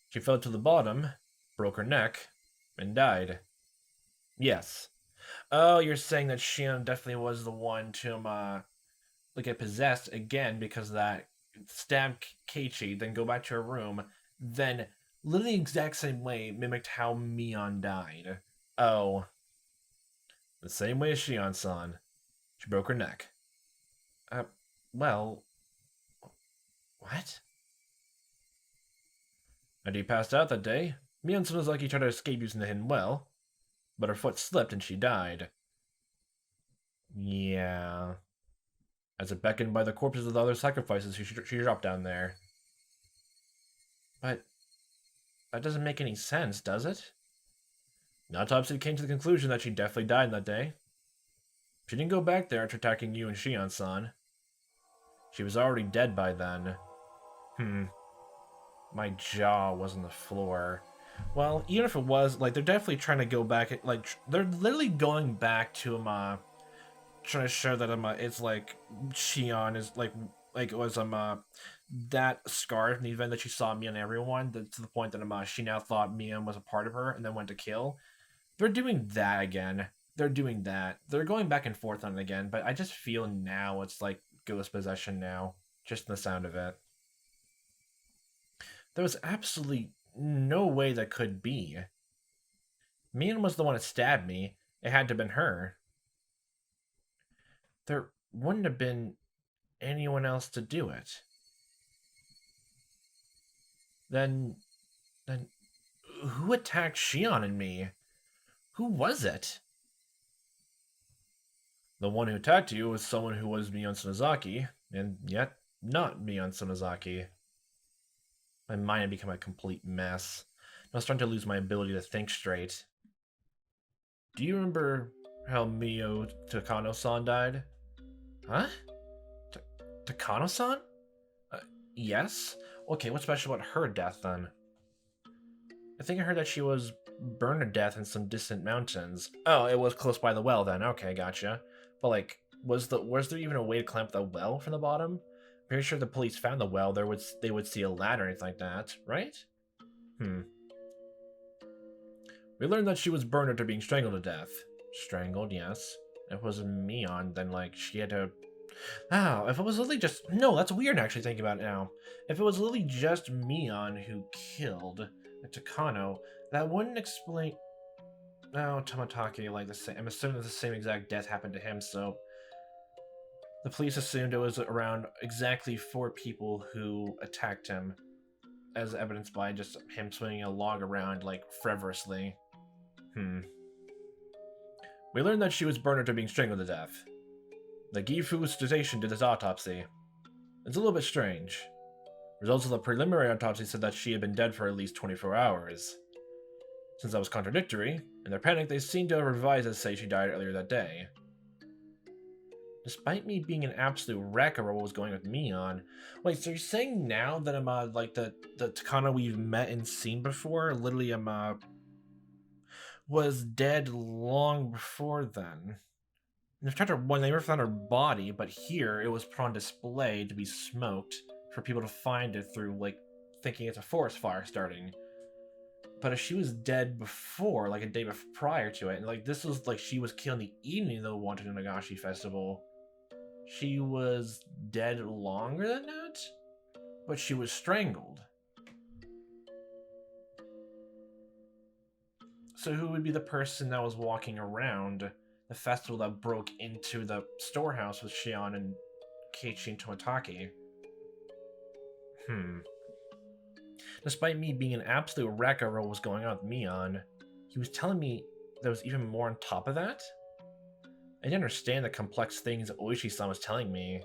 She fell to the bottom, broke her neck, and died. Yes. Oh, you're saying that Shion definitely was the one to get possessed again because that stab Keiichi, then go back to her room, then literally the exact same way mimicked how Mion died. Oh. The same way as Shion-san. She broke her neck. Well... What? After he passed out that day, Mion Sonozaki tried to escape using the hidden well. but her foot slipped and she died. Yeah. As if beckoned by the corpses of the other sacrifices, she dropped down there. But that doesn't make any sense, does it? The autopsy came to the conclusion that she definitely died that day. She didn't go back there after attacking you and Shion-san. She was already dead by then. My jaw was on the floor. Well, even if it was, like, they're definitely trying to go back, like, they're literally going back to, trying to show that, it's, like, Shion is, like it was, that scar from the event that she saw me and everyone, to the point that, she now thought Mian was a part of her and then went to kill. They're doing that again. They're doing that. They're going back and forth on it again, but I just feel now it's, like, ghost possession now, just in the sound of it. There was absolutely no way that could be. Mian was the one that stabbed me. It had to have been her. There wouldn't have been anyone else to do it. Then who attacked Shion and me? Who was it? The one who attacked you was someone who was Mion Sonozaki, and yet not Mion Sonozaki. My mind had become a complete mess. I was starting to lose my ability to think straight. Do you remember how Mio Takano-san died? Huh? Takano-san? Yes? Okay, what's special about her death, then? I think I heard that she was burned to death in some distant mountains. Oh, it was close by the well, then. Okay, gotcha. But, like, was there even a way to clamp the well from the bottom? Pretty sure the police found the well. They would see a ladder or anything like that, right? We learned that she was burned after being strangled to death. Strangled, yes. If it was Mion, then, like, she had to... Oh, if it was literally just... No, that's weird, actually, thinking about it now. If it was literally just Mion who killed Takano, that wouldn't explain... No, Tomatake, like, the same... I'm assuming the same exact death happened to him, so... The police assumed it was around exactly 4 people who attacked him, as evidenced by just him swinging a log around, like, frivolously. We learned that she was burned after being strangled to death. The Gifu station did this autopsy. It's a little bit strange. Results of the preliminary autopsy said that she had been dead for at least 24 hours. Since that was contradictory, in their panic they seemed to have revised it to say she died earlier that day. Despite me being an absolute wreck over what was going with Mion. Wait, so you're saying now that I'm, like, the Takano we've met and seen before, literally, was dead long before then? In chapter 1, they never found her body, but here, it was put on display to be smoked for people to find it through, like, thinking it's a forest fire starting. But if she was dead before, like, a day prior to it, and, like, this was, like, she was killed in the evening of the Watanagashi festival, she was dead longer than that? But she was strangled. So who would be the person that was walking around the festival that broke into the storehouse with Shion and Keiichi and Tomatake? Despite me being an absolute wreck over what was going on with Mion, he was telling me there was even more on top of that? I didn't understand the complex things that Oishi-san was telling me.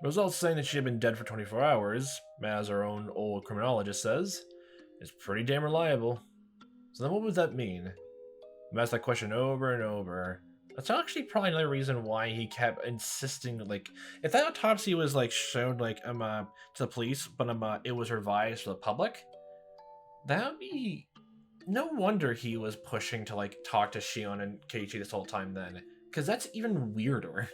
The results saying that she had been dead for 24 hours, as our own old criminologist says, is pretty damn reliable. So then what would that mean? I've asked that question over and over. That's actually probably another reason why he kept insisting, like, if that autopsy was, like, shown, like, to the police, but, it was revised for the public, that would be... No wonder he was pushing to, like, talk to Shion and Keiichi this whole time then. Because that's even weirder.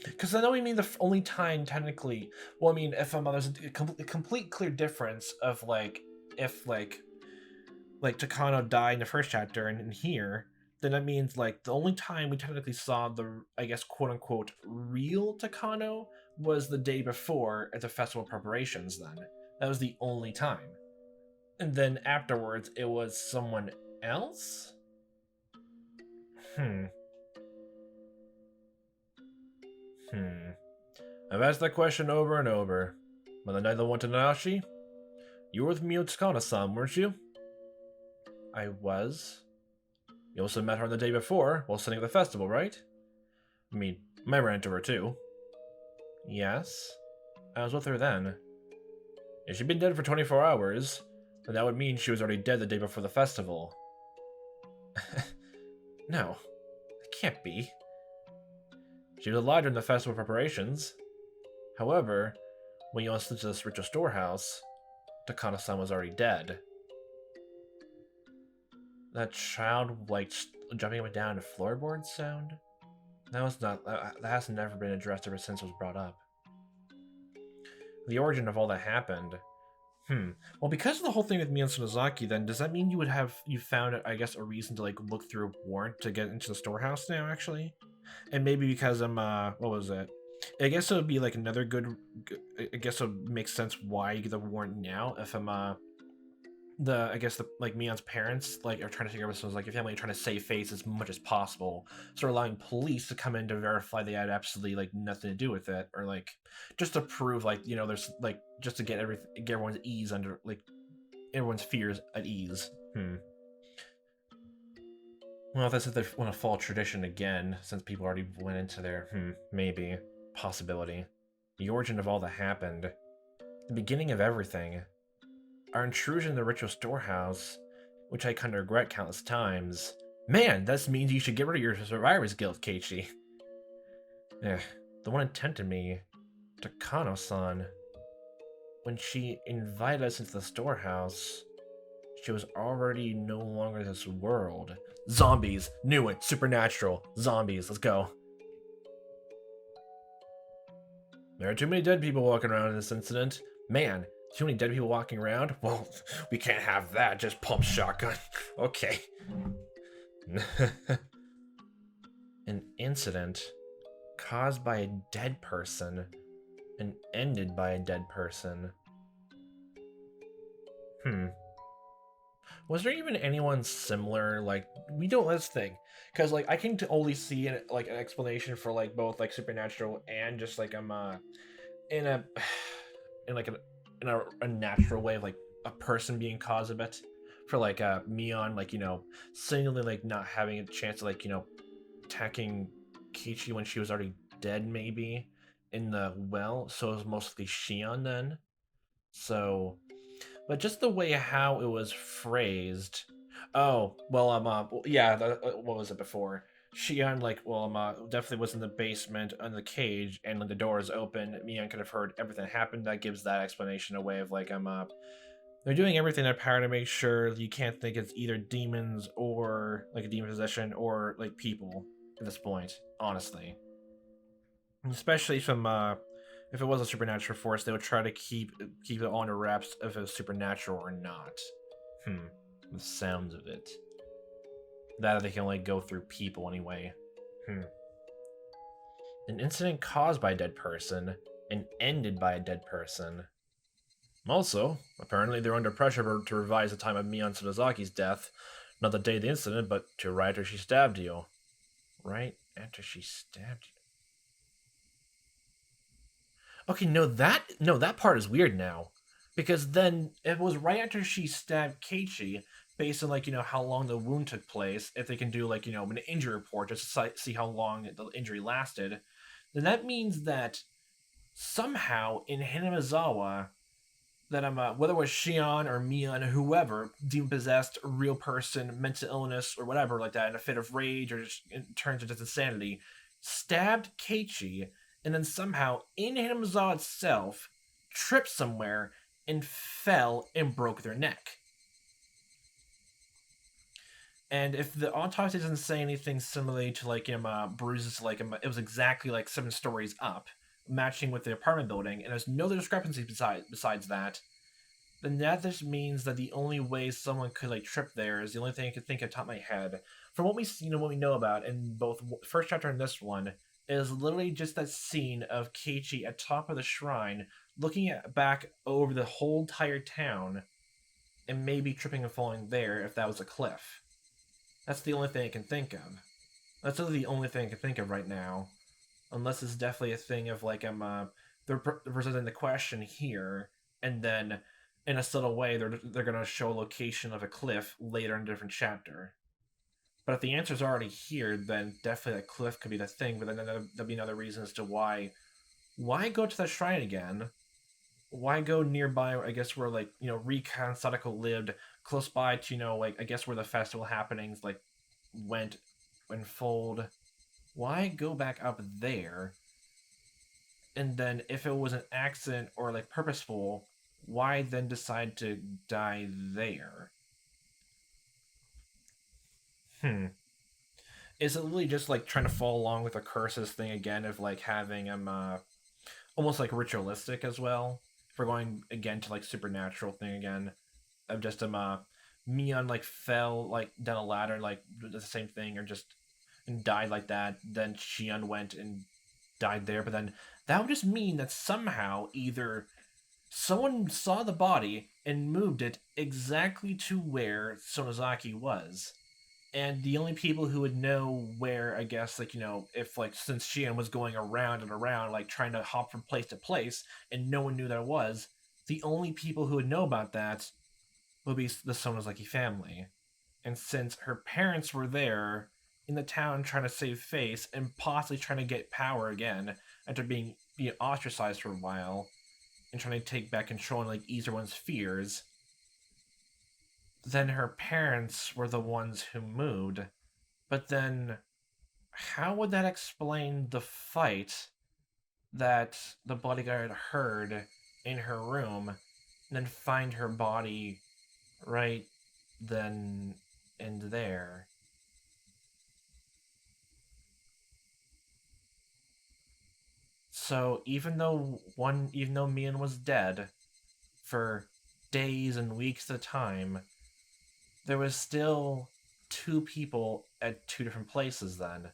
Because I know we mean the only time, technically... Well, I mean, if there's a complete clear difference of, like, if, like Takano died in the first chapter and in here, then that means, like, the only time we technically saw the, I guess, quote-unquote, real Takano was the day before at the festival preparations then. That was the only time. And then afterwards, it was someone else? I've asked that question over and over. But the night of the Watanagashi, you were with Miyo Tsukana-san, weren't you? I was. You also met her the day before while sitting at the festival, right? I mean, I ran into her too. Yes. I was with her then. If she'd been dead for 24 hours, then that would mean she was already dead the day before the festival. No, it can't be. She was alive during the festival preparations. However, when you went to this ritual storehouse, Takano-san was already dead. That child, like, jumping up and down to floorboard sound? That was not. That has never been addressed ever since it was brought up. The origin of all that happened. Well, because of the whole thing with Mion Sonozaki, then does that mean you found, I guess, a reason to like look through a warrant to get into the storehouse now, actually? And maybe because I'm what was it? I guess it would be like another good. I guess it would make sense why you get the warrant now if I'm I guess the like Mion's parents like are trying to figure out so like your family are trying to save face as much as possible, so allowing police to come in to verify they had absolutely like nothing to do with it, or like just to prove like there's like just to get everyone's ease under like everyone's fears at ease. Well, that's if they want to follow tradition again, since people already went into their maybe possibility. The origin of all that happened, the beginning of everything. Our intrusion in the ritual storehouse, which I kind of regret countless times. Man, that means you should get rid of your survivor's guilt, Keiichi. The one that tempted me, Takano-san. When she invited us into the storehouse, she was already no longer this world. Zombies! Knew it! Supernatural! Zombies, let's go. There are too many dead people walking around in this incident. Man, too many dead people walking around? Well, we can't have that. Just pump shotgun. Okay. An incident caused by a dead person and ended by a dead person. Was there even anyone similar? Like, we don't. Let's think, because like I can only see like an explanation for like both like supernatural and just like in a in like a natural way of like a person being cause of it. For like Mion, like singularly like not having a chance to like attacking Keiichi when she was already dead, maybe in the well. So it was mostly Shion then. So, but just the way how it was phrased. Oh well, yeah. What was it before? Shion, like, well, definitely was in the basement in the cage, and when the door is open, Mion could have heard everything that happened. That gives that explanation away of like, they're doing everything in their power to make sure you can't think it's either demons or like a demon possession or like people at this point, honestly. Especially from if it was a supernatural force, they would try to keep it on the wraps if it was supernatural or not. The sounds of it. That they can only go through people anyway. An incident caused by a dead person and ended by a dead person. Also, apparently they're under pressure to revise the time of Mion Sonozaki's death, not the day of the incident, but to right after she stabbed you. Right after she stabbed you. Okay, that part is weird now, because then it was right after she stabbed Keiichi, based on like how long the wound took place. If they can do like an injury report just to see how long the injury lasted, then that means that somehow in Hinamizawa, that whether it was Shion or Mion or whoever, demon possessed, a real person, mental illness or whatever like that, in a fit of rage or just it turns into insanity, stabbed Keiichi, and then somehow in Hinamizawa itself tripped somewhere and fell and broke their neck. And if the autopsy doesn't say anything similarly to like bruises, like it was exactly like 7 stories up, matching with the apartment building, and there's no other discrepancy besides that, then that just means that the only way someone could like trip there is the only thing I could think of top of my head. From what we what we know about in both first chapter and this one is literally just that scene of Keiichi at top of the shrine, looking back over the whole entire town, and maybe tripping and falling there if that was a cliff. That's the only thing I can think of. That's really the only thing I can think of right now. Unless it's definitely a thing of like they're presenting the question here, and then in a subtle way, they're gonna show a location of a cliff later in a different chapter. But if the answer's already here, then definitely that cliff could be the thing. But then there'll be another reason as to why go to that shrine again? Why go nearby? I guess where like Rika and Sadako lived, close by to like I guess where the festival happenings like went unfold. Why go back up there? And then if it was an accident or like purposeful, why then decide to die there? Hmm. Is it really just like trying to follow along with the curses thing again of like having him almost like ritualistic as well? If we're going again to like supernatural thing again of just Mion like fell like down a ladder like the same thing or just and died like that. Then Shion went and died there, but then that would just mean that somehow either someone saw the body and moved it exactly to where Sonozaki was. And the only people who would know where, I guess, like, if, like, since Shion was going around and around, like, trying to hop from place to place, and no one knew that it was, the only people who would know about that would be the Sonozaki family. And since her parents were there in the town trying to save face and possibly trying to get power again after being ostracized for a while and trying to take back control and like ease everyone's fears, then her parents were the ones who moved. But then how would that explain the fight that the bodyguard heard in her room and then find her body right then and there? So even though Mian was dead for days and weeks at a time, there was still two people at two different places then.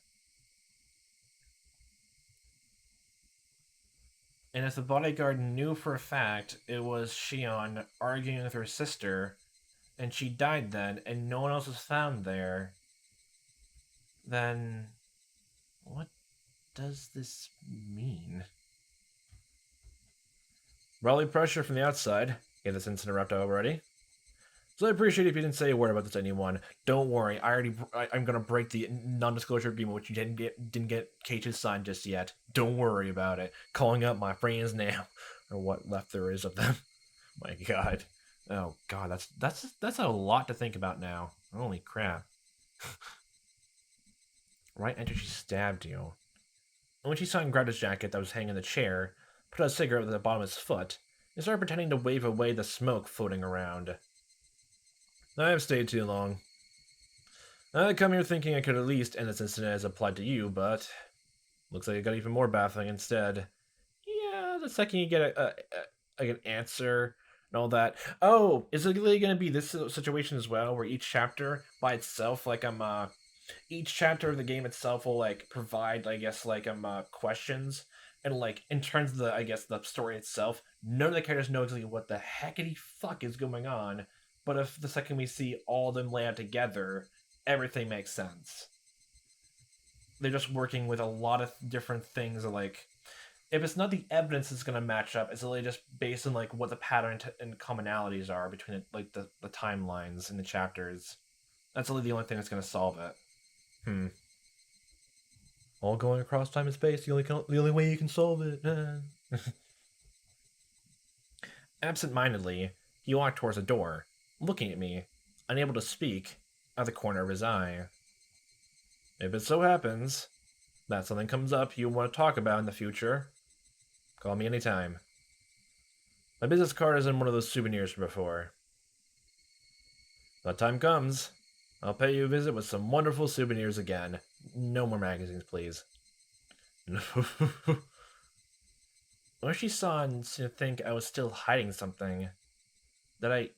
And if the bodyguard knew for a fact it was Shion arguing with her sister, and she died then, and no one else was found there, then what does this mean? Probably pressure from the outside. Get this incident wrapped up already. So I appreciate if you didn't say a word about this to anyone. Don't worry, I'm gonna break the non-disclosure agreement, which you didn't get Keiichi's signed just yet. Don't worry about it. Calling up my friends now, or what left there is of them. My God, oh God, that's a lot to think about now. Holy crap! Right after she stabbed you, and when she saw him grab his jacket that was hanging in the chair, put out a cigarette at the bottom of his foot, and started pretending to wave away the smoke floating around. I've stayed too long. I come here thinking I could at least end this incident as applied to you, but looks like it got even more baffling instead. Yeah, the second you get an answer and all that. Oh, is it really going to be this situation as well, where each chapter by itself, like each chapter of the game itself will like provide, I guess, like questions, and like in terms of I guess the story itself, none of the characters know exactly what the heckity fuck is going on. But if the second we see all of them lay out together, everything makes sense. They're just working with a lot of different things. Like, if it's not the evidence that's going to match up, it's really just based on like what the pattern and commonalities are between the timelines and the chapters. That's really the only thing that's going to solve it. All going across time and space. The only way you can solve it. Absent-mindedly, he walked towards the door, looking at me, unable to speak, out of the corner of his eye. If it so happens that something comes up you want to talk about in the future, call me anytime. My business card is in one of those souvenirs from before. When the time comes, I'll pay you a visit with some wonderful souvenirs again. No more magazines, please. What she saw and seemed to think I was still hiding something. That I,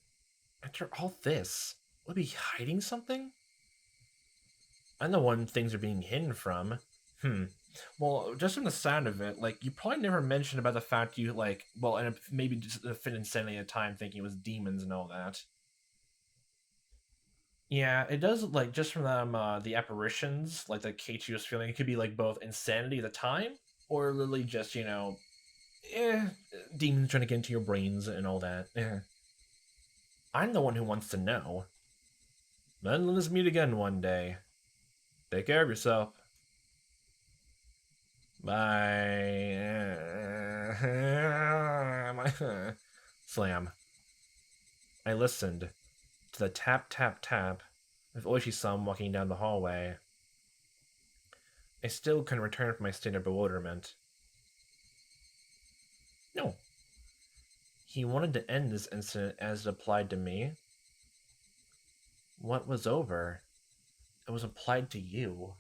after all this, would be hiding something? I'm the one things are being hidden from. Well, just from the sound of it, like, you probably never mentioned about the fact you, like, well, and maybe just fit insanity at a time thinking it was demons and all that. Yeah, it does, like, just from the apparitions, like, the Keiichi was feeling, it could be, like, both insanity at the time, or literally just, demons trying to get into your brains and all that. I'm the one who wants to know. Then let us meet again one day. Take care of yourself. Bye. Slam. I listened to the tap tap tap of Oishi-san walking down the hallway. I still couldn't return from my state of bewilderment. No. He wanted to end this incident as it applied to me. What was over? It was applied to you.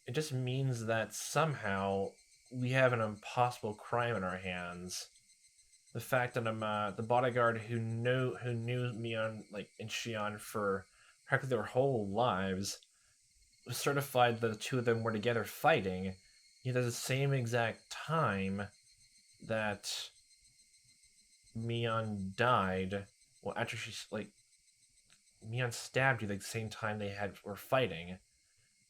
It just means that somehow we have an impossible crime in our hands. The fact that I'm the bodyguard who knew Mion and Shion for practically their whole lives was certified that the two of them were together fighting, yet at the same exact time that Mion died. Well, after Mion stabbed you the same time were fighting.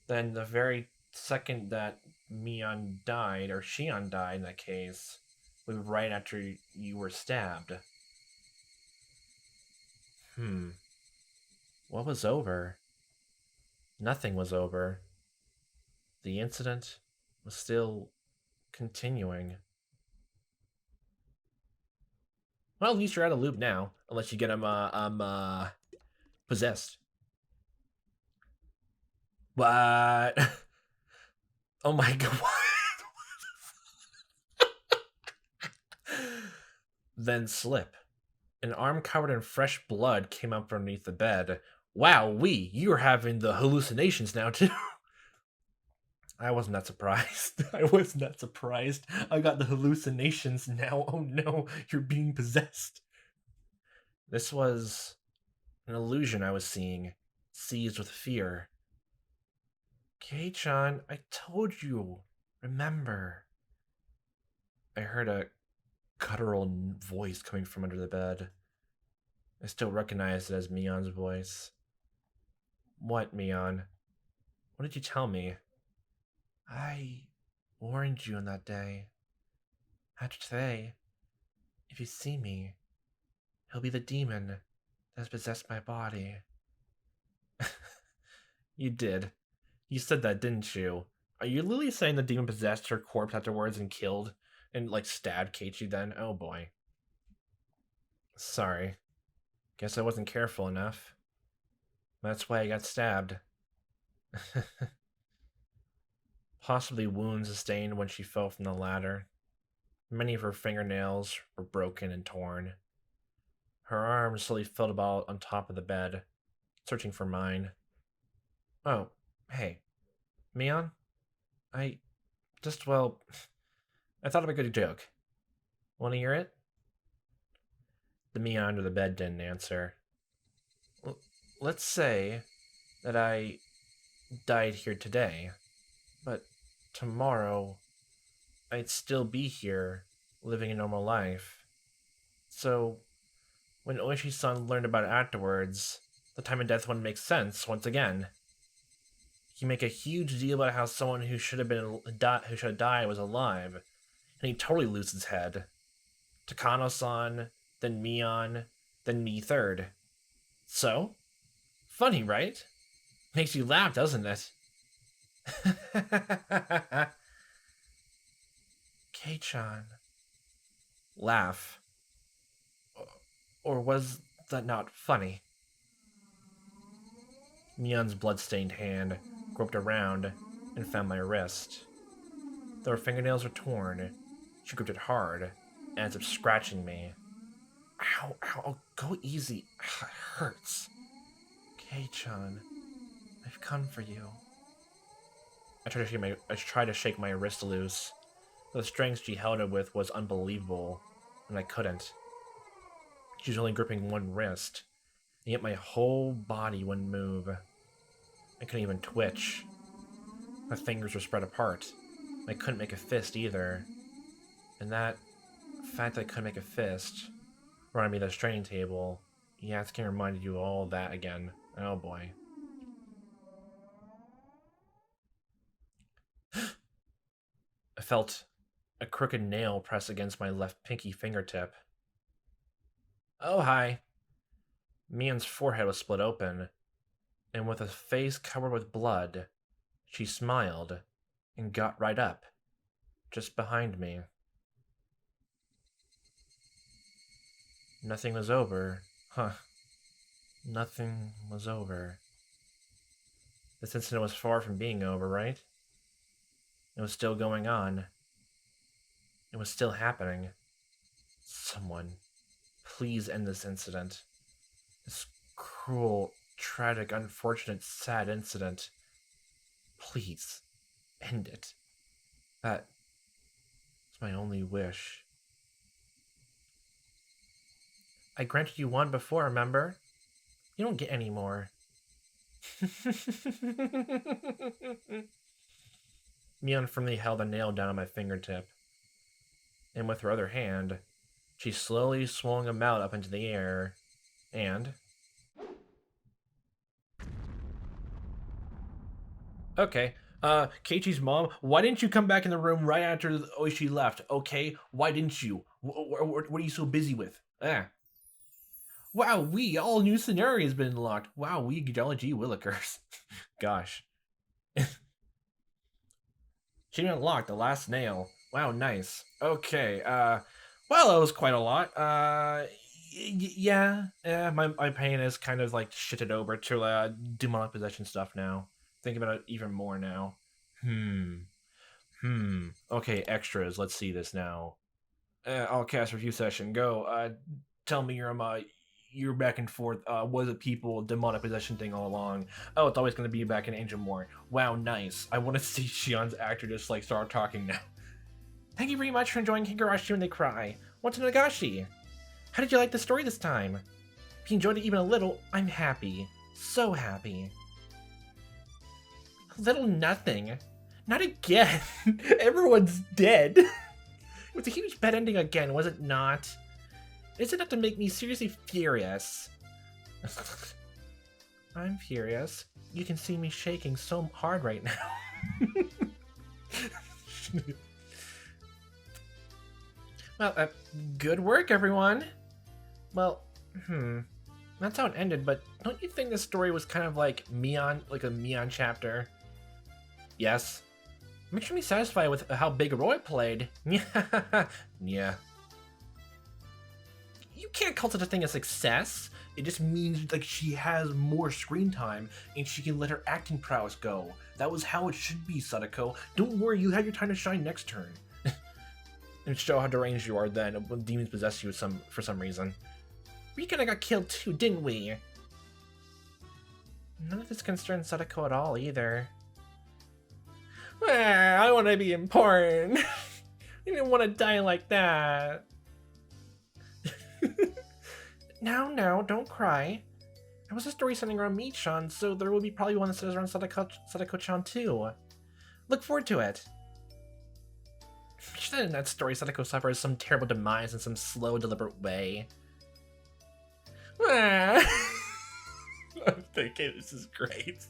Then the very second that Mion died, or Shion died in that case, was right after you were stabbed. What was over? Nothing was over. The incident was still continuing. Well, at least you're out of the loop now, unless you get him possessed. What? Oh my god. Then slip. An arm covered in fresh blood came up from underneath the bed. Wow, you're having the hallucinations now too. I wasn't that surprised. I was not surprised. I got the hallucinations now. Oh no, you're being possessed. This was an illusion I was seeing, seized with fear. Kei-chan, I told you. Remember. I heard a guttural voice coming from under the bed. I still recognized it as Mion's voice. What, Mion? What did you tell me? I warned you on that day. After today, if you see me, he'll be the demon that has possessed my body. You did. You said that, didn't you? Are you literally saying the demon possessed her corpse afterwards and killed and stabbed Keiichi then? Oh boy. Sorry. Guess I wasn't careful enough. That's why I got stabbed. Possibly wounds sustained when she fell from the ladder. Many of her fingernails were broken and torn. Her arms slowly felt about on top of the bed, searching for mine. Oh, hey. Mion? I thought of a good joke. Want to hear it? The Mion under the bed didn't answer. Let's say that I died here today, but tomorrow I'd still be here, living a normal life. So, when Oishi-san learned about it afterwards, the time of death wouldn't make sense once again. He make a huge deal about how someone who should have died was alive, and he totally loses his head. Takano-san, then Mion, then me third. So, funny, right? Makes you laugh, doesn't it? Kei-chan. Laugh. Or was that not funny? Mion's blood-stained hand groped around and found my wrist. Though her fingernails were torn, she gripped it hard and ends up scratching me. Ow, ow, go easy. It hurts. Kei-chan, I've come for you. I tried to shake my wrist loose. The strength she held it with was unbelievable, and I couldn't. She was only gripping one wrist, and yet my whole body wouldn't move. I couldn't even twitch. My fingers were spread apart. I couldn't make a fist either. And that fact that I couldn't make a fist reminded me of the training table. Yeah, it's gonna remind you of all that again. Oh boy. I felt a crooked nail press against my left pinky fingertip. Oh, hi. Mian's forehead was split open, and with a face covered with blood, she smiled and got right up, just behind me. Nothing was over. Huh. Nothing was over. This incident was far from being over, right? It was still going on. It was still happening. Someone, please end this incident. This cruel, tragic, unfortunate, sad incident. Please, end it. That is my only wish. I granted you one before, remember? You don't get any more. Mion firmly held a nail down on my fingertip, and with her other hand, she slowly swung a mallet up into the air, and... Okay, Keiichi's mom, why didn't you come back in the room right after Oishi left, okay? Why didn't you? What are you so busy with? Wow, all new scenario has been unlocked. Wow, golly gee willikers. Gosh. She unlocked the last nail. Wow, nice. Okay, well, that was quite a lot. Yeah, my pain is kind of like shifted over to demonic possession stuff now. Thinking about it even more now. Okay, extras. Let's see this now. I'll cast review session. Go. Tell me you're back and forth. Was it people demonic possession thing all along? Oh, it's always going to be back in Angel More. Wow, nice. I want to see Shion's actor just like start talking now. Thank you very much for enjoying Higurashi When They Cry. Watanagashi. How did you like the story this time? If you enjoyed it even a little, I'm happy. So happy. A little nothing. Not again. Everyone's dead. It was a huge bad ending again, was it not? It's enough to make me seriously furious. I'm furious. You can see me shaking so hard right now. Well, good work, everyone. Well, that's how it ended, but don't you think this story was kind of like Mion, like a Mion chapter? Yes. I'm extremely satisfied with how big a role it played. Yeah. You can't call such a thing a success. It just means like she has more screen time and she can let her acting prowess go. That was how it should be, Sadako. Don't worry, you have your time to shine next turn. And show how deranged you are then when demons possess you for some reason. We kinda got killed too, didn't we? None of this concerns Sadako at all either. I want to be important. I didn't want to die like that. No, don't cry. There was a story centering around Mii-chan, so there will be probably one that centers around Sadako-chan too. Look forward to it. She said in that story, Sadako suffers some terrible demise in some slow, deliberate way. I'm thinking this is great.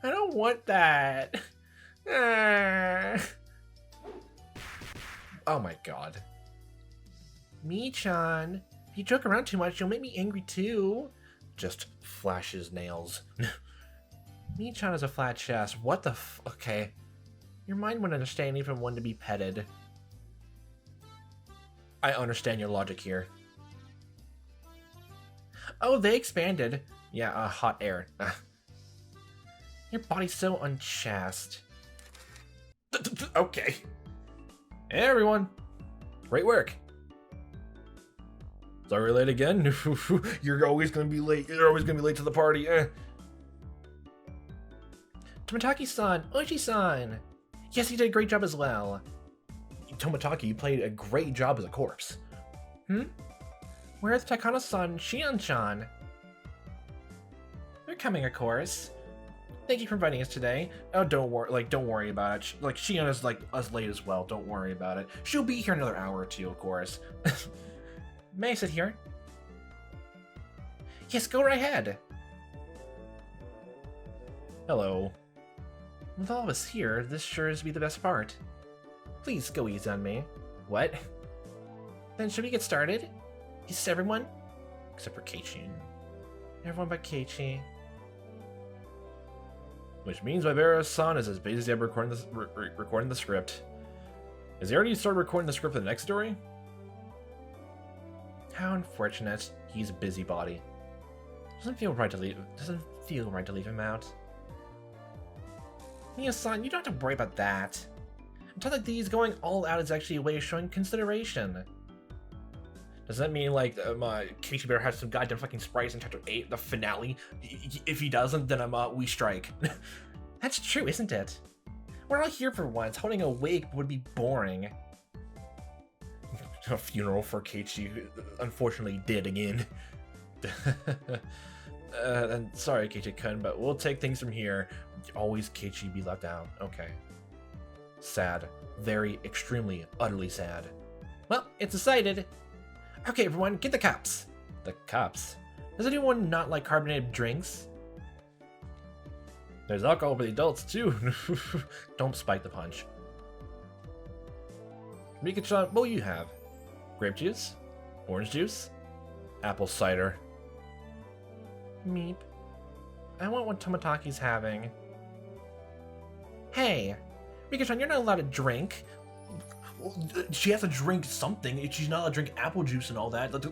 I don't want that. Oh my god. Mii-chan, if you joke around too much, you'll make me angry too. Just flashes nails. Mii-chan has a flat chest. What the okay. Your mind wouldn't understand even when to be petted. I understand your logic here. Oh, they expanded. Yeah, hot air. Your body's so unchaste. Okay. Hey everyone. Great work. Sorry we're late again. You're always gonna be late. You're always gonna be late to the party. Tomataki-san, Oishi-san. Yes, he did a great job as well. Tomataki, you played a great job as a corpse. Where's Takano-san and Shion-chan? They're coming, of course. Thank you for inviting us today. Oh, don't worry about it. Like, Shion is like us late as well. Don't worry about it. She'll be here another hour or two, of course. May I sit here? Yes, go right ahead. Hello. With all of us here, this sure is to be the best part. Please go easy on me. What? Then should we get started? Is everyone? Except for Keiichi. Everyone but Keiichi. Which means Maebara-san is as busy as ever recording the script. Has he already started recording the script for the next story? How unfortunate. He's a busybody. Doesn't feel right to leave him out. Mia-san, you don't have to worry about that. A time like these, going all out is actually a way of showing consideration. Does that mean, like, Keiichi Maebara has some goddamn fucking sprites in chapter 8, the finale? If he doesn't, then we strike. That's true, isn't it? We're all here for once. Holding a wake would be boring. A funeral for Keiichi, who unfortunately did again. And sorry, Keiichi-kun, but we'll take things from here. Always Keiichi be left out. Okay. Sad. Very, extremely, utterly sad. Well, it's decided. Okay, everyone, get the cups. The cups? Does anyone not like carbonated drinks? There's alcohol for the adults, too. Don't spike the punch. Mika-chan, what will you have? Grape juice? Orange juice? Apple cider? Meep. I want what Tomataki's having. Hey! Mika-chan, you're not allowed to drink. She has to drink something. She's not allowed to drink apple juice and all that. Has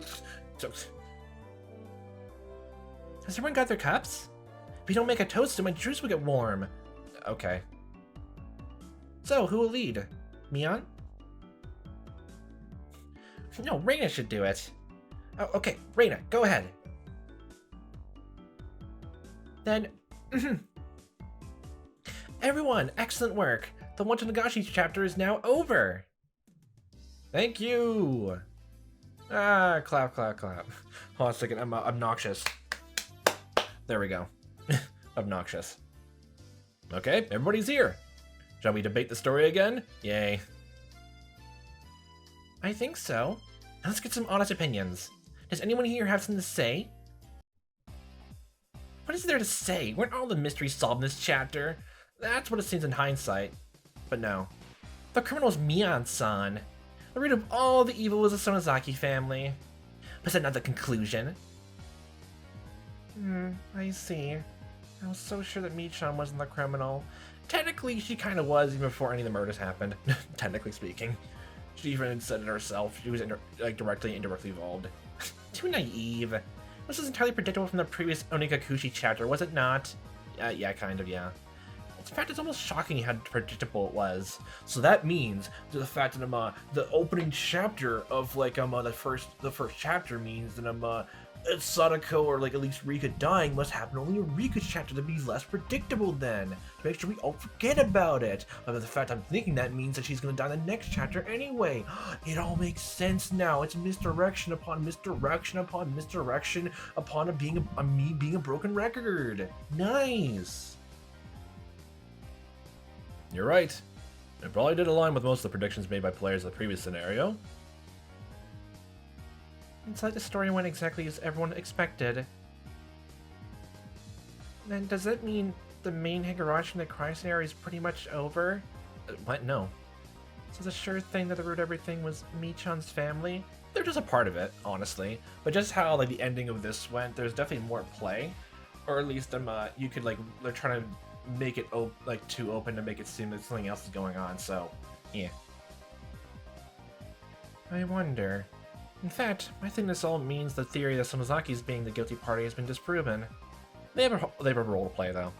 everyone got their cups? If we don't make a toast, then my juice will get warm. Okay. So, who will lead? Mion? No, Reina should do it. Oh, okay, Reina, go ahead. Then, everyone, excellent work. The Watanagashi chapter is now over. Thank you. Ah, clap, clap, clap. Hold on a second, I'm obnoxious. There we go. Obnoxious. Okay, everybody's here. Shall we debate the story again? Yay. I think so. Now let's get some honest opinions. Does anyone here have something to say? What is there to say? Weren't all the mysteries solved in this chapter? That's what it seems in hindsight. But no. The criminal is Mion-san. The root of all the evil was the Sonozaki family. But is that not the conclusion? I see. I was so sure that Mi-chan wasn't the criminal. Technically, she kind of was even before any of the murders happened. Technically speaking. She even said it herself. She was directly and indirectly involved. Too naive. This was entirely predictable from the previous Onikakushi chapter, was it not? Yeah, kind of, yeah. In fact, it's almost shocking how predictable it was. So that means the fact that the opening chapter of the first chapter means that Sadako or at least Rika dying must happen only in Rika's chapter to be less predictable then. To make sure we all forget about it. But the fact I'm thinking that means that she's gonna die in the next chapter anyway. It all makes sense now. It's misdirection upon misdirection upon misdirection upon me being a broken record. Nice. You're right. It probably did align with most of the predictions made by players of the previous scenario. It's like the story went exactly as everyone expected. Then does that mean the main Higurashi and the crime scenario is pretty much over? What? No. So it's a sure thing that the root of everything was Mi-chan's family? They're just a part of it, honestly. But just how the ending of this went, there's definitely more at play. Or at least you could they're trying to make it too open to make it seem that something else is going on, so yeah. I wonder. In fact, I think this all means the theory that Sonozaki's being the guilty party has been disproven. They have a role to play, though.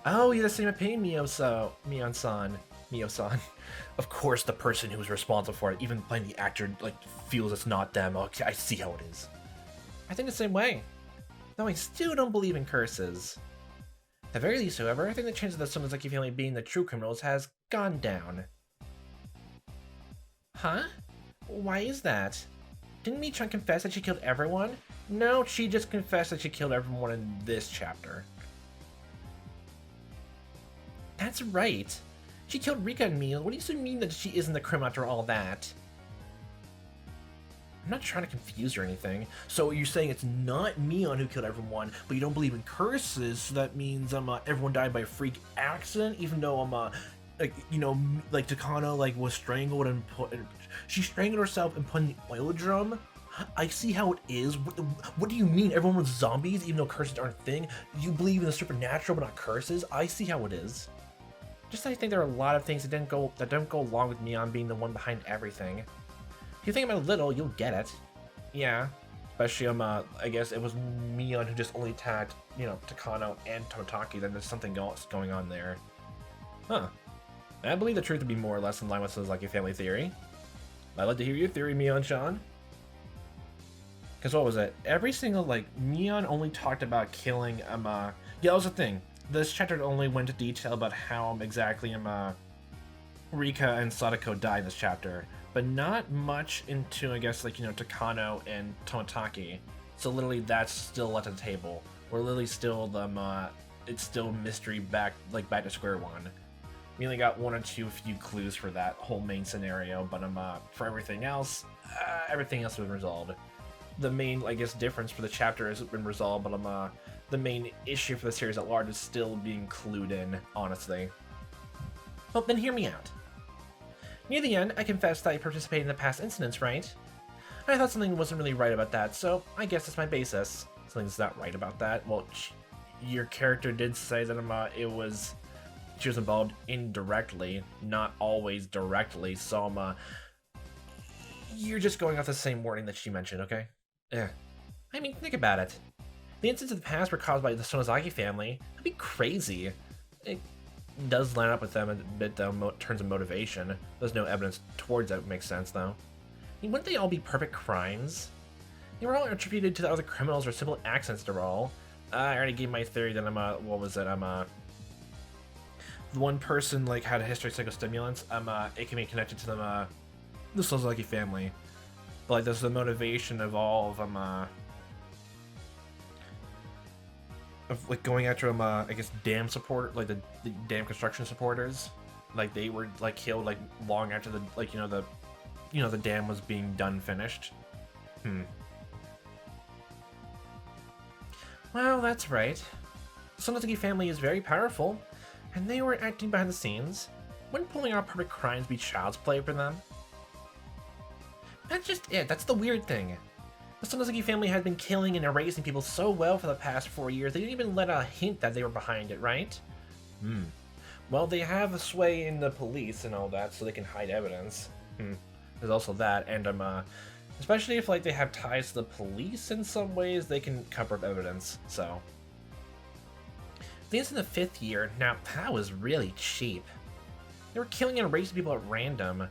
Oh, you have the same opinion, Mion-san. Mio-san. Of course, the person who's responsible for it, even playing the actor, feels it's not them. Okay, I see how it is. I think the same way. Though I still don't believe in curses. At the very least, however, I think the chance of the Sonozaki family being the true criminals has gone down. Huh? Why is that? Didn't Mi-chan confess that she killed everyone? No, she just confessed that she killed everyone in this chapter. That's right. She killed Rika and me. What do you mean that she isn't the criminal after all that? I'm not trying to confuse or anything. So you're saying it's not Mion who killed everyone, but you don't believe in curses, so that means everyone died by a freak accident, even though Takano was strangled and she strangled herself and put in the oil drum? I see how it is. What do you mean? Everyone was zombies, even though curses aren't a thing? You believe in the supernatural, but not curses? I see how it is. Just I think there are a lot of things that don't go along with Mion being the one behind everything. If you think about it a little, you'll get it. Yeah. Especially, I guess it was Mion who just only attacked, Takano and Tomotaki, then there's something else going on there. Huh. I believe the truth to be more or less in line with Sonozaki family theory. I'd like to hear your theory, Mion-chan. Because what was it? Every single, Mion only talked about killing, yeah, that was the thing. This chapter only went into detail about how exactly, Rika and Sadako died in this chapter. But not much into, I guess, Takano and Tomotaki. So literally that's still left at the table. We're literally still, it's still mystery back to square one. We only got one or two few clues for that whole main scenario, but for everything else has been resolved. The main, I guess, difference for the chapter has been resolved, but the main issue for the series at large is still being clued in, honestly. Well, then hear me out. Near the end, I confessed that I participated in the past incidents, right? I thought something wasn't really right about that, so I guess that's my basis. Something's not right about that. Well, your character did say that she was involved indirectly, not always directly, so you're just going off the same wording that she mentioned, okay? I mean, think about it. The incidents of the past were caused by the Sonozaki family. That'd be crazy. It does line up with them a bit, though, in terms of motivation. There's no evidence towards that makes sense, though. I mean, wouldn't they all be perfect crimes? They were all attributed to the other criminals or simple accidents to all. I already gave my theory that what was it, the one person, had a history of psychostimulants, it can be connected to them, the Sonozaki family. But, there's the motivation of all of them, of going after them, I guess, dam support, the dam construction supporters. They were, killed, long after the, the dam was being finished. Well, that's right. The Sonozaki family is very powerful, and they were acting behind the scenes. Wouldn't pulling off perfect crimes be child's play for them? That's just it, that's the weird thing. The Sonozaki family had been killing and erasing people so well for the past 4 years, they didn't even let a hint that they were behind it, right? Well, they have a sway in the police and all that, so they can hide evidence. There's also that, and especially if they have ties to the police in some ways, they can cover up evidence, so. The incident in the 5th year, now that was really cheap. They were killing and erasing people at random.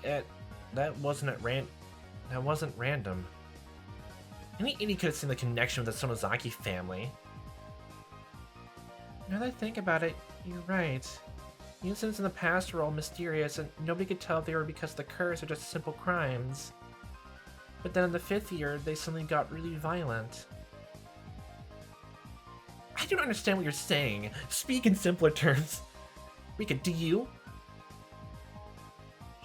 That wasn't random. Any idiot could have seen the connection with the Sonozaki family. Now that I think about it, you're right. The incidents in the past were all mysterious, and nobody could tell if they were because of the curse or just simple crimes. But then in the 5th year, they suddenly got really violent. I don't understand what you're saying. Speak in simpler terms. Rika, do you?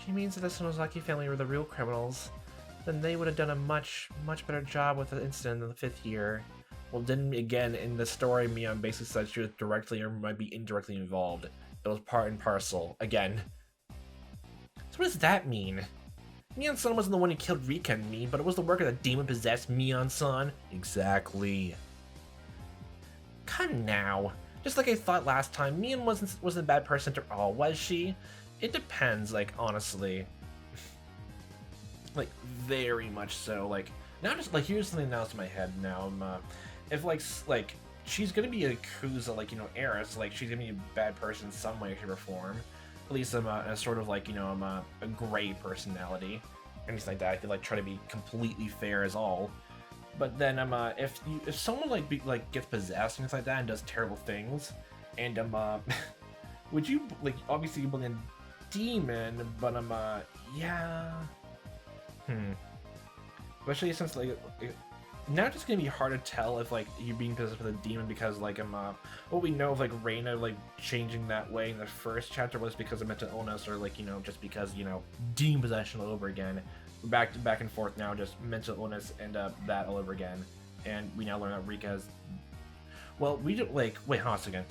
She means that the Sonozaki family were the real criminals. Then they would have done a much better job with the incident in the 5th year. Well, then again, in the story, Mion basically said she was directly or might be indirectly involved. It was part and parcel, again. So what does that mean? Mion-san wasn't the one who killed Rika and me, but it was the work of the demon-possessed Mion-san. Exactly. Come now. Just like I thought last time, Mion wasn't a bad person at all, was she? It depends, honestly. Very much so. Now just, here's something else in my head now. If, she's gonna be a Yakuza, heiress, she's gonna be a bad person in some way, shape, or form. At least a sort of, a gray personality. Anything like that. I could, try to be completely fair as all. But then, if someone, gets possessed and things like that and does terrible things, and, would you, obviously you believe in demon, but, yeah... Especially since, now it's gonna be hard to tell if, you're being possessed with a demon because, what we know of, Reina, changing that way in the first chapter was because of mental illness or, just because, demon possession all over again. Back and forth now, just mental illness and, that all over again. And we now learn that Rika has... Well, we did, wait, hold on a second.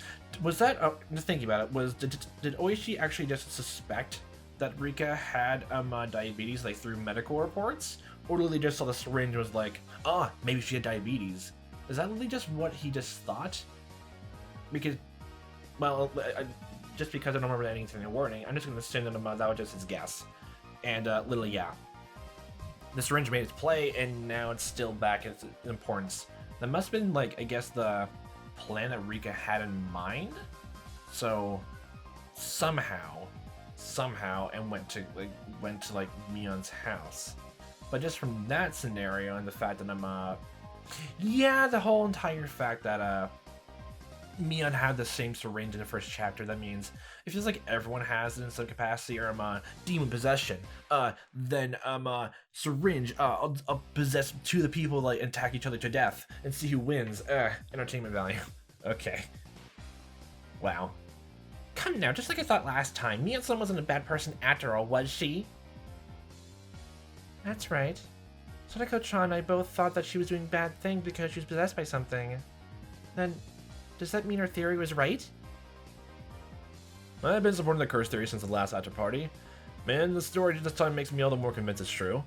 Was that, just thinking about it, did Oishi actually just suspect that Rika had diabetes like through medical reports, or literally just saw the syringe and was like, ah, maybe she had diabetes? Is that literally just what he just thought? Because, well, just because I don't remember anything in the wording, I'm just going to assume that that was just his guess. And literally, yeah, the syringe made its play, and now it's still back in its importance. That must have been, like, I guess the plan that Rika had in mind. So somehow, and went to Mion's house. But just from that scenario and the fact that yeah, the whole entire fact that Mion had the same syringe in the first chapter, that means it feels like everyone has it in some capacity, or demon possession. Then syringe, I'll possess two of the people like and attack each other to death and see who wins. Entertainment value. Okay. Wow. Come now, just like I thought last time, Mion-san wasn't a bad person after all, was she? That's right. Sadako-chan and I both thought that she was doing bad things because she was possessed by something. Then, does that mean her theory was right? I've been supporting the curse theory since the last after party. Man, the story this time makes me all the more convinced it's true.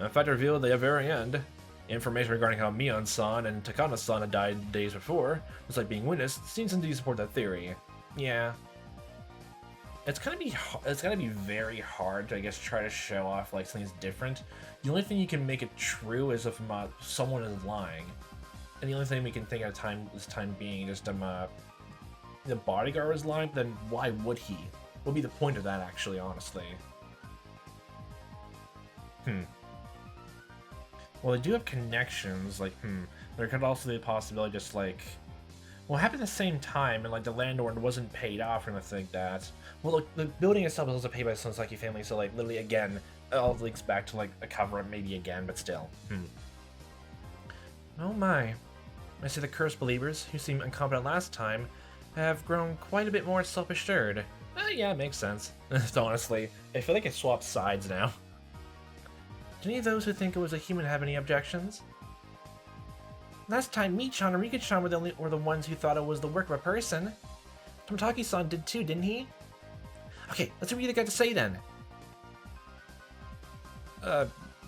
In fact, I revealed at the very end, information regarding how Mion-san and Takana-san had died days before, despite being witnessed, seems indeed to support that theory. Yeah. It's gonna be very hard to, I guess, try to show off like something's different. The only thing you can make it true is if someone is lying, and the only thing we can think at this time being just the bodyguard was lying. Then why would he? What would be the point of that, actually? Honestly. Well, they do have connections. Like, there could also be a possibility, just like, well, it happened at the same time, and like the landlord wasn't paid off or anything like that. Well, look, the building itself was also paid by the Sonsaki family, so like literally again, it all links back to like a cover-up maybe again, but still. Oh my. I see the cursed believers, who seemed incompetent last time, have grown quite a bit more self-assured. Yeah, makes sense. Honestly, I feel like it swaps sides now. Do any of those who think it was a human have any objections? Last time, Me-chan and Rika-chan were the ones who thought it was the work of a person. Tomataki-san did too, didn't he? Okay, let's see what you got to say then.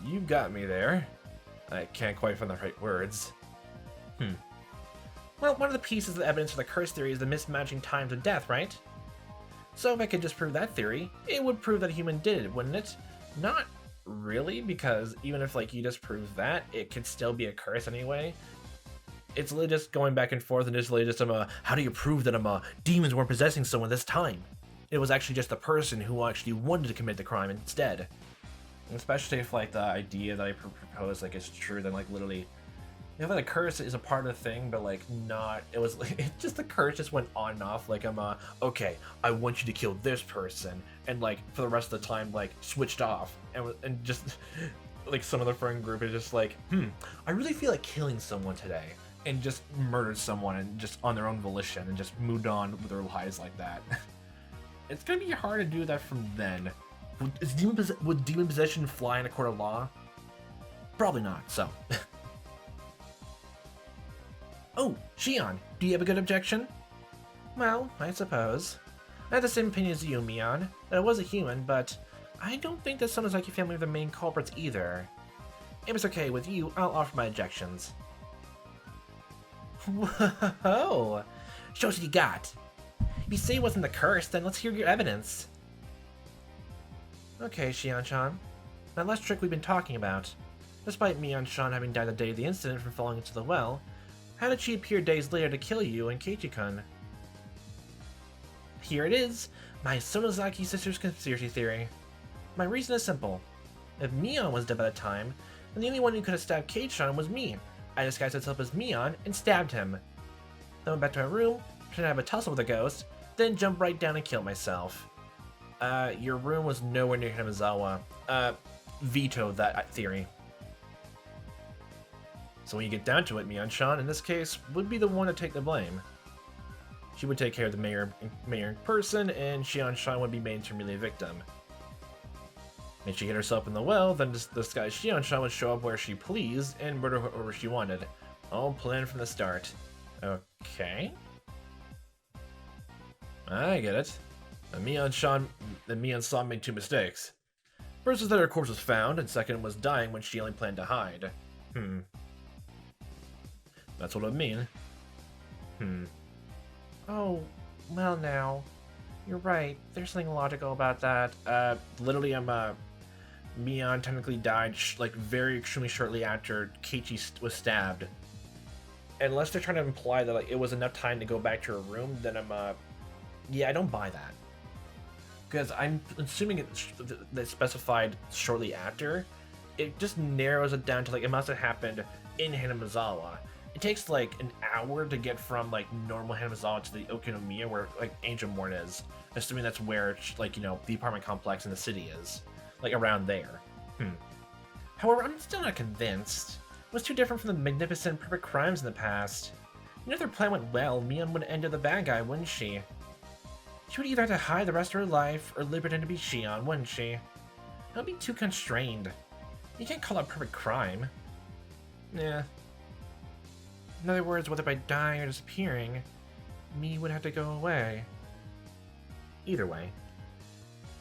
You got me there. I can't quite find the right words. Well, one of the pieces of evidence for the curse theory is the mismatching times of death, right? So if I could just prove that theory, it would prove that a human did it, wouldn't it? Not really, because even if like you just prove that, it could still be a curse anyway. It's literally just going back and forth and just literally just how do you prove that demons weren't possessing someone this time? It was actually just the person who actually wanted to commit the crime instead. And especially if like the idea that I propose like is true, then like literally, you know, that a curse is a part of the thing, but like not. It was like, it just the curse just went on and off. Like okay, I want you to kill this person, and like for the rest of the time like switched off, and just like some other friend group is just like, I really feel like killing someone today. And just murdered someone and just on their own volition and just moved on with their lives like that. It's gonna be hard to do that from then. Would demon possession fly in a court of law? Probably not, so. Oh, Shion, do you have a good objection? Well, I suppose. I have the same opinion as you, Mion, that it was a human, but I don't think that Sonozaki family are the main culprits either. If it's okay with you, I'll offer my objections. Whoa! Show us what you got. If you say it wasn't the curse, then let's hear your evidence. Okay, Shion-chan. That last trick we've been talking about. Despite Mion-chan having died the day of the incident from falling into the well, how did she appear days later to kill you and Keiichi-kun? Here it is, my Sonozaki sister's conspiracy theory. My reason is simple. If Mion was dead by the time, then the only one who could have stabbed Keiichi-chan was me. I disguised myself as Mion and stabbed him. Then went back to my room, tried to have a tussle with a ghost, then jumped right down and killed myself. Your room was nowhere near Hinamizawa. Vetoed that theory. So when you get down to it, Mion-chan, in this case, would be the one to take the blame. She would take care of the mayor in person, and Shion-chan would be made to really a victim. If she hid herself in the well, then this guy Shion-chan would show up where she pleased and murder whoever she wanted. All planned from the start. Okay. I get it. Mion-chan then me and Sam made two mistakes. First was that her corpse was found, and second was dying when she only planned to hide. That's what it would mean. Oh, well now. You're right, there's something logical about that. Literally, Mion technically died, very extremely shortly after Keiichi was stabbed. Unless they're trying to imply that, like, it was enough time to go back to her room, then yeah, I don't buy that. Because I'm assuming it's specified shortly after. It just narrows it down to, like, it must have happened in Hinamizawa. It takes, like, an hour to get from, like, normal Hinamizawa to the Okinomiya, where, like, Ancient Morn is. Assuming that's where, like, you know, the apartment complex in the city is. Like, around there. However, I'm still not convinced. It was too different from the magnificent, perfect crimes in the past. You know, if their plan went well, Mion would end up the bad guy, wouldn't she? She would either have to hide the rest of her life, or live pretend to be Shion, wouldn't she? That would be too constrained. You can't call that perfect crime. Yeah. In other words, whether by dying or disappearing, me would have to go away. Either way.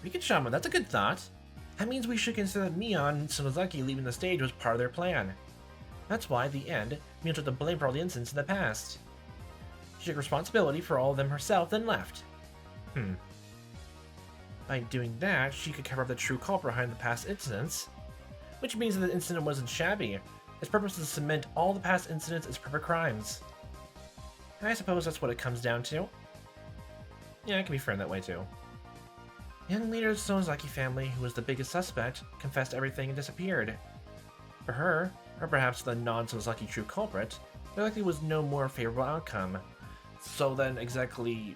Rikachama, that's a good thought. That means we should consider that Mion and Sonozaki leaving the stage was part of their plan. That's why, at the end, Mion took the blame for all the incidents in the past. She took responsibility for all of them herself, then left. By doing that, she could cover up the true culprit behind the past incidents. Which means that the incident wasn't shabby. Its purpose is to cement all the past incidents as perfect crimes. I suppose that's what it comes down to. Yeah, it can be framed that way too. The young leader of the Sonozaki family, who was the biggest suspect, confessed everything and disappeared. For her, or perhaps the non-Sonozaki true culprit, there likely was no more favorable outcome. So then exactly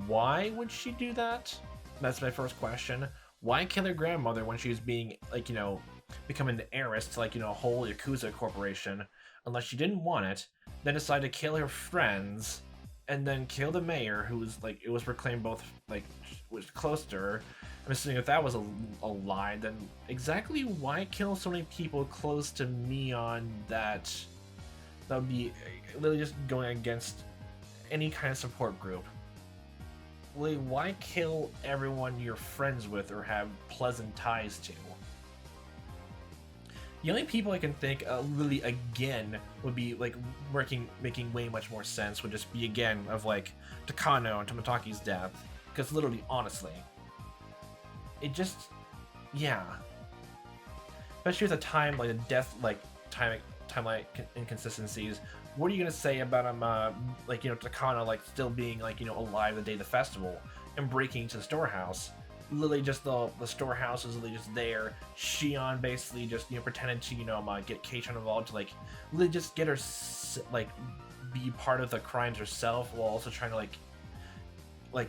why would she do that? That's my first question. Why kill her grandmother when she was being, like, you know, becoming the heiress to, like, you know, a whole Yakuza corporation, unless she didn't want it, then decide to kill her friends, and then kill the mayor, who was, like, it was proclaimed both, like, was close to her. I'm assuming if that was a lie, then exactly why kill so many people close to Mion that would be literally just going against any kind of support group? Literally, why kill everyone you're friends with or have pleasant ties to? The only people I can think really again would be like making way much more sense would just be again of like Takano and Tomataki's death, because literally honestly it just, yeah, especially with the time, like the death, like timeline inconsistencies. What are you gonna say about him, like, you know, Takano like still being, like, you know, alive the day of the festival and breaking into the storehouse? Literally just the storehouse is literally just there. Shion basically just, you know, pretended to, you know, get Keiichi involved to, like, literally just get her, like, be part of the crimes herself, while also trying to, like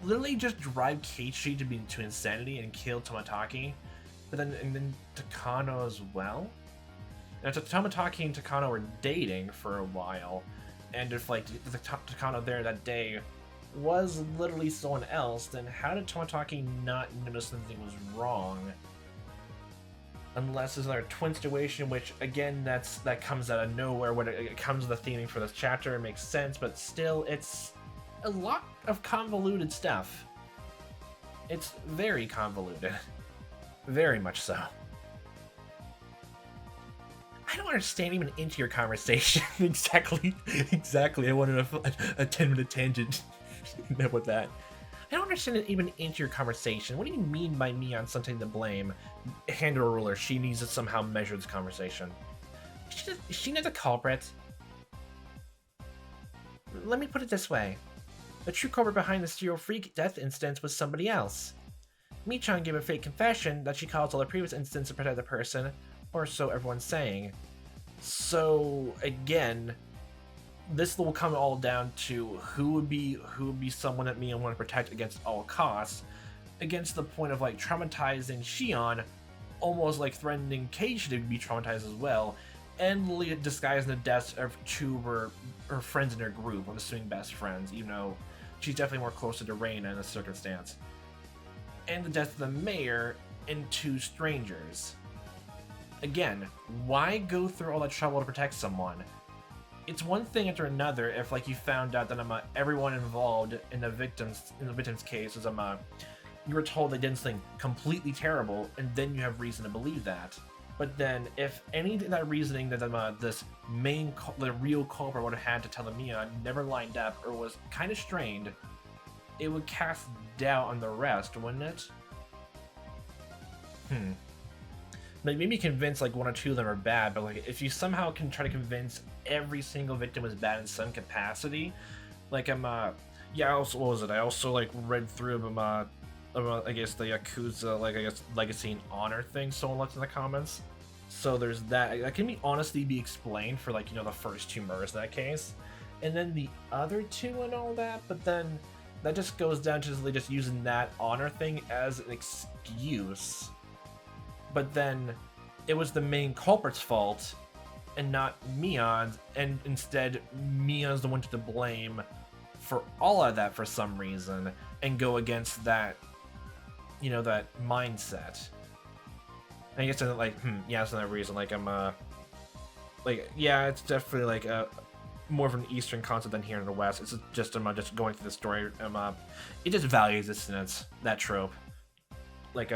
literally just drive Keiichi to insanity and kill Tomataki. But then Takano as well. Now, Tomataki and Takano were dating for a while, and if, like, the Takano there that day was literally someone else, then how did Tomataki not notice something was wrong? Unless there's another twin situation, which, again, that comes out of nowhere. When it comes to the theming for this chapter, it makes sense, but still, it's a lot of convoluted stuff. It's very convoluted. Very much so. I don't understand even into your conversation. Exactly. I wanted a 10-minute tangent with that. I don't understand it even into your conversation. What do you mean by me on something to blame? Hand her a ruler. She needs to somehow measure this conversation. Is she not the culprit? Let me put it this way. The true culprit behind the serial freak death instance was somebody else. Michan gave a fake confession that she caused all the previous incidents to protect the person, or so everyone's saying. So again, this will come all down to who would be someone that Mion want to protect against all costs, against the point of, like, traumatizing Shion, almost like threatening Keiichi to be traumatized as well, and literally disguising the deaths of two of her friends in her group. I'm assuming best friends, even though she's definitely more closer to Reina in this circumstance. And the death of the mayor and two strangers. Again, why go through all that trouble to protect someone? It's one thing after another if, like, you found out that everyone involved in the victim's case was you were told they did something completely terrible, and then you have reason to believe that. But then, if any of that reasoning that the real culprit would have had to tell the Mia never lined up or was kind of strained, it would cast doubt on the rest, wouldn't it? Like, maybe convince like one or two of them are bad, but like if you somehow can try to convince every single victim was bad in some capacity, like yeah. Also, what was it? I also like read through I guess the Yakuza, like I guess legacy and honor thing someone left in the comments. So there's that can be honestly be explained for like, you know, the first two murders in that case, and then the other two and all that. But then that just goes down to just using that honor thing as an excuse. But then it was the main culprit's fault and not Mion's, and instead Mion's the one to blame for all of that for some reason, and go against that, you know, that mindset. I guess I'm like, yeah, that's another reason. Like like, yeah, it's definitely like more of an Eastern concept than here in the West. It's just just going through the story. It just values existence, that trope. Like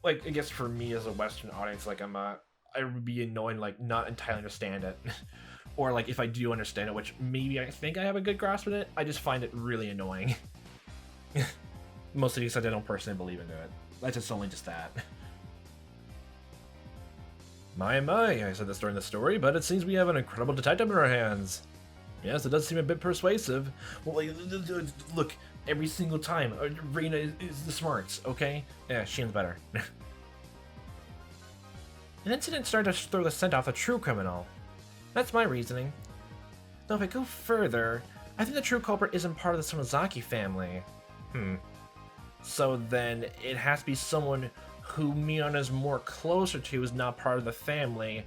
like I guess for me as a Western audience, like I would be annoyed, like not entirely understand it, or like if I do understand it, which maybe I think I have a good grasp of it, I just find it really annoying. Mostly because I don't personally believe into it. That's just only just that. My, I said this during the story, but it seems we have an incredible detective in our hands. Yes, it does seem a bit persuasive. Well, like, look, every single time, Reina is the smarts, okay? Yeah, Shien's better. An incident started to throw the scent off the true criminal. That's my reasoning. Though if I go further, I think the true culprit isn't part of the Sonozaki family. So then, it has to be someone who Mion is more closer to is not part of the family,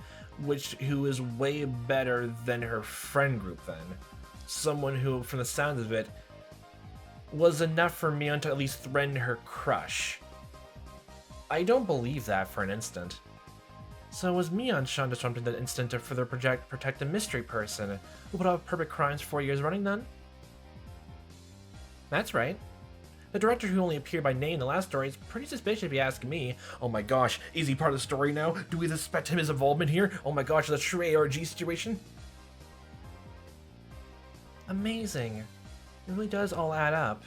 who is way better than her friend group then. Someone who, from the sounds of it, was enough for Mion to at least threaten her crush. I don't believe that for an instant. So was Mion shown to something that instant to further protect a mystery person who put out perfect crimes 4 years running then? That's right. The director who only appeared by name in the last story is pretty suspicious if you ask me. Oh my gosh, is he part of the story now? Do we suspect him his involvement here? Oh my gosh, the true ARG situation? Amazing. It really does all add up.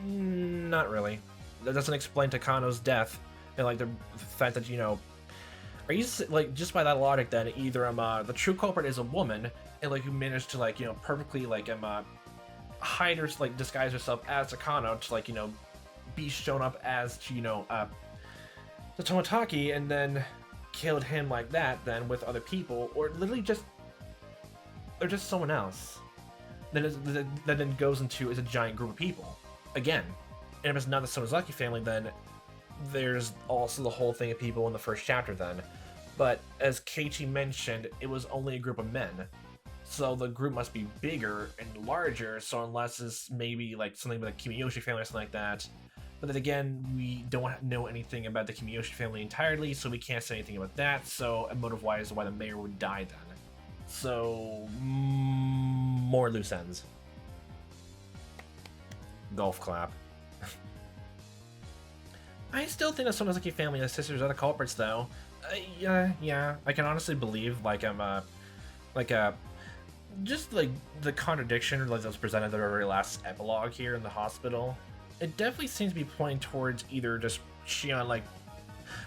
Not really. That doesn't explain Takano's death, and like the fact that, you know, are you like, just by that logic then either the true culprit is a woman and like who managed to, like, you know, perfectly like hide her, like disguise herself as Takano to, like, you know, be shown up as, you know, the Tomotaki, and then killed him like that then with other people, or literally just someone else that then goes into is a giant group of people again. And if it's not the Sonozaki family, then there's also the whole thing of people in the first chapter then. But as Keiichi mentioned, it was only a group of men. So the group must be bigger and larger, so unless it's maybe like something with the Kimiyoshi family or something like that. But then again, we don't know anything about the Kimiyoshi family entirely, so we can't say anything about that, so motive-wise, why the mayor would die then. So, more loose ends. Golf clap. I still think the Sonozaki family and the sisters are the culprits, though. Yeah, I can honestly believe, like, just like the contradiction like that was presented in the very last epilogue here in the hospital. It definitely seems to be pointing towards either just Shion, like,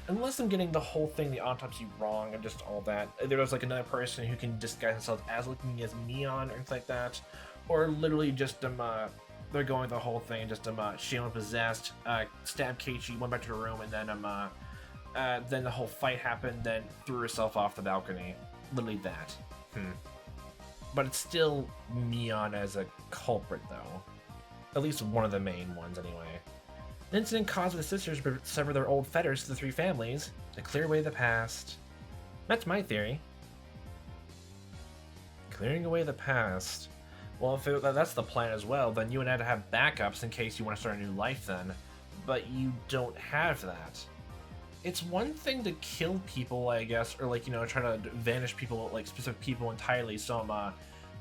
unless I'm getting the whole thing, the autopsy, wrong and just all that, there was like another person who can disguise themselves as looking as Mion or things like that, or literally just they're going the whole thing, just Shion possessed, stabbed Keiichi, went back to the room, and then the whole fight happened, then threw herself off the balcony. Literally that. But it's still Mion as a culprit, though. At least one of the main ones, anyway. The incident caused the sisters to sever their old fetters to the three families to clear away the past. That's my theory. Clearing away the past. Well, if that's the plan as well, then you would have to have backups in case you want to start a new life then. But you don't have that. It's one thing to kill people, I guess, or like, you know, try to vanish people, like specific people entirely. So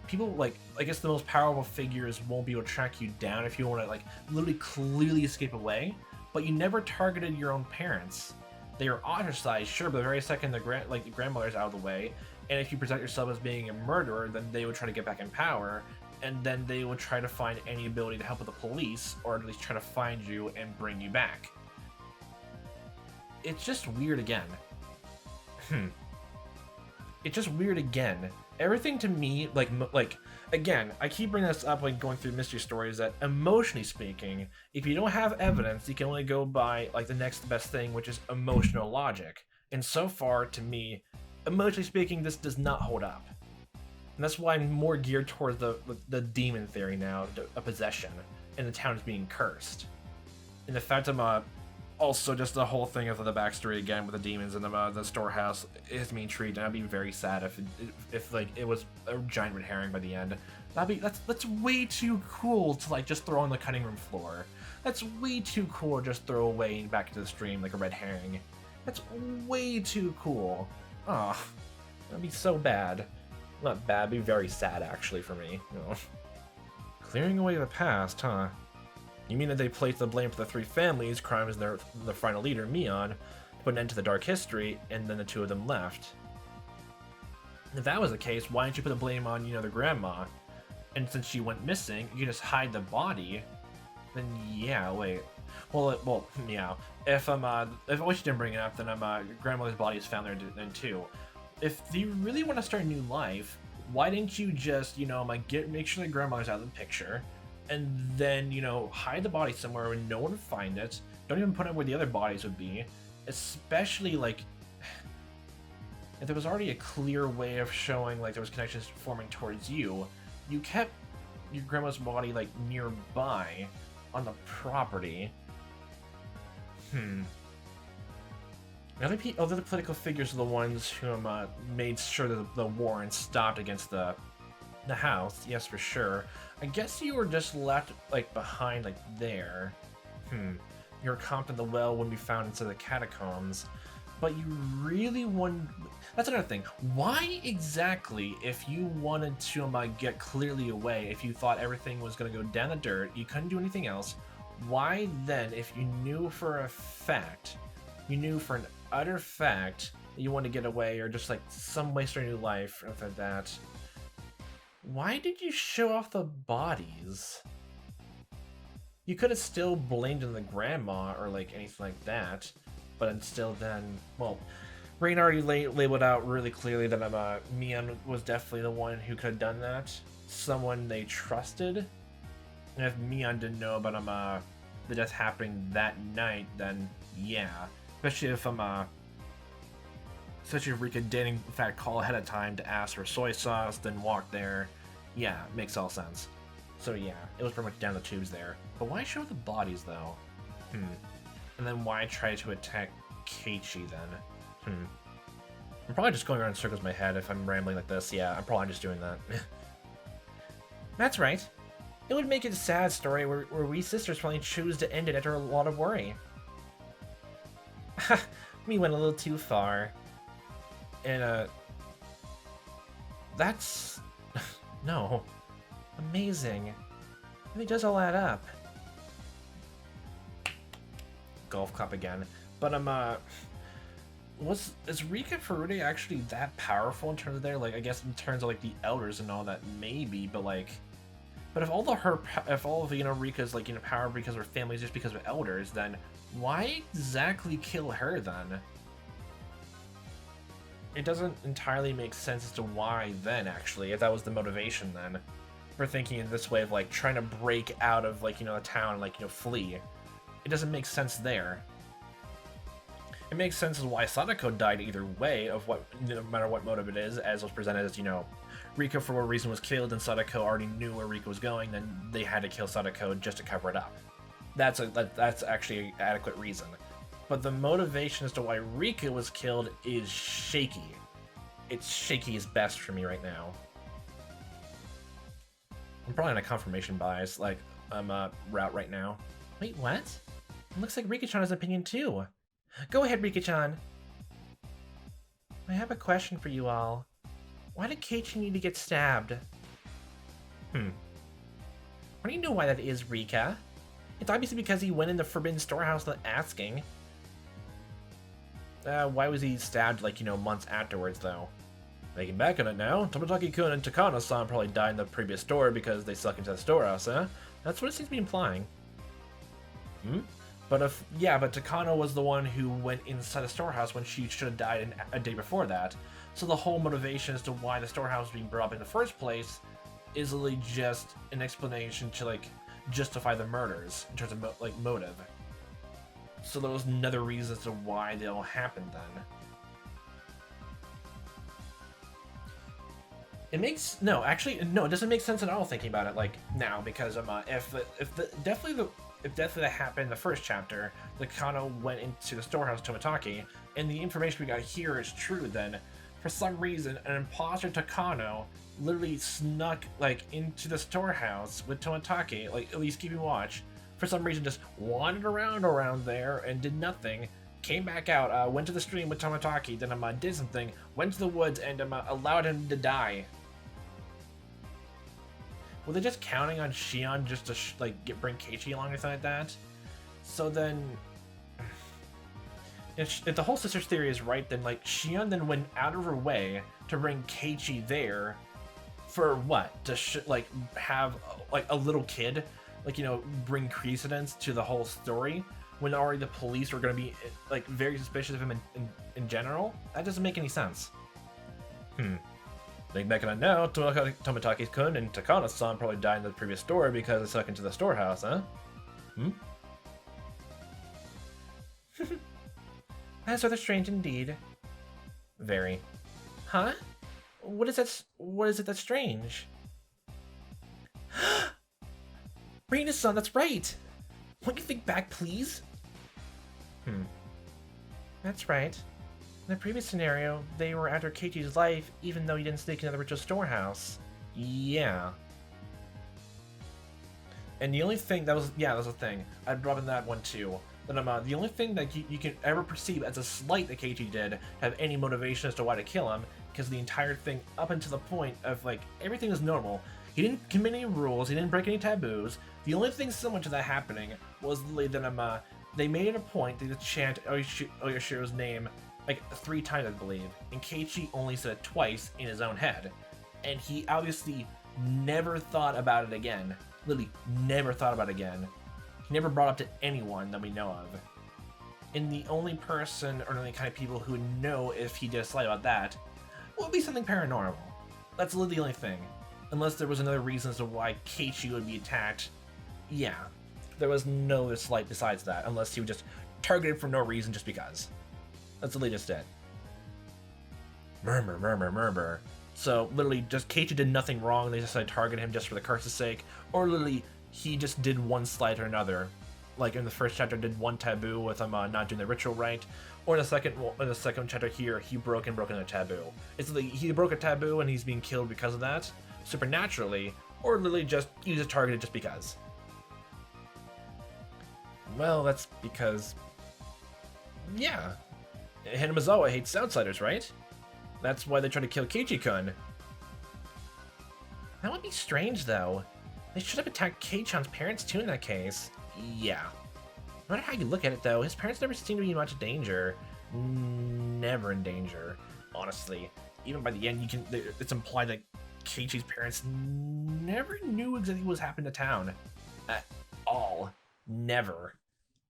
people, like, I guess the most powerful figures won't be able to track you down if you want to, like, literally clearly escape away. but you never targeted your own parents. They are ostracized, sure, but the very second the grandmother's out of the way, and if you present yourself as being a murderer, then they would try to get back in power, and then they would try to find any ability to help with the police, or at least try to find you and bring you back. It's just weird again. It's just weird again. Everything to me, like again, I keep bringing this up when going through mystery stories, that emotionally speaking, if you don't have evidence, you can only go by like the next best thing, which is emotional logic. And so far, to me, emotionally speaking, this does not hold up. And that's why I'm more geared towards the demon theory now, a possession, and the town is being cursed. And the fact I'm also just the whole thing of the backstory again with the demons and the storehouse is me intrigued, and I'd be very sad if like it was a giant red herring by the end. That's way too cool to like just throw on the cutting room floor. That's way too cool to just throw away back into the stream like a red herring. That's way too cool. Ah, that'd be so bad. Not bad, it'd be very sad actually for me. You know. Clearing away the past, huh? You mean that they placed the blame for the three families' crimes their final leader, Mion, to put an end to the dark history, and then the two of them left? If that was the case, why didn't you put the blame on, the grandma? And since she went missing, you just hide the body. Then yeah, wait. Well, yeah. If I wish you didn't bring it up, then grandmother's body is found there then too. If you really want to start a new life, why didn't you just, make sure that grandmother's out of the picture? And then, hide the body somewhere where no one would find it. Don't even put it where the other bodies would be. Especially, like, if there was already a clear way of showing, like, there was connections forming towards you, you kept your grandma's body, like, nearby on the property. Other political figures are the ones who made sure that the warrant stopped against the house, yes, for sure. I guess you were just left, like, behind, like, there. Your comp in the well wouldn't be found inside the catacombs. But you really wouldn't... That's another thing. Why exactly, if you wanted to get clearly away, if you thought everything was going to go down the dirt, you couldn't do anything else, why then, if you knew for a fact, for an utter fact, that you wanted to get away, or just, like, some way to start a new life, or anything like that, why did you show off the bodies? You could have still blamed on the grandma or like anything like that, but until then, well, Rain already labeled out really clearly that Mion was definitely the one who could have done that. Someone they trusted. And if Mion didn't know about the death happening that night, then yeah. Especially if Rika did in fact call ahead of time to ask for soy sauce, then walk there. Yeah, makes all sense. So yeah, it was pretty much down the tubes there. But why show the bodies though? And then why try to attack Keiichi then? I'm probably just going around in circles in my head if I'm rambling like this. Yeah, I'm probably just doing that. That's right. It would make it a sad story where we sisters probably choose to end it after a lot of worry. We went a little too far. And, that's... no. Amazing. It does all add up. Golf clap again. But, is Rika Furude actually that powerful in terms of I guess in terms of, like, the elders and all that, maybe, but, like... But if all of Rika's, like, power because of her family is just because of elders, then why exactly kill her, then? It doesn't entirely make sense as to why then, actually, if that was the motivation then. For thinking in this way of, like, trying to break out of, like, the town and, like, flee. It doesn't make sense there. It makes sense as why Sadako died either way, of what, no matter what motive it is, as was presented as, Rika for what reason was killed and Sadako already knew where Rika was going, then they had to kill Sadako just to cover it up. That's actually an adequate reason. But the motivation as to why Rika was killed is shaky. It's shaky as best for me right now. I'm probably on a confirmation bias, like, route right now. Wait, what? It looks like Rika-chan has an opinion too. Go ahead, Rika-chan. I have a question for you all. Why did Keiichi need to get stabbed? Why do you know why that is, Rika? It's obviously because he went in the forbidden storehouse without asking. Why was he stabbed, like, months afterwards, though? Thinking back on it now, Tomotaki-kun and Takano-san probably died in the previous store because they stuck into the storehouse, huh? That's what it seems to be implying. But Takano was the one who went inside the storehouse when she should have died a day before that. So the whole motivation as to why the storehouse was being brought up in the first place is literally just an explanation to, like, justify the murders in terms of, motive. So there was another reason as to why they all happened then. It doesn't make sense at all thinking about it like now, because if definitely that happened in the first chapter, the Kano went into the storehouse Tomotaki, and the information we got here is true, then for some reason an imposter Takano literally snuck into the storehouse with Tomotaki, at least keeping watch. For some reason just wandered around there and did nothing. Came back out, went to the stream with Tomotaki, then did something, went to the woods and allowed him to die. Were they just counting on Shion just to bring Keiichi along or something like that? So then, if the whole sister's theory is right, then Shion then went out of her way to bring Keiichi there for what? To have a little kid, bring precedence to the whole story when already the police were going to be very suspicious of him in general? That doesn't make any sense. Think back on it now, Tomotaki-kun and Takano-san probably died in the previous store because they stuck into the storehouse, huh? That's rather strange indeed. Very. Huh? What is it that's strange? Reina-san, that's right! Won't you think back, please? That's right. In the previous scenario, they were after Keiichi's life, even though he didn't sneak into the ritual storehouse. Yeah. And the only thing that was the thing. I brought in that one too. That the only thing that you can ever perceive as a slight that Keiichi did to have any motivation as to why to kill him, because the entire thing up until the point of everything was normal. He didn't commit any rules, he didn't break any taboos. The only thing similar to that happening was that they made it a point to chant Oyashiro's name 3 times, I believe, and Keiichi only said it twice in his own head. And he obviously never thought about it again. Literally never thought about it again. He never brought up to anyone that we know of. And the only person or the only kind of people who would know if he did a slight about that would be something paranormal. That's literally the only thing. Unless there was another reason as to why Keiichi would be attacked. Yeah, there was no other slight besides that, unless he was just targeted for no reason just because. That's the latest it. Murmur. So literally, just Keiichi did nothing wrong. They decided to target him just for the curse's sake, or literally he just did one slight or another. Like in the first chapter, did one taboo with him not doing the ritual right, or in the second chapter here, he broke another taboo. It's literally he broke a taboo and he's being killed because of that, supernaturally, or literally just he was targeted just because. Well, that's because, yeah. Hinamizawa hates outsiders, right? That's why they try to kill Keiichi-kun. That would be strange, though. They should have attacked Kei-chan's parents, too, in that case. Yeah. No matter how you look at it, though, his parents never seem to be in much danger. Never in danger, honestly. Even by the end, it's implied that Keiichi's parents never knew exactly what was happening to town. At all. Never.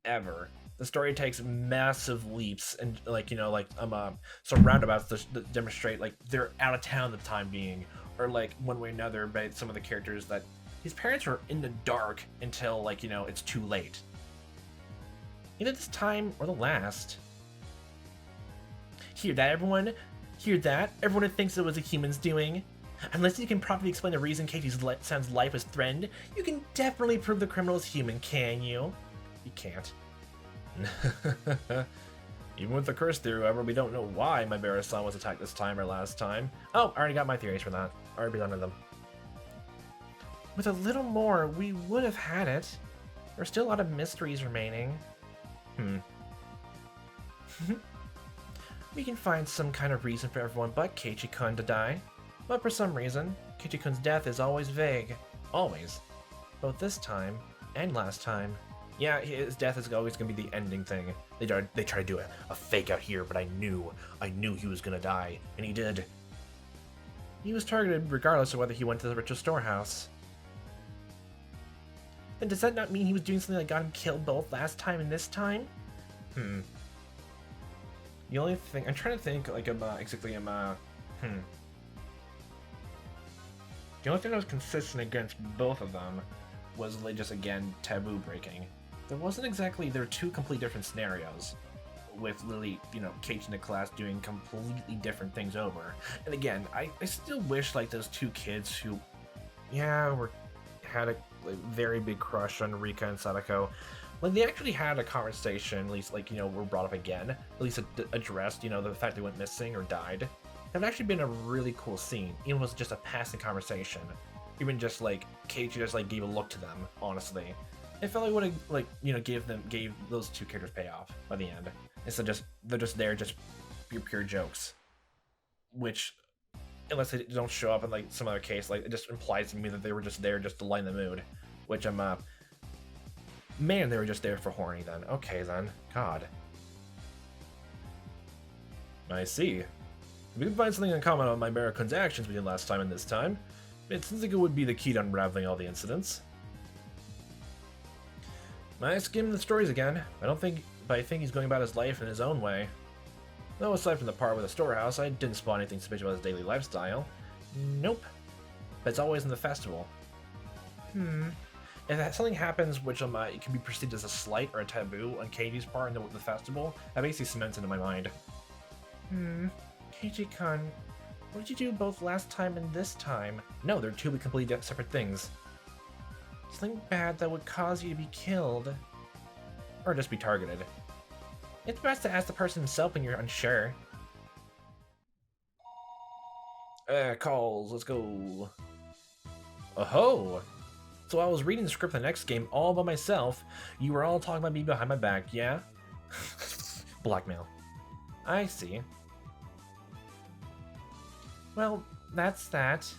Ever. The story takes massive leaps and some roundabouts that demonstrate they're out of town at the time being, or one way or another by some of the characters that his parents were in the dark until it's too late. Either this time or the last. Hear that, everyone? Hear that? Everyone who thinks it was a human's doing? Unless you can properly explain the reason Keiichi's life was threatened, you can definitely prove the criminal is human, can you? You can't. Even with the curse theory, however, we don't know why Maebara-san was attacked this time or last time. Oh, I already got my theories for that. I already presented them. With a little more, we would have had it. There's still a lot of mysteries remaining. We can find some kind of reason for everyone but Keiichi-kun to die. But for some reason, Keiichi-kun's death is always vague. Always. Both this time and last time. Yeah, his death is always gonna be the ending thing. They try to do a fake out here, but I knew he was gonna die, and he did. He was targeted regardless of whether he went to the ritual storehouse. Then does that not mean he was doing something that got him killed both last time and this time? The only thing I'm trying to think like The only thing that was consistent against both of them was just again taboo breaking. There were two completely different scenarios with literally, Keiichi in the class doing completely different things over. And again, I still wish like those two kids who had a very big crush on Rika and Sadako, like they actually had a conversation, at least were brought up again, at least addressed, the fact they went missing or died. That would actually been a really cool scene, even if it was just a passing conversation. Even just like Keiichi just like gave a look to them, honestly. It felt like would have gave those two characters payoff by the end. Instead they're just there just pure jokes. Which, unless they don't show up in like some other case, like it just implies to me that they were just there just to lighten the mood. Which man, they were just there for horny then. Okay then. God. I see. We can find something in common on Maebara-kun's actions we did last time and this time. It seems like it would be the key to unraveling all the incidents. I skimmed the stories again. But I think he's going about his life in his own way. Though aside from the part with the storehouse, I didn't spot anything suspicious about his daily lifestyle. Nope. But it's always in the festival. If something happens which it can be perceived as a slight or a taboo on Keiichi's part in the festival, that basically cements into my mind. Keiichi-kun, what did you do both last time and this time? No, they're two completely separate things. Something bad that would cause you to be killed. Or just be targeted. It's best to ask the person himself when you're unsure. Calls, let's go. Oh-ho! So I was reading the script of the next game all by myself. You were all talking about me behind my back, yeah? Blackmail. I see. Well, that's that.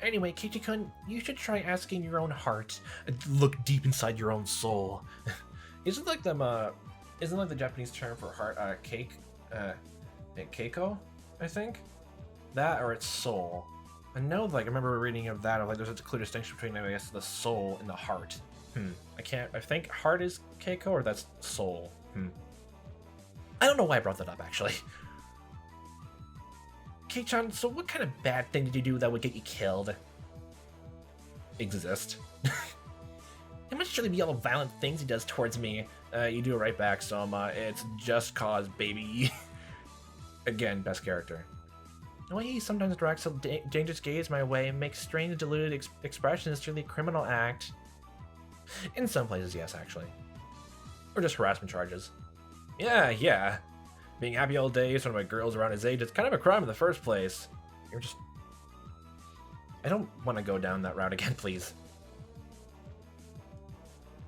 Anyway, Keiichi-kun, you should try asking your own heart. Look deep inside your own soul. Isn't like the Japanese term for heart, cake, keiko, I think? That or it's soul. I know, I remember reading of that, there's a clear distinction between, I guess, the soul and the heart. I think heart is keiko, or that's soul. I don't know why I brought that up, actually. Kei-chan, so what kind of bad thing did you do that would get you killed? Exist. It must surely be all the violent things he does towards me. You do it right back, Soma. It's just cause, baby. Again, best character. The way he sometimes directs a dangerous gaze my way and makes strange, diluted expressions through the criminal act. In some places, yes, actually. Or just harassment charges. Yeah. Being happy all day is one of my girls around his age. It's kind of a crime in the first place. You're just... I don't want to go down that route again, please.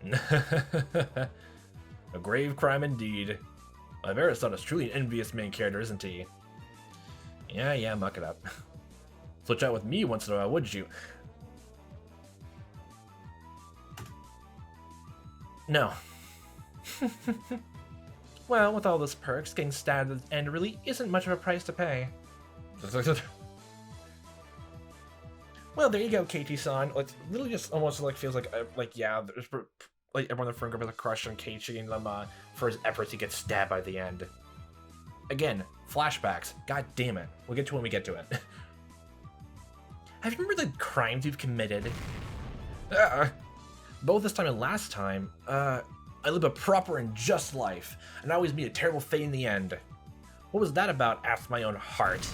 A grave crime indeed. Maebara-san is truly an envious main character, isn't he? Yeah, muck it up. Switch out with me once in a while, would you? No. Well, with all those perks, getting stabbed at the end really isn't much of a price to pay. Well, there you go, Keiichi-san. Like, really just almost feels like there's everyone in the front group has a crush on Keiichi and for his efforts to get stabbed by the end. Again, flashbacks. God damn it. We'll get to it when we get to it. Have you remembered the crimes you've committed? Both this time and last time, I live a proper and just life, and I always meet a terrible fate in the end. What was that about? Asked my own heart.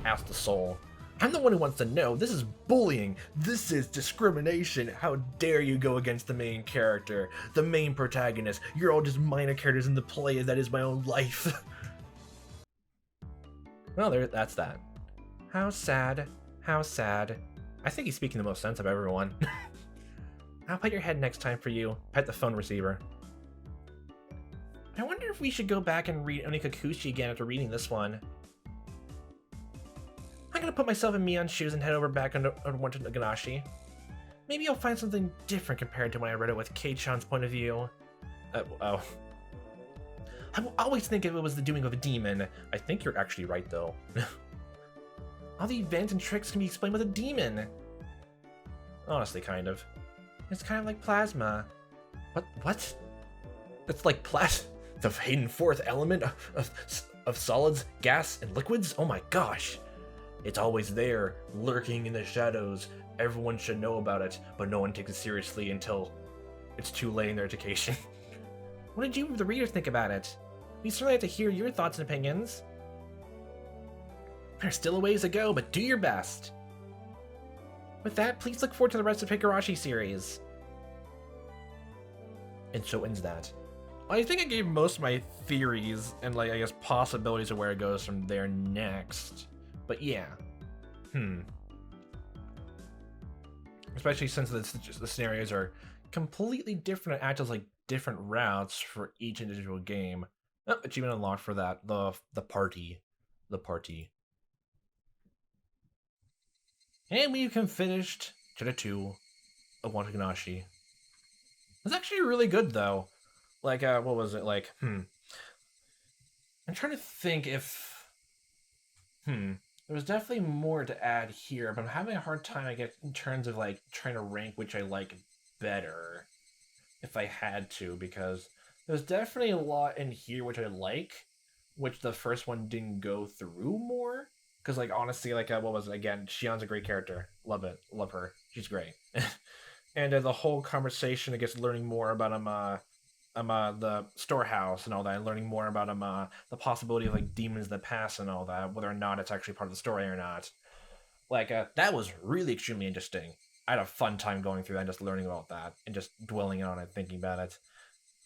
Asked the soul. I'm the one who wants to know. This is bullying. This is discrimination. How dare you go against the main character, the main protagonist. You're all just minor characters in the play that is my own life. Well, that's that. How sad. How sad. I think he's speaking the most sense of everyone. I'll pet your head next time for you. Pet the phone receiver. I wonder if we should go back and read Onikakushi again after reading this one. I'm gonna put myself in Mion's shoes and head back on Watanagashi. Maybe I'll find something different compared to when I read it with Kei-chan's point of view. Oh. I will always think it was the doing of a demon. I think you're actually right, though. All the events and tricks can be explained with a demon. Honestly, kind of. It's kind of like plasma. What? It's like the hidden fourth element of solids, gas, and liquids? Oh my gosh. It's always there, lurking in the shadows. Everyone should know about it, but no one takes it seriously until it's too late in their education. What did you, the readers, think about it? We certainly have to hear your thoughts and opinions. There's still a ways to go, but do your best. With that, please look forward to the rest of Higurashi series. And so ends that. I think I gave most of my theories and, like, I guess possibilities of where it goes from there next. But yeah. Especially since the scenarios are completely different and act as, like, different routes for each individual game. Oh, achievement unlocked for that. The party. And we can finished Chapter 2 of Watanagashi. It's actually really good, though. Like, what was it? Like, I'm trying to think if... There's definitely more to add here, but I'm having a hard time, I guess, in terms of, like, trying to rank which I like better. If I had to, because there's definitely a lot in here which I like, which the first one didn't go through more. Because, like, honestly, like, what was it? Again, Shion's a great character. Love it. Love her. She's great. And the whole conversation, I guess, learning more about the storehouse and all that, and learning more about the possibility of, like, demons that pass and all that, whether or not it's actually part of the story or not. Like, that was really extremely interesting. I had a fun time going through that and just learning about that and just dwelling on it, thinking about it.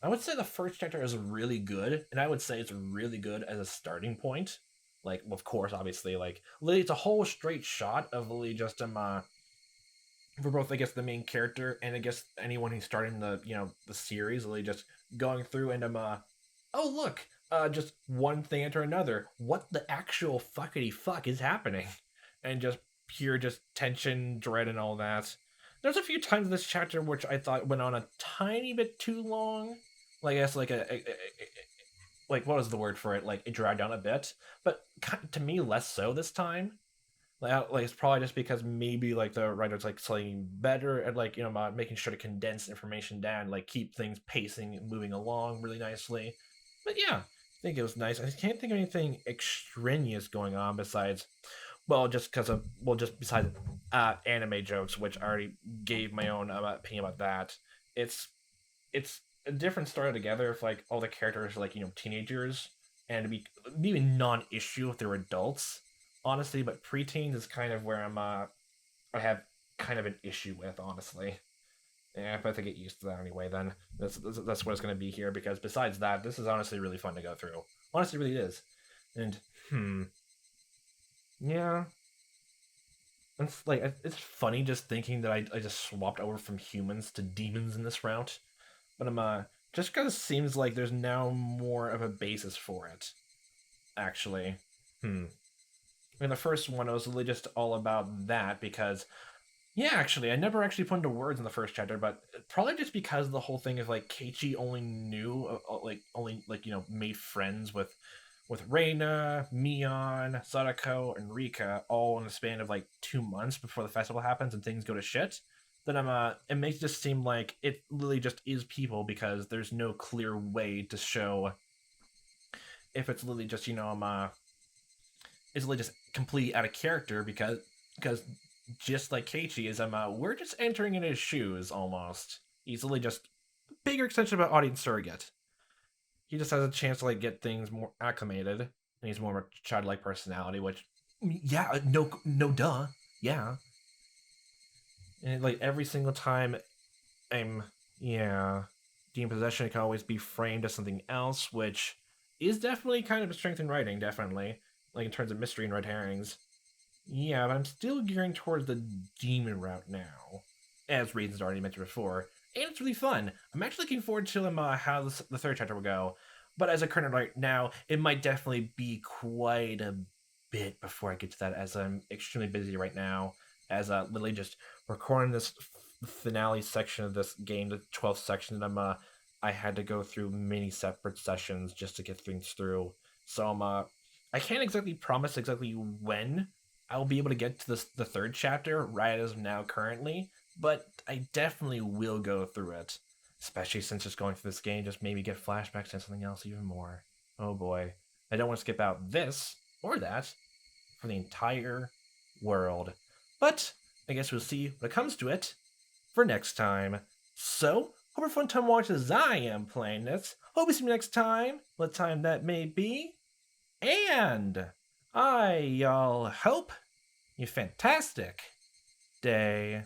I would say the first chapter is really good, and I would say it's really good as a starting point. Like, of course, obviously, like, literally, it's a whole straight shot of literally just for both, I guess, the main character and I guess anyone who's starting the series, literally just going through and oh look, just one thing after another. What the actual fuckity fuck is happening? And just pure just tension, dread, and all that. There's a few times in this chapter which I thought went on a tiny bit too long. Like, I guess, like, like, what was the word for it? Like, it dragged down a bit. But to me, less so this time. Like, it's probably just because maybe, like, the writer's, like, slightly better at, like, making sure to condense information down, like, keep things pacing and moving along really nicely. But yeah, I think it was nice. I can't think of anything extraneous going on besides... Well, just besides anime jokes, which I already gave my own opinion about that. It's a different story altogether if, like, all the characters are, like, teenagers, and it'd be even non-issue if they're adults, honestly, but preteens is kind of where I have kind of an issue with, honestly. Yeah, but I have to get used to that anyway, then. That's what it's going to be here, because besides that, this is honestly really fun to go through. Honestly, it really is. And, yeah. It's like, it's funny just thinking that I just swapped over from humans to demons in this route. But just because it seems like there's now more of a basis for it, actually. I mean, the first one was really just all about that because, yeah, actually, I never actually put into words in the first chapter, but probably just because the whole thing is, like, Keiichi only knew, made friends with Reina, Mion, Sadako, and Rika all in the span of, like, 2 months before the festival happens and things go to shit. Then it makes it just seem like it literally just is people because there's no clear way to show if it's literally just, it's literally just completely out of character because just like Keiichi is, we're just entering in his shoes almost. He's literally just a bigger extension of an audience surrogate. He just has a chance to, like, get things more acclimated, and he's more of a childlike personality, which, yeah, no duh, yeah. And, like, every single time demon possession can always be framed as something else, which is definitely kind of a strength in writing, definitely, like, in terms of mystery and red herrings. Yeah, but I'm still gearing towards the demon route now, as reasons already mentioned before, and it's really fun. I'm actually looking forward to how the third chapter will go, but as a current right now, it might definitely be quite a bit before I get to that, as I'm extremely busy right now, as literally just recording this finale section of this game, the 12th section, and I'm I had to go through many separate sessions just to get things through. So I can't exactly promise exactly when I'll be able to get to the third chapter right as of now currently, but I definitely will go through it. Especially since just going through this game just made me get flashbacks to something else even more. Oh boy. I don't want to skip out this or that for the entire world. But I guess we'll see when it comes to it for next time. So, hope a fun time watching as I am playing this. Hope we see you next time, what time that may be. And I y'all hope you fantastic day.